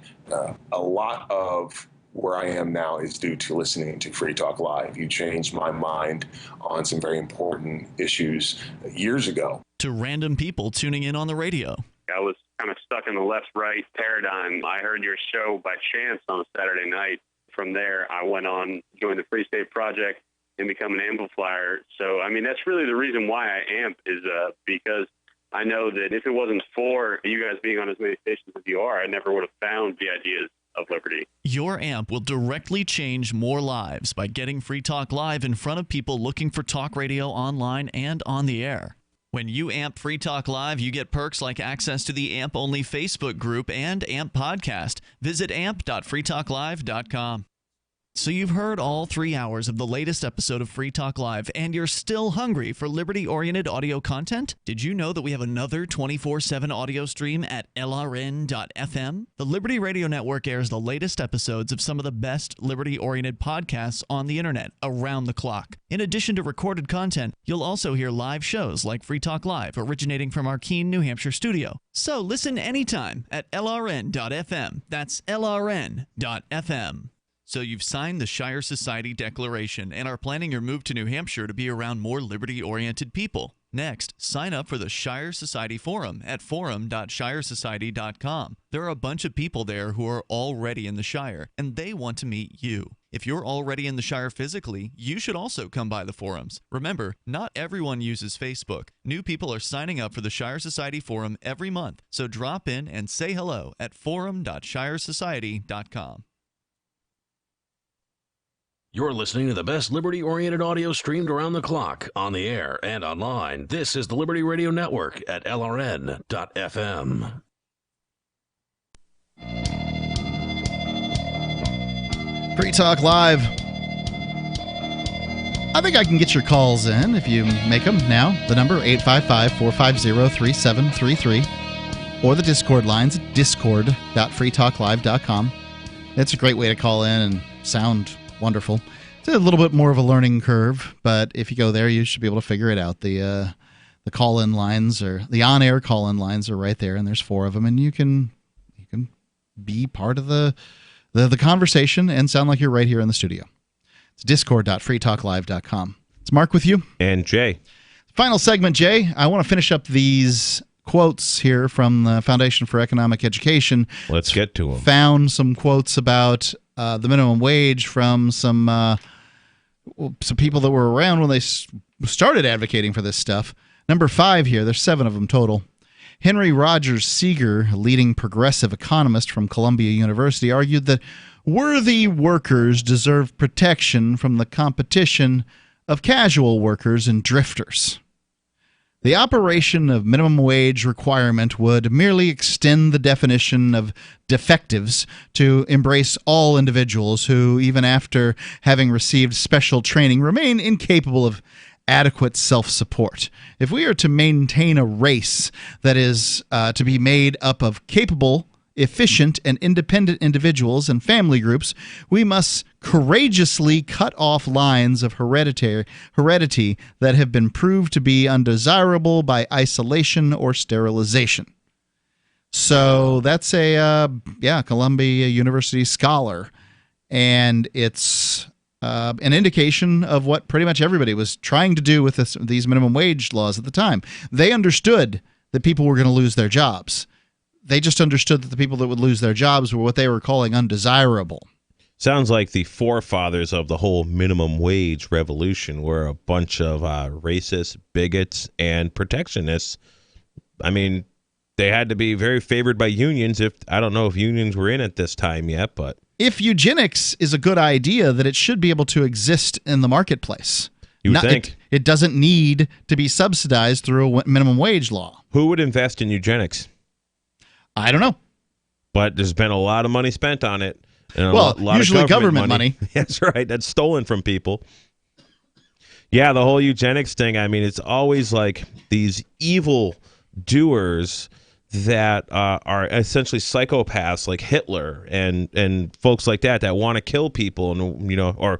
S3: a lot of where I am now is due to listening to Free Talk Live. You changed my mind on some very important issues years ago.
S13: To random people tuning in on the radio.
S7: I was kind of stuck in the left-right paradigm. I heard your show by chance on a Saturday night. From there, I went on, joined the Free State Project, and become an amplifier. So, I mean, that's really the reason why I amp is because I know that if it wasn't for you guys being on as many stations as you are, I never would have found the ideas of liberty.
S13: Your amp will directly change more lives by getting Free Talk Live in front of people looking for talk radio online and on the air. When you amp Free Talk Live, you get perks like access to the AMP-only Facebook group and AMP podcast. Visit amp.freetalklive.com. So you've heard all 3 hours of the latest episode of Free Talk Live, and you're still hungry for liberty-oriented audio content? Did you know that we have another 24/7 audio stream at LRN.FM? The Liberty Radio Network airs the latest episodes of some of the best liberty-oriented podcasts on the internet around the clock. In addition to recorded content, you'll also hear live shows like Free Talk Live, originating from our Keene, New Hampshire studio. So listen anytime at LRN.FM. That's LRN.FM. So you've signed the Shire Society Declaration and are planning your move to New Hampshire to be around more liberty-oriented people. Next, sign up for the Shire Society Forum at forum.shiresociety.com. There are a bunch of people there who are already in the Shire, and they want to meet you. If you're already in the Shire physically, you should also come by the forums. Remember, not everyone uses Facebook. New people are signing up for the Shire Society Forum every month, so drop in and say hello at forum.shiresociety.com.
S12: You're listening to the best liberty-oriented audio streamed around the clock, on the air, and online. This is the Liberty Radio Network at LRN.FM.
S15: Free Talk Live. I think I can get your calls in if you make them now. The number 855-450-3733 or the Discord lines at discord.freetalklive.com. It's a great way to call in and sound wonderful. It's a little bit more of a learning curve, but if you go there, you should be able to figure it out. The call-in lines, or the on-air call-in lines, are right there, and there's 4 of them, and you can be part of the conversation and sound like you're right here in the studio. It's discord.freetalklive.com. It's Mark with you.
S16: And Jay. Final
S15: segment, Jay. I want to finish up these quotes here from the Foundation for Economic Education.
S16: Let's get to them.
S15: Found some quotes about the minimum wage from some people that were around when they started advocating for this stuff. Number 5 here. There's 7 of them total. Henry Rogers Seeger, a leading progressive economist from Columbia University, argued that worthy workers deserve protection from the competition of casual workers and drifters. The operation of minimum wage requirement would merely extend the definition of defectives to embrace all individuals who, even after having received special training, remain incapable of adequate self-support. If we are to maintain a race that is to be made up of capable, efficient, and independent individuals and family groups, we must courageously cut off lines of heredity that have been proved to be undesirable by isolation or sterilization. So that's a Columbia University scholar, and it's an indication of what pretty much everybody was trying to do with these minimum wage laws at the time. They understood that people were going to lose their jobs. They just understood that the people that would lose their jobs were what they were calling undesirable.
S16: Sounds like the forefathers of the whole minimum wage revolution were a bunch of racist, bigots, and protectionists. I mean, they had to be very favored by unions. I don't know if unions were in at this time yet, but
S15: if eugenics is a good idea, that it should be able to exist in the marketplace.
S16: You would think.
S15: It doesn't need to be subsidized through a minimum wage law.
S16: Who would invest in eugenics?
S15: I don't know.
S16: But there's been a lot of money spent on it. And a lot
S15: usually
S16: of government
S15: money.
S16: That's right. That's stolen from people. Yeah, the whole eugenics thing, I mean, it's always like these evil doers that are essentially psychopaths like Hitler and folks like that want to kill people, and or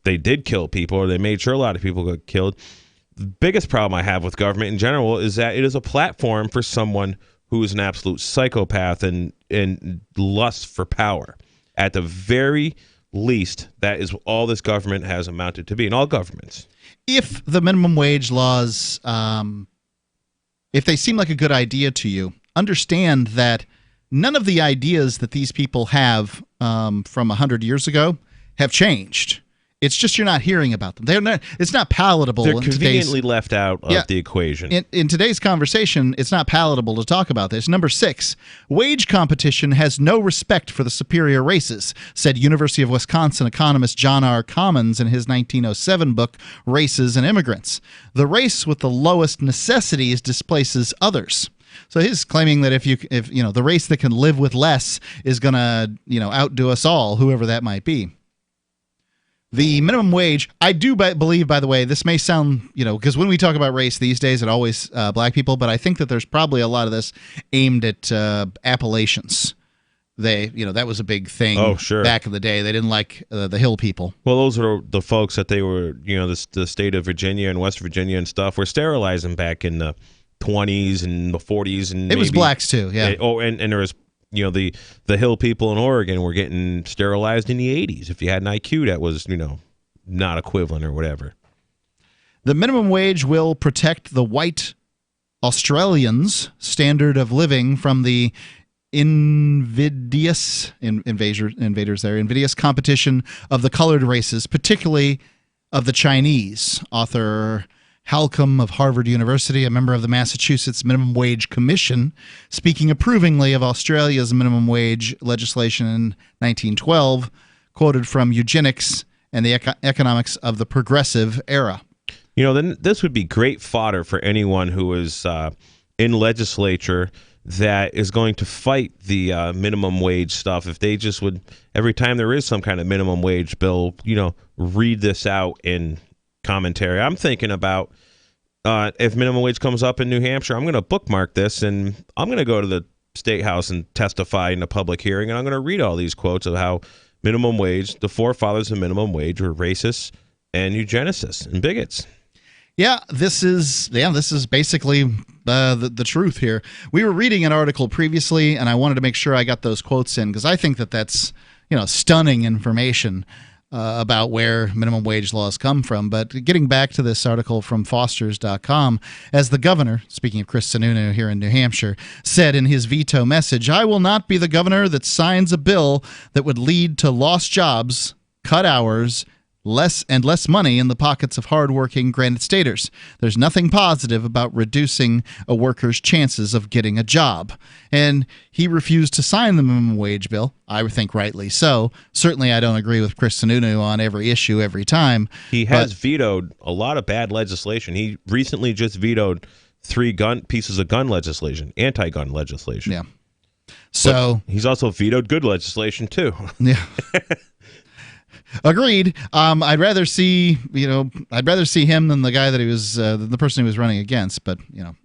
S16: they did kill people, or they made sure a lot of people got killed. The biggest problem I have with government in general is that it is a platform for someone who is an absolute psychopath and lust for power. At the very least, that is all this government has amounted to be, in all governments.
S15: If the minimum wage laws, if they seem like a good idea to you, understand that none of the ideas that these people have from 100 years ago have changed. It's just you're not hearing about them. They're not. It's not palatable.
S16: They're conveniently left out of the equation.
S15: In today's conversation, it's not palatable to talk about this. Number 6, wage competition has no respect for the superior races, said University of Wisconsin economist John R. Commons in his 1907 book, Races and Immigrants. The race with the lowest necessities displaces others. So he's claiming that if the race that can live with less is going to outdo us all, whoever that might be. The minimum wage, I do believe, by the way, this may sound, because when we talk about race these days, it always black people, but I think that there's probably a lot of this aimed at Appalachians. That was a big thing back in the day. They didn't like the hill people.
S16: Well, those are the folks that they were, the state of Virginia and West Virginia and stuff were sterilizing back in the 20s and the 40s. And
S15: it was blacks too, yeah.
S16: And there was... the hill people in Oregon were getting sterilized in the 80s. If you had an IQ that was, not equivalent or whatever.
S15: The minimum wage will protect the white Australians' standard of living from the invidious competition of the colored races, particularly of the Chinese. Author Halcombe of Harvard University, a member of the Massachusetts Minimum Wage Commission, speaking approvingly of Australia's minimum wage legislation in 1912, quoted from Eugenics and the Economics of the Progressive Era.
S16: Then this would be great fodder for anyone who is in legislature that is going to fight the minimum wage stuff. If they just would, every time there is some kind of minimum wage bill, read this out in commentary. I'm thinking about if minimum wage comes up in New Hampshire, I'm going to bookmark this and I'm going to go to the State House and testify in a public hearing, and I'm going to read all these quotes of how minimum wage, the forefathers of minimum wage, were racists and eugenicists and bigots.
S15: Yeah, this is basically the truth here. We were reading an article previously, and I wanted to make sure I got those quotes in because I think that that's stunning information about where minimum wage laws come from. But getting back to this article from Fosters.com, as the governor, speaking of Chris Sununu here in New Hampshire, said in his veto message, "I will not be the governor that signs a bill that would lead to lost jobs, cut hours, less money in the pockets of hardworking Granite Staters. There's nothing positive about reducing a worker's chances of getting a job." And he refused to sign the minimum wage bill. I would think rightly so. Certainly I don't agree with Chris Sununu on every issue every time.
S16: He has vetoed a lot of bad legislation. He recently just vetoed 3 pieces of gun legislation, anti-gun legislation.
S15: Yeah. So
S16: but he's also vetoed good legislation too.
S15: Yeah. Agreed. I'd rather see him than the guy that he was, the person he was running against. But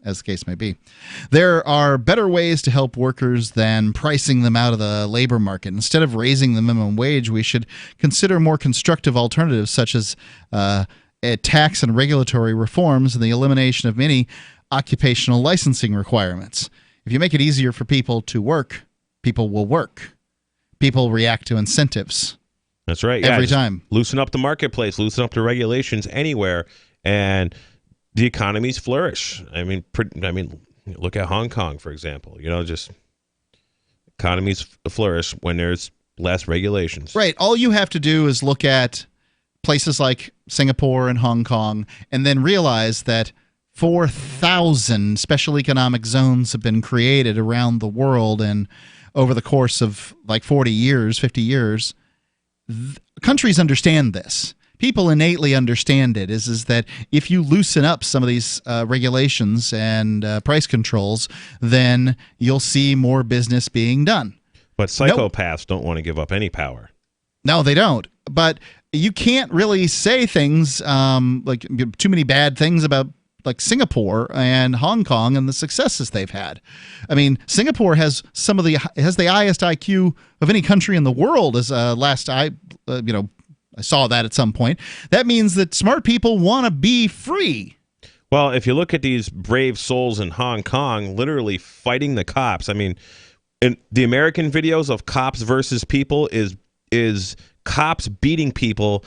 S15: as the case may be, there are better ways to help workers than pricing them out of the labor market. Instead of raising the minimum wage, we should consider more constructive alternatives, such as tax and regulatory reforms and the elimination of many occupational licensing requirements. If you make it easier for people to work, people will work. People react to incentives.
S16: That's right.
S15: Every time.
S16: Loosen up the marketplace, loosen up the regulations anywhere, and the economies flourish. I mean, look at Hong Kong, for example. Just economies flourish when there's less regulations.
S15: Right. All you have to do is look at places like Singapore and Hong Kong and then realize that 4,000 special economic zones have been created around the world, and over the course of like 40 years, 50 years, countries understand this. People innately understand it, is that if you loosen up some of these regulations and price controls, then you'll see more business being done.
S16: But psychopaths don't want to give up any power.
S15: No, they don't. But you can't really say things like too many bad things about like Singapore and Hong Kong and the successes they've had. I mean, Singapore has the highest IQ of any country in the world. As I saw that at some point. That means that smart people want to be free.
S16: Well, if you look at these brave souls in Hong Kong, literally fighting the cops. I mean, in the American videos of cops versus people is cops beating people,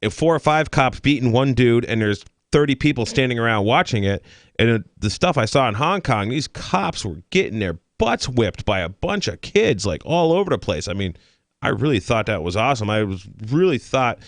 S16: 4 or 5 cops beating one dude, and there's 30 people standing around watching it. And the stuff I saw in Hong Kong, these cops were getting their butts whipped by a bunch of kids, like all over the place. I mean, I really thought that was awesome. Really thought,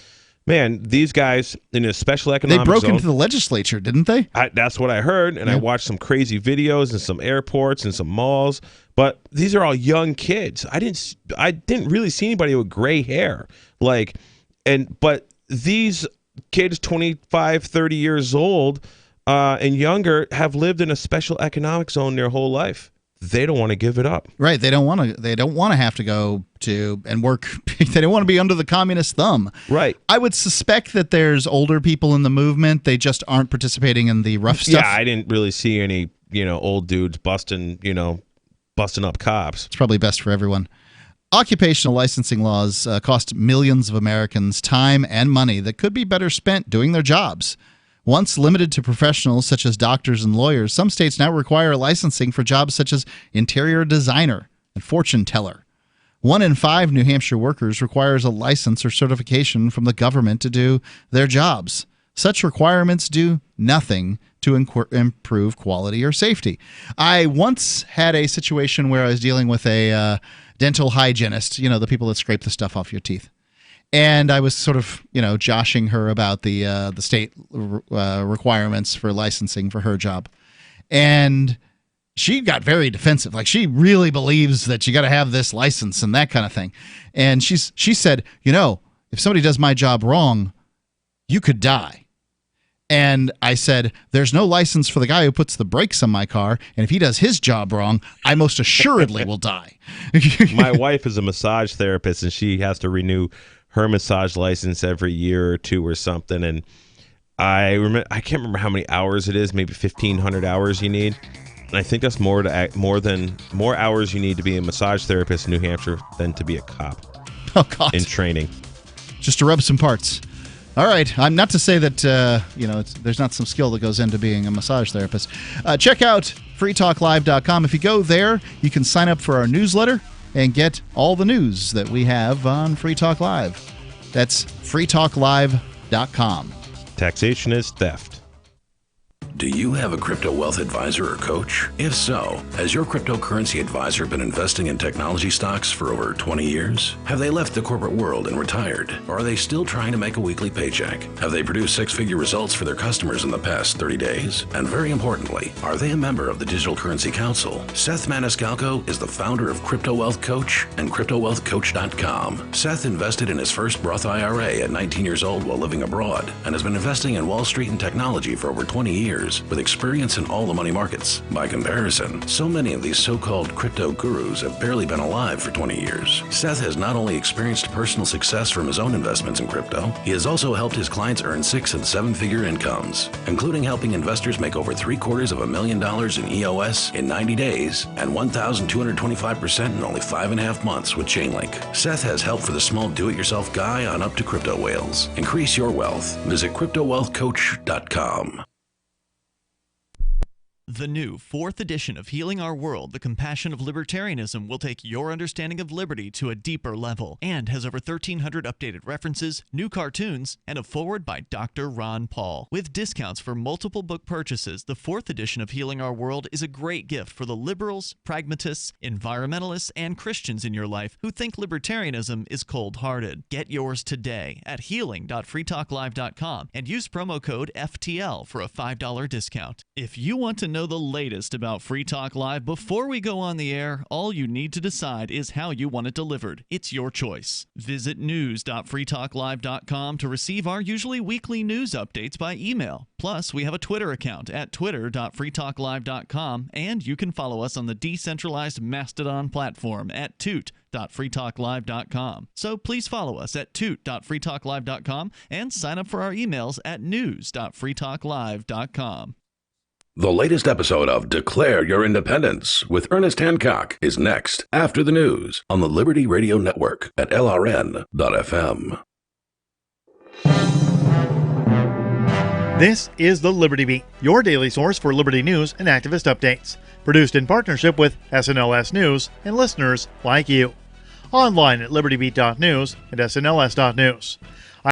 S16: man, these guys in a special economic
S15: They broke
S16: zone,
S15: into the legislature, didn't they?
S16: that's what I heard, and I watched some crazy videos in some airports and some malls. But these are all young kids. I didn't really see anybody with gray hair, but these kids 25, 30 years old and younger have lived in a special economic zone their whole life. They don't want to give it up.
S15: Right. They don't want to have to go to and work. They don't want to be under the communist thumb.
S16: Right.
S15: I would suspect that there's older people in the movement. They just aren't participating in the rough stuff.
S16: Yeah, I didn't really see any, old dudes busting up cops.
S15: It's probably best for everyone. Occupational licensing laws cost millions of Americans time and money that could be better spent doing their jobs. Once limited to professionals such as doctors and lawyers, some states now require licensing for jobs such as interior designer and fortune teller. 1 in 5 New Hampshire workers requires a license or certification from the government to do their jobs. Such requirements do nothing to improve quality or safety. I once had a situation where I was dealing with a dental hygienist, the people that scrape the stuff off your teeth. And I was sort of, joshing her about the state requirements for licensing for her job. And she got very defensive. Like, she really believes that you got to have this license and that kind of thing. And she said, if somebody does my job wrong, you could die. And I said, there's no license for the guy who puts the brakes on my car. And if he does his job wrong, I most assuredly will die.
S16: My wife is a massage therapist, and she has to renew her massage license every year or two or something. And I can't remember how many hours it is, maybe 1,500 hours you need. And I think that's more hours you need to be a massage therapist in New Hampshire than to be a cop.
S15: Oh, God.
S16: In training.
S15: Just to rub some parts. All right. I'm not to say that, there's not some skill that goes into being a massage therapist. Check out freetalklive.com. If you go there, you can sign up for our newsletter and get all the news that we have on Free Talk Live. That's freetalklive.com.
S16: Taxation is theft.
S14: Do you have a crypto wealth advisor or coach? If so, has your cryptocurrency advisor been investing in technology stocks for over 20 years? Have they left the corporate world and retired? Or are they still trying to make a weekly paycheck? Have they produced 6-figure results for their customers in the past 30 days? And very importantly, are they a member of the Digital Currency Council? Seth Maniscalco is the founder of Crypto Wealth Coach and CryptoWealthCoach.com. Seth invested in his first Roth IRA at 19 years old while living abroad and has been investing in Wall Street and technology for over 20 years with experience in all the money markets. By comparison, so many of these so-called crypto gurus have barely been alive for 20 years. Seth has not only experienced personal success from his own investments in crypto, he has also helped his clients earn 6- and 7-figure incomes, including helping investors make over $750,000 in EOS in 90 days and 1,225% in only 5.5 months with Chainlink. Seth has help for the small do-it-yourself guy on up to crypto whales. Increase your wealth. Visit CryptoWealthCoach.com.
S13: The new 4th edition of Healing Our World, The Compassion of Libertarianism, will take your understanding of liberty to a deeper level and has over 1,300 updated references, new cartoons, and a foreword by Dr. Ron Paul. With discounts for multiple book purchases, the 4th edition of Healing Our World is a great gift for the liberals, pragmatists, environmentalists, and Christians in your life who think libertarianism is cold-hearted. Get yours today at healing.freetalklive.com and use promo code FTL for a $5 discount. If you want to know the latest about Free Talk Live before we go on the air, all you need to decide is how you want it delivered. It's your choice. Visit news.freetalklive.com to receive our usually weekly news updates by email. Plus, we have a Twitter account at twitter.freetalklive.com, and you can follow us on the decentralized Mastodon platform at toot.freetalklive.com. So please follow us at toot.freetalklive.com and sign up for our emails at news.freetalklive.com.
S14: The latest episode of Declare Your Independence with Ernest Hancock is next after the news on the Liberty Radio Network at LRN.FM.
S4: This is the Liberty Beat, your daily source for Liberty news and activist updates. Produced in partnership with SNLS News and listeners like you. Online at libertybeat.news and snls.news.